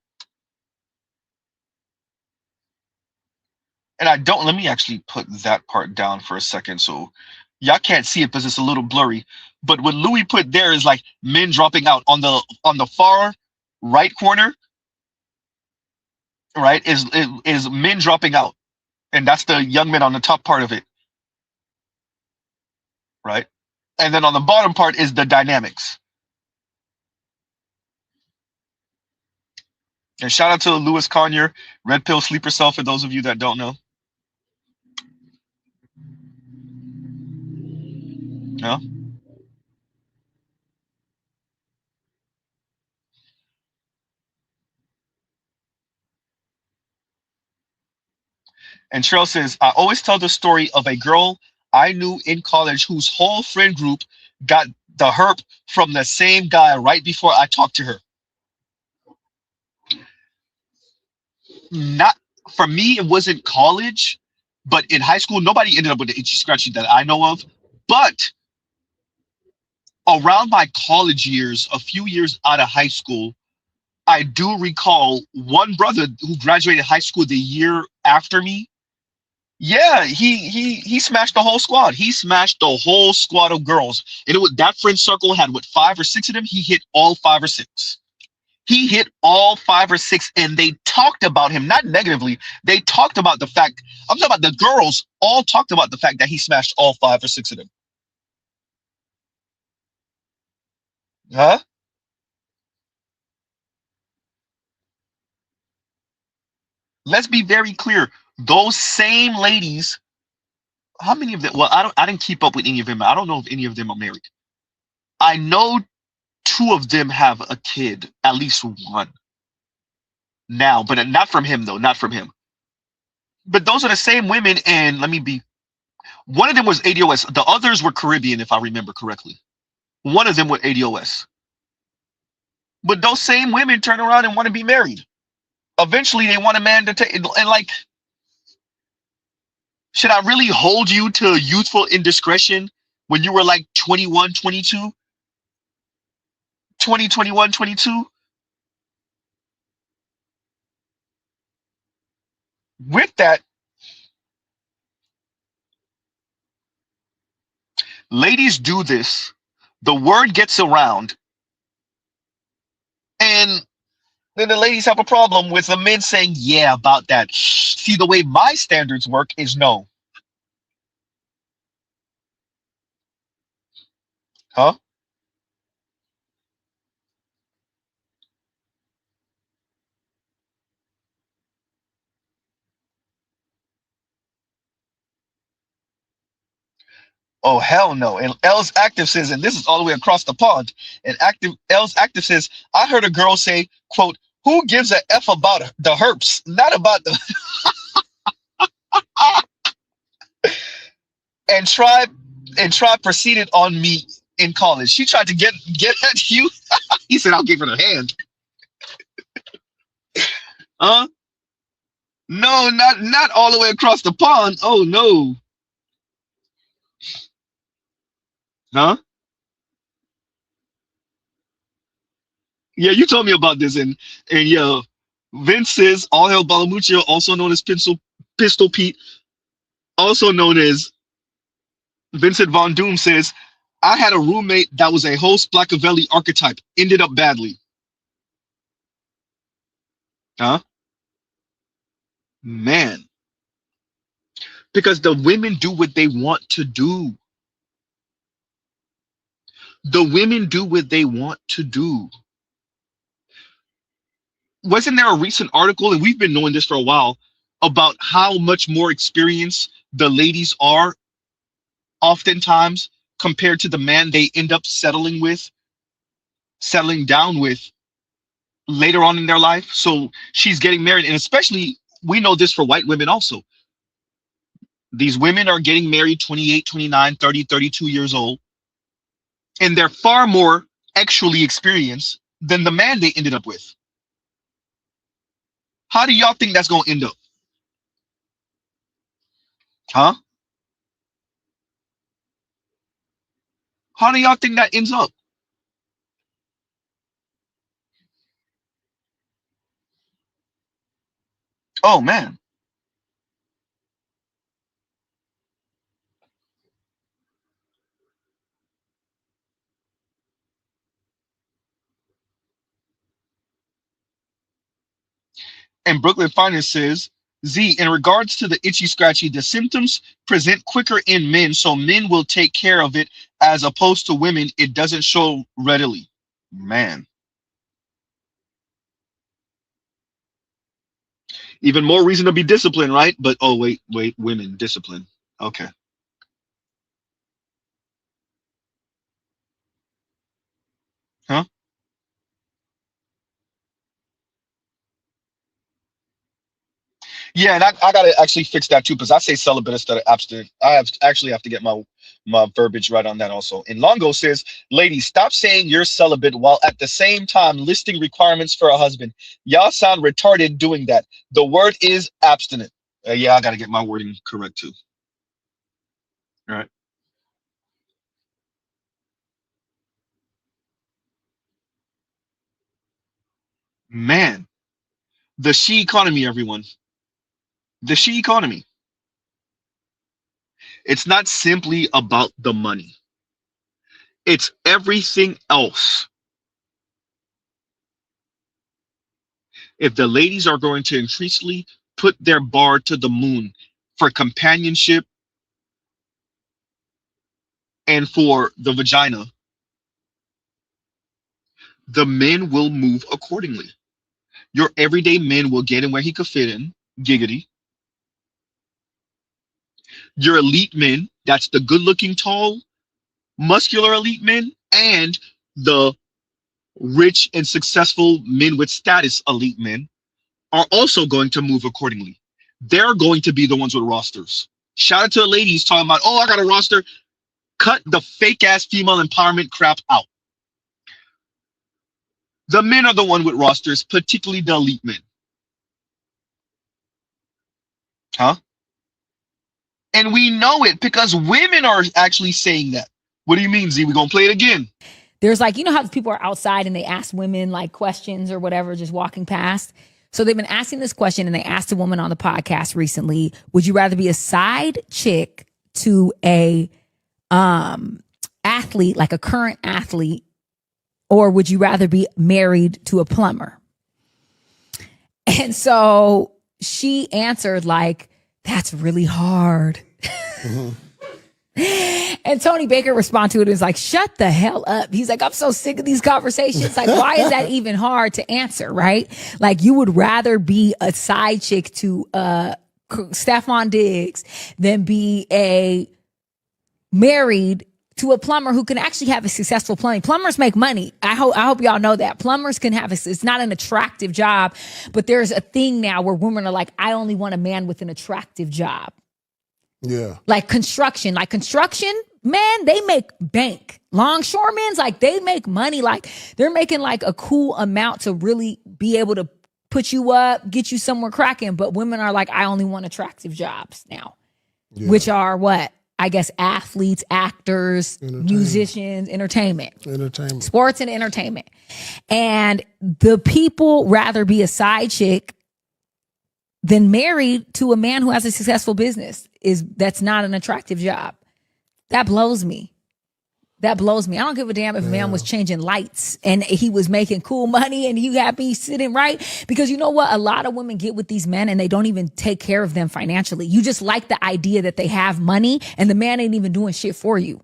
And I don't, let me actually put that part down for a second so y'all can't see it because it's a little blurry. But what Louis put there is like men dropping out on the far right corner, right? Is men dropping out. And that's the young men on the top part of it. Right? And then on the bottom part is the dynamics. And shout out to Louis Conyer, Red Pill Sleeper Cell for those of you that don't know. No? And Cheryl says, I always tell the story of a girl I knew in college whose whole friend group got the herp from the same guy right before I talked to her. Not for me, it wasn't college, but in high school, nobody ended up with the itchy scratchy that I know of. But around my college years, a few years out of high school, I do recall one brother who graduated high school the year after me. Yeah, he smashed the whole squad. He smashed the whole squad of girls. And it was that friend circle had what 5 or 6 of them. He hit all 5 or 6. He hit all 5 or 6, and they talked about him, not negatively. They talked about the fact, I'm talking about the girls all talked about the fact that he smashed all 5 or 6 of them. Huh? Let's be very clear. Those same ladies, how many of them? Well, I didn't keep up with any of them. I don't know if any of them are married. I know 2 of them have a kid, at least one. Now, but not from him though, not from him. But those are the same women, and one of them was ADOS. The others were Caribbean, if I remember correctly. One of them was ADOS. But those same women turn around and want to be married. Eventually, they want a man to take, and like, should I really hold you to youthful indiscretion when you were like 21, 22? 20, 21, 22? With that, ladies do this. The word gets around. And then the ladies have a problem with the men saying, yeah, about that. See, the way my standards work is no. Huh? Oh, hell no. And L's Active says, and this is all the way across the pond, and L's Active says, I heard a girl say, quote, who gives a F about the herps, not about the... and Tribe proceeded on me. in college. She tried to get at you. He said, I'll give her the hand. Huh? No, not all the way across the pond. Oh no. Huh? Yeah, you told me about this, and yeah, Vince says all hail Balamuccio, also known as Pistol Pete, also known as Vincent Von Doom says, I had a roommate that was a host Blackavelli archetype, ended up badly. Huh? Man. Because the women do what they want to do. The women do what they want to do. Wasn't there a recent article, and we've been knowing this for a while, about how much more experienced the ladies are oftentimes compared to the man they end up settling down with later on in their life? So she's getting married, and especially we know this for white women also. These women are getting married 28, 29, 30, 32 years old, and they're far more actually experienced than the man they ended up with. How do y'all think that's going to end up? Huh? How do y'all think that ends up? Oh, man. And Brooklyn Finance says, Z, in regards to the itchy scratchy, the symptoms present quicker in men, so men will take care of it, as opposed to women, it doesn't show readily. Man. Even more reason to be disciplined, right? But oh, wait, women, discipline. Okay. Huh? Yeah, and I gotta actually fix that too, because I say celibate instead of abstinent. Actually have to get my verbiage right on that also. And Longo says, ladies, stop saying you're celibate while at the same time listing requirements for a husband. Y'all sound retarded doing that. The word is abstinent. Yeah, I gotta get my wording correct too. All right. Man, the she economy, everyone. The she economy. It's not simply about the money. It's everything else. If the ladies are going to increasingly put their bar to the moon for companionship and for the vagina, the men will move accordingly. Your everyday men will get in where he could fit in, giggity. Your elite men, that's the good-looking, tall, muscular elite men, and the rich and successful men with status elite men, are also going to move accordingly. They're going to be the ones with rosters. Shout out to the ladies talking about, oh, I got a roster. Cut the fake-ass female empowerment crap out. The men are the one with rosters, particularly the elite men. Huh? And we know it because women are actually saying that. What do you mean, Z? We're going to play it again. There's like, you know how people are outside and they ask women like questions or whatever, just walking past. So they've been asking this question, and they asked a woman on the podcast recently, would you rather be a side chick to a athlete, like a current athlete, or would you rather be married to a plumber? And so she answered like, that's really hard. Mm-hmm. And Tony Baker responded to it and was like, shut the hell up. He's like, I'm so sick of these conversations. Like, why is that even hard to answer, right? Like, you would rather be a side chick to Stephon Diggs than be a married to a plumber who can actually have a successful plumbing. Plumbers make money. I hope y'all know that. Plumbers can have it's not an attractive job, but there's a thing now where women are like, I only want a man with an attractive job. Yeah. Like construction man, they make bank. Longshoremen's like they make money, like they're making like a cool amount to really be able to put you up, get you somewhere cracking. But women are like, I only want attractive jobs now, which are what? I guess athletes, actors, musicians, entertainment, sports and entertainment. And the people rather be a side chick than married to a man who has a successful business. That's not an attractive job. That blows me. That blows me. I don't give a damn if a man was changing lights and he was making cool money and you happy sitting right. Because you know what? A lot of women get with these men and they don't even take care of them financially. You just like the idea that they have money and the man ain't even doing shit for you.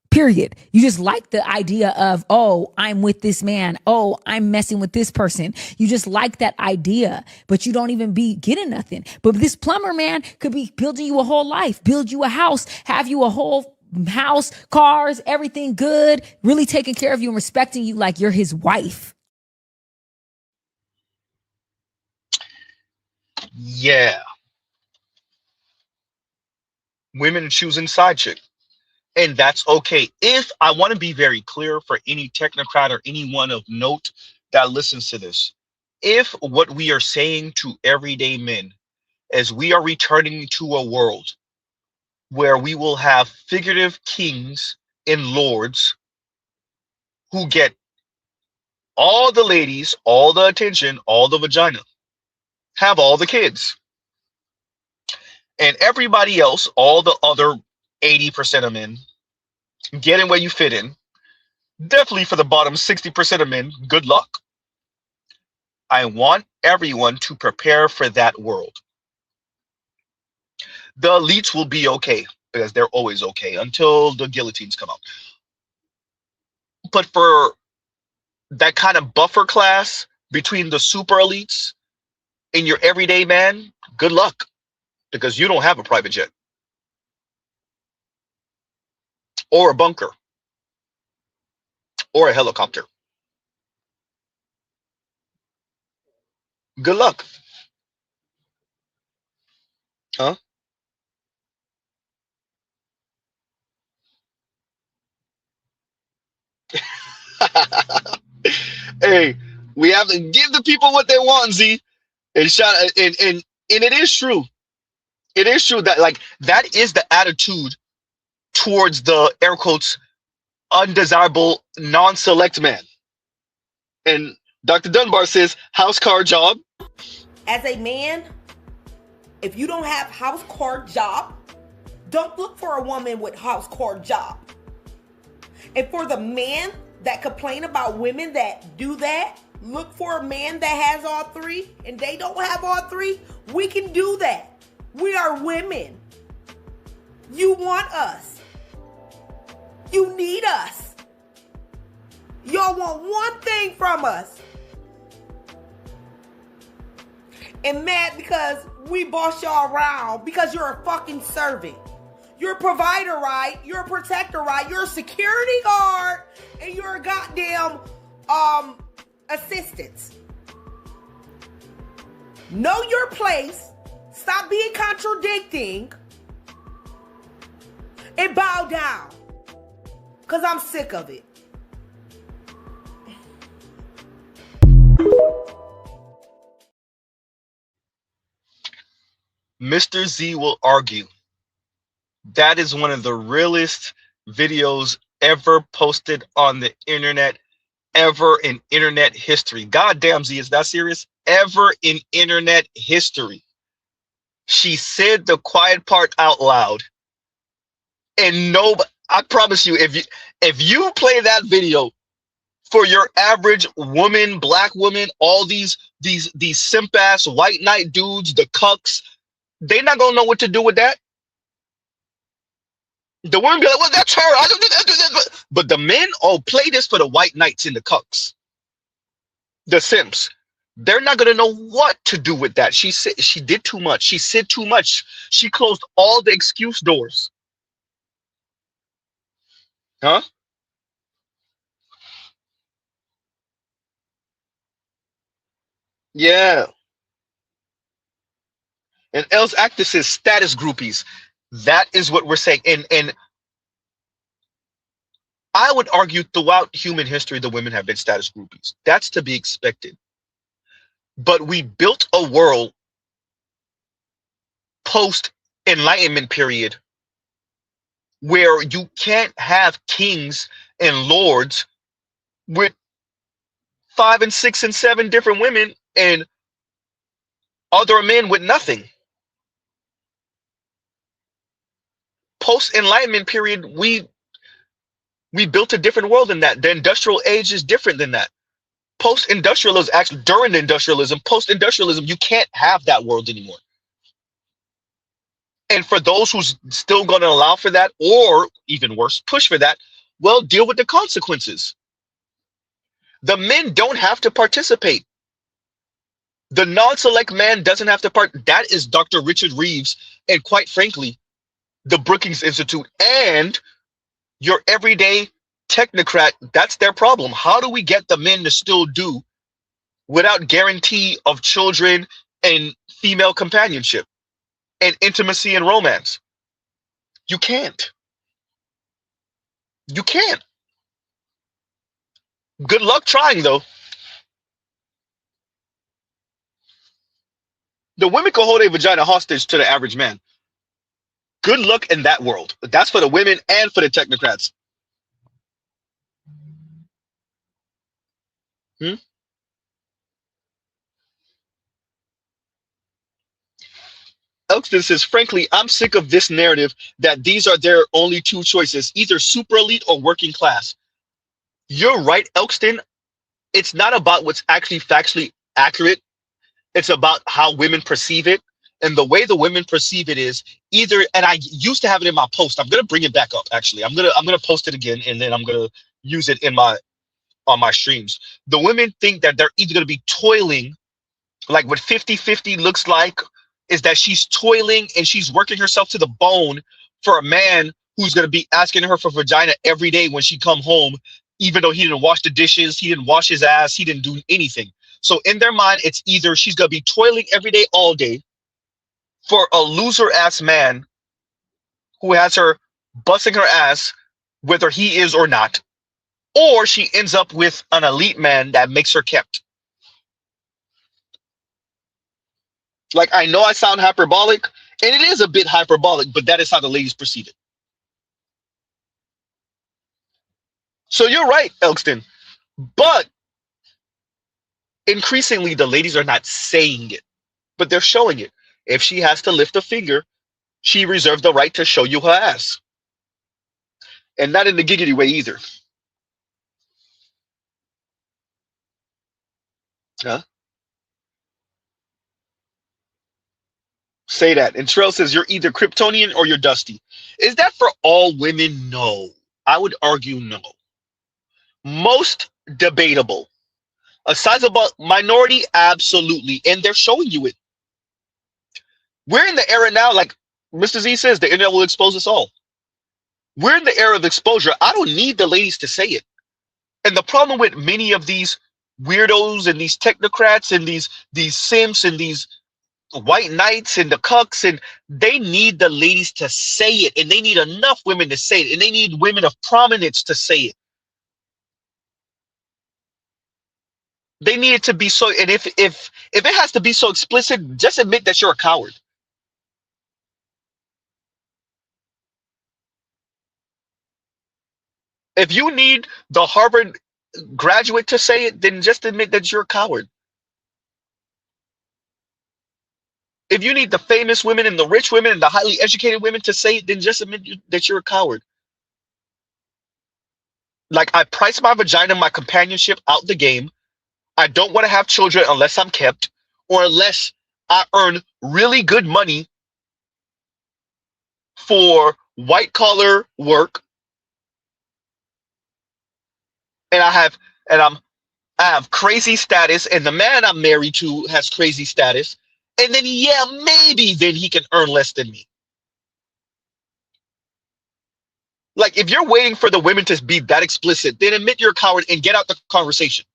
Period. You just like the idea of, oh, I'm with this man. Oh, I'm messing with this person. You just like that idea, but you don't even be getting nothing. But this plumber man could be building you a whole life, build you a house, have you a whole house, cars, everything good, really taking care of you and respecting you like you're his wife. Yeah. Women choosing side chick. And that's okay. If I want to be very clear for any technocrat or anyone of note that listens to this, if what we are saying to everyday men is we are returning to a world where we will have figurative kings and lords who get all the ladies, all the attention, all the vagina, have all the kids, and everybody else, all the other 80% of men, get in where you fit in. Definitely for the bottom 60% of men, good luck. I want everyone to prepare for that world. The elites will be okay, because they're always okay until the guillotines come out. But for that kind of buffer class between the super elites and your everyday man, good luck, because you don't have a private jet or a bunker or a helicopter. Good luck. Huh? Hey, we have to give the people what they want, Z. And it is true. It is true that like that is the attitude towards the air quotes undesirable non-select man. And Dr. Dunbar says house car job. As a man, if you don't have house car job, don't look for a woman with house car job. And for the men that complain about women that do that, look for a man that has all three and they don't have all three. We can do that. We are women. You want us. You need us. Y'all want one thing from us. And mad because we boss y'all around because you're a fucking servant. You're a provider, right? You're a protector, right? You're a security guard and you're a goddamn assistant. Know your place. Stop being contradicting and bow down. Because I'm sick of it. Mr. Z will argue that is one of the realest videos ever posted on the internet, ever in internet history. Goddamn, Z, is that serious? Ever in internet history. She said the quiet part out loud. And nobody, I promise you, if you play that video for your average woman, black woman, all these simp ass white knight dudes, the cucks, they're not gonna know what to do with that. The women be like, well, that's her. I don't do that. But the men, play this for the white knights and the cucks. The simps. They're not gonna know what to do with that. She said she did too much. She said too much. She closed all the excuse doors. Huh? Yeah. And else actresses, status groupies. That is what we're saying. And I would argue throughout human history, the women have been status groupies. That's to be expected. But we built a world post Enlightenment period where you can't have kings and lords with 5 and 6 and 7 different women and other men with nothing. Post Enlightenment period, we built a different world than that. The industrial age is different than that. Post-industrialism, actually during the industrialism, post-industrialism, you can't have that world anymore. And for those who's still going to allow for that, or even worse, push for that, well, deal with the consequences. The men don't have to participate. The non-select man doesn't have to That is Dr. Richard Reeves, and quite frankly, the Brookings Institute and your everyday technocrat. That's their problem. How do we get the men to still do without guarantee of children and female companionship and intimacy and romance? You can't. You can't. Good luck trying, though. The women can hold a vagina hostage to the average man. Good luck in that world. That's for the women and for the technocrats. Elkston says, frankly, I'm sick of this narrative that these are their only two choices, either super elite or working class. You're right, Elkston. It's not about what's actually factually accurate. It's about how women perceive it. And the way the women perceive it is either, and I used to have it in my post. I'm gonna bring it back up, actually. I'm gonna post it again, and then I'm gonna use it in on my streams. The women think that they're either gonna be toiling, like what 50-50 looks like, is that she's toiling and she's working herself to the bone for a man who's going to be asking her for vagina every day when she come home, even though he didn't wash the dishes, he didn't wash his ass, he didn't do anything. So in their mind, it's either she's going to be toiling every day, all day for a loser ass man who has her busting her ass, whether he is or not, or she ends up with an elite man that makes her kept. Like, I know I sound hyperbolic, and it is a bit hyperbolic, but that is how the ladies perceive it. So you're right, Elkston. But increasingly, the ladies are not saying it, but they're showing it. If she has to lift a finger, she reserves the right to show you her ass. And not in the giggity way either. Huh? Say that. And Terrell says, you're either Kryptonian or you're Dusty. Is that for all women? No. I would argue no. Most debatable. A sizable minority? Absolutely. And they're showing you it. We're in the era now, like Mr. Z says, the internet will expose us all. We're in the era of exposure. I don't need the ladies to say it. And the problem with many of these weirdos and these technocrats and these simps and these white knights and the cucks, and they need the ladies to say it, and they need enough women to say it, and they need women of prominence to say it. They need it to be so, and if it has to be so explicit, just admit that you're a coward. If you need the Harvard graduate to say it, then just admit that you're a coward. If you need the famous women and the rich women and the highly educated women to say it, then just admit that you're a coward. Like, I price my vagina, my companionship out the game. I don't want to have children unless I'm kept, or unless I earn really good money for white collar work, and I have crazy status, and the man I'm married to has crazy status, and then yeah, maybe then he can earn less than me. Like, if you're waiting for the women to be that explicit, then admit you're a coward and get out the conversation.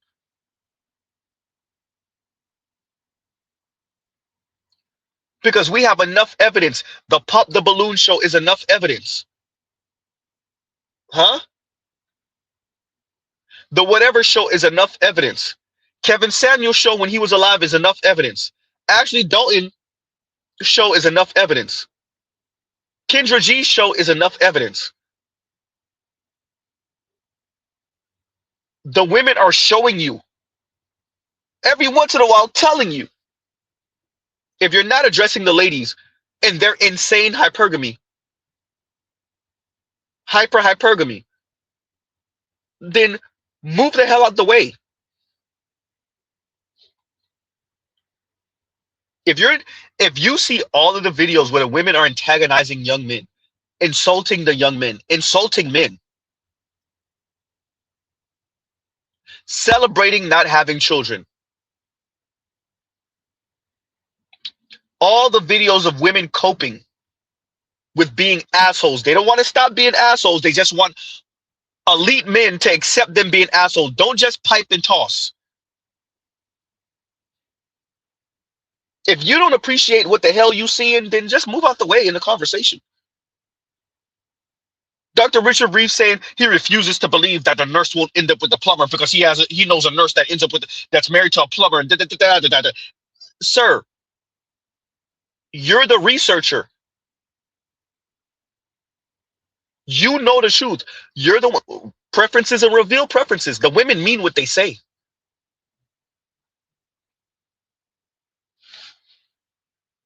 Because we have enough evidence. The Pop the Balloon show is enough evidence. Huh? The whatever show is enough evidence. Kevin Samuel's show when he was alive is enough evidence. Ashley Dalton show is enough evidence. Kendra G's show is enough evidence. The women are showing you every once in a while, telling you if you're not addressing the ladies and their insane hypergamy, hypergamy, then move the hell out the way. If you see all of the videos where the women are antagonizing young men, insulting the young men, insulting men, celebrating not having children, all the videos of women coping with being assholes. They don't want to stop being assholes. They just want elite men to accept them being assholes. Don't just pipe and toss. If you don't appreciate what the hell you seeing, then just move out the way in the conversation. Dr. Richard Reeves saying he refuses to believe that the nurse won't end up with the plumber because he knows a nurse that ends up with that's married to a plumber and Sir, you're the researcher. You know the truth. You're the one. Preferences and reveal preferences. The women mean what they say.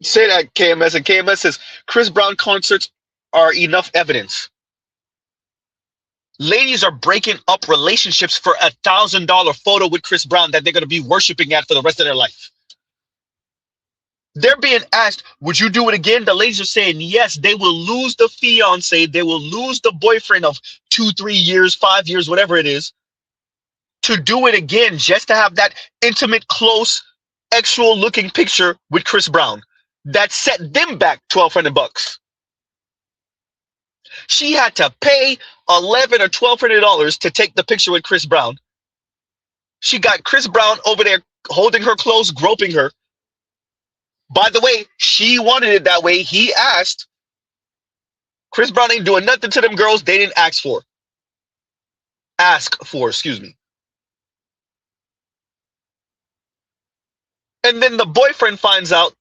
Say that, KMS, and KMS says Chris Brown concerts are enough evidence. Ladies are breaking up relationships for $1,000 photo with Chris Brown that they're going to be worshiping at for the rest of their life. They're being asked, would you do it again? The ladies are saying yes. They will lose the fiance. They will lose the boyfriend of 2, 3 years, 5 years, whatever it is, to do it again, just to have that intimate, close, actual looking picture with Chris Brown. That set them back $1,200. She had to pay $1,100 or $1,200 to take the picture with Chris Brown. She got Chris Brown over there holding her close, groping her. By the way, she wanted it that way. He asked. Chris Brown ain't doing nothing to them girls they didn't ask for. Excuse me. And then the boyfriend finds out.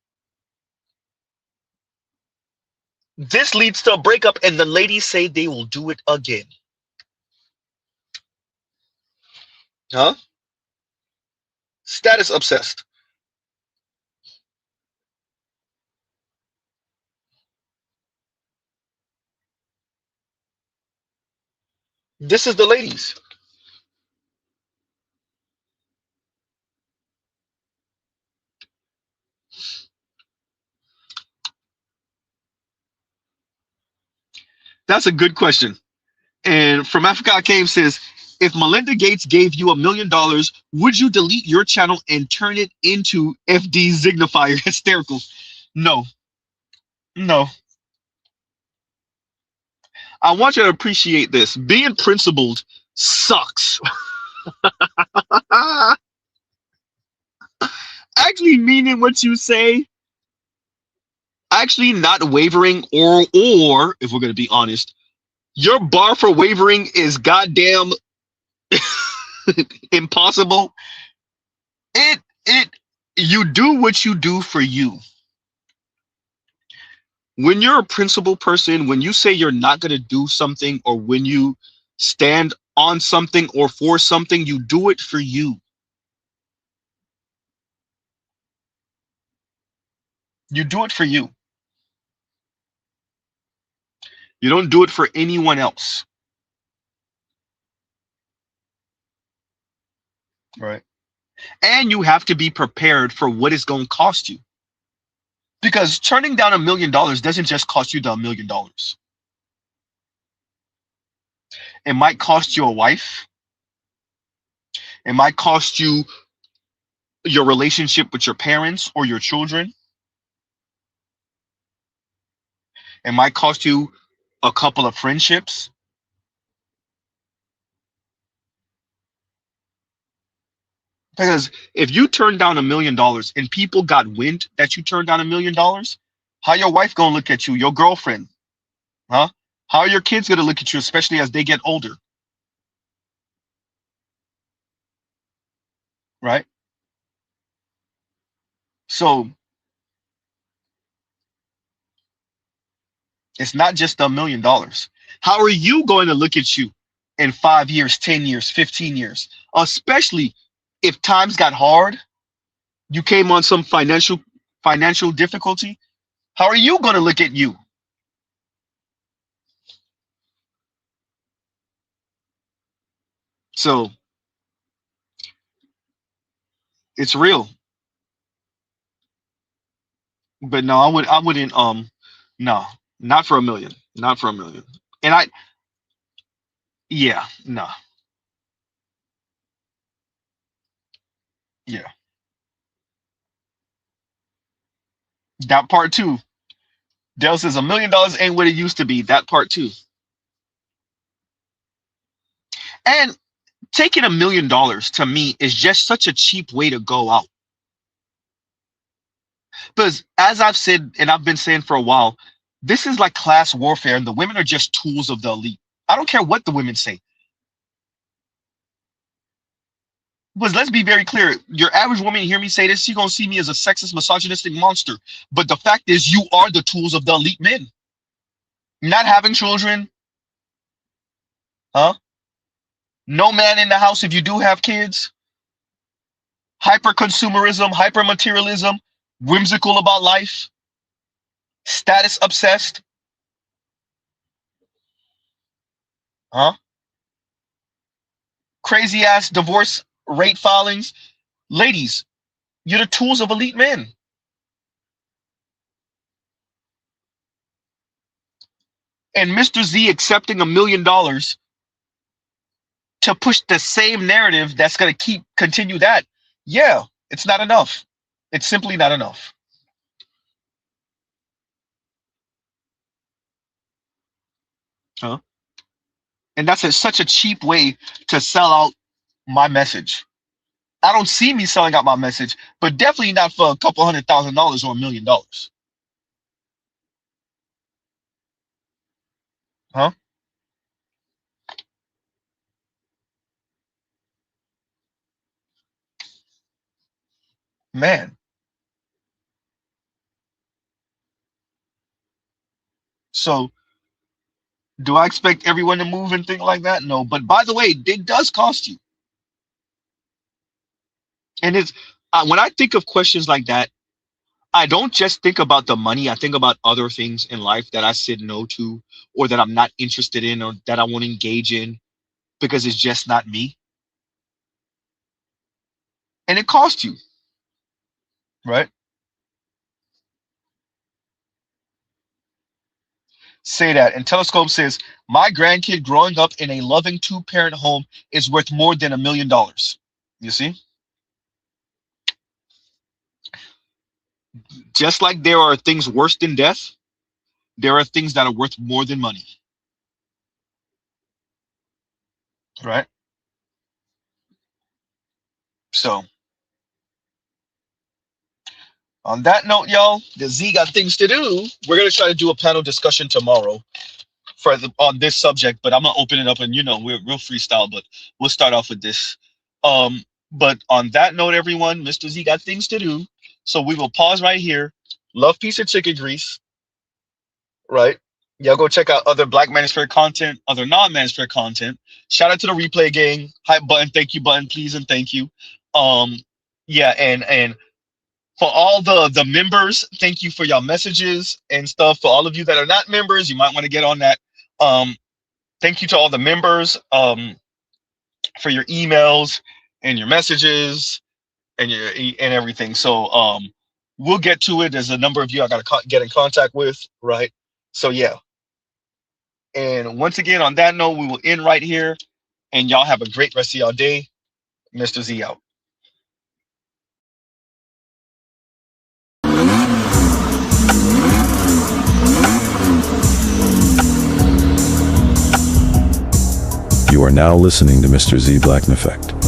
This leads to a breakup, and the ladies say they will do it again. Huh? Status obsessed. This is the ladies. That's a good question. And from Africa Came says, if Melinda Gates gave you $1 million, would you delete your channel and turn it into FD Signifier Hysterical? No. No. I want you to appreciate this. Being principled sucks. Actually meaning what you say, actually not wavering, or if we're going to be honest, your bar for wavering is goddamn impossible. You do what you do for you. When you're a principled person, when you say you're not going to do something, or when you stand on something or for something, you do it for you. You do it for you. You don't do it for anyone else. Right. And you have to be prepared for what it's going to cost you. Because turning down $1 million doesn't just cost you the $1 million. It might cost you a wife. It might cost you your relationship with your parents or your children. It might cost you a couple of friendships. Because if you turn down $1 million and people got wind that you turned down $1 million, how your wife gonna look at you, your girlfriend? Huh? How are your kids gonna look at you, especially as they get older? right? So it's not just $1 million. How are you going to look at you in 5 years, 10 years, 15 years? Especially if times got hard, you came on some financial difficulty. How are you going to look at you? So it's real. But no, I wouldn't no, not for $1 million. Not for $1 million. And yeah, no. Yeah. That part too. Dell says $1 million ain't what it used to be. That part too. And taking $1 million to me is just such a cheap way to go out. Because as I've said, and I've been saying for a while, this is like class warfare, and the women are just tools of the elite. I don't care what the women say. Because let's be very clear, your average woman, you hear me say this, she's going to see me as a sexist, misogynistic monster. But the fact is, you are the tools of the elite men. Not having children, huh? No man in the house if you do have kids. Hyper-consumerism, hyper-materialism, whimsical about life, status obsessed, huh? Crazy ass divorce rate filings. Ladies, you're the tools of elite men. And Mr. Z accepting $1 million to push the same narrative that's going to continue that. Yeah, it's not enough. It's simply not enough. Huh? And that's such a cheap way to sell out my message. I don't see me selling out my message, but definitely not for a couple $100,000 or $1 million. Huh? Man. So do I expect everyone to move and think like that? No. But by the way, it does cost you. And it's when I think of questions like that, I don't just think about the money. I think about other things in life that I said no to, or that I'm not interested in, or that I won't engage in because it's just not me. And it costs you, right? Say that. And Telescope says, my grandkid growing up in a loving 2-parent home is worth more than $1 million. You see? Just like there are things worse than death, there are things that are worth more than money. Right? So, on that note, y'all, the Z got things to do. We're going to try to do a panel discussion tomorrow on this subject, but I'm going to open it up, and we're real freestyle, but we'll start off with this. But on that note, everyone, Mr. Z got things to do. So we will pause right here. Love, peace, and chicken grease. Right? Y'all go check out other Black Manosphere content, other non-Manosphere content. Shout out to the replay gang. Hype button, thank you button, please and thank you. Yeah, and for all the members, thank you for y'all messages and stuff. For all of you that are not members, you might want to get on that. Thank you to all the members for your emails and your messages and everything. So we'll get to it. There's a number of you I got to get in contact with, right? So yeah. And once again, on that note, we will end right here. And y'all have a great rest of y'all day. Mr. Z out. You are now listening to Mr. Z Blackneffect.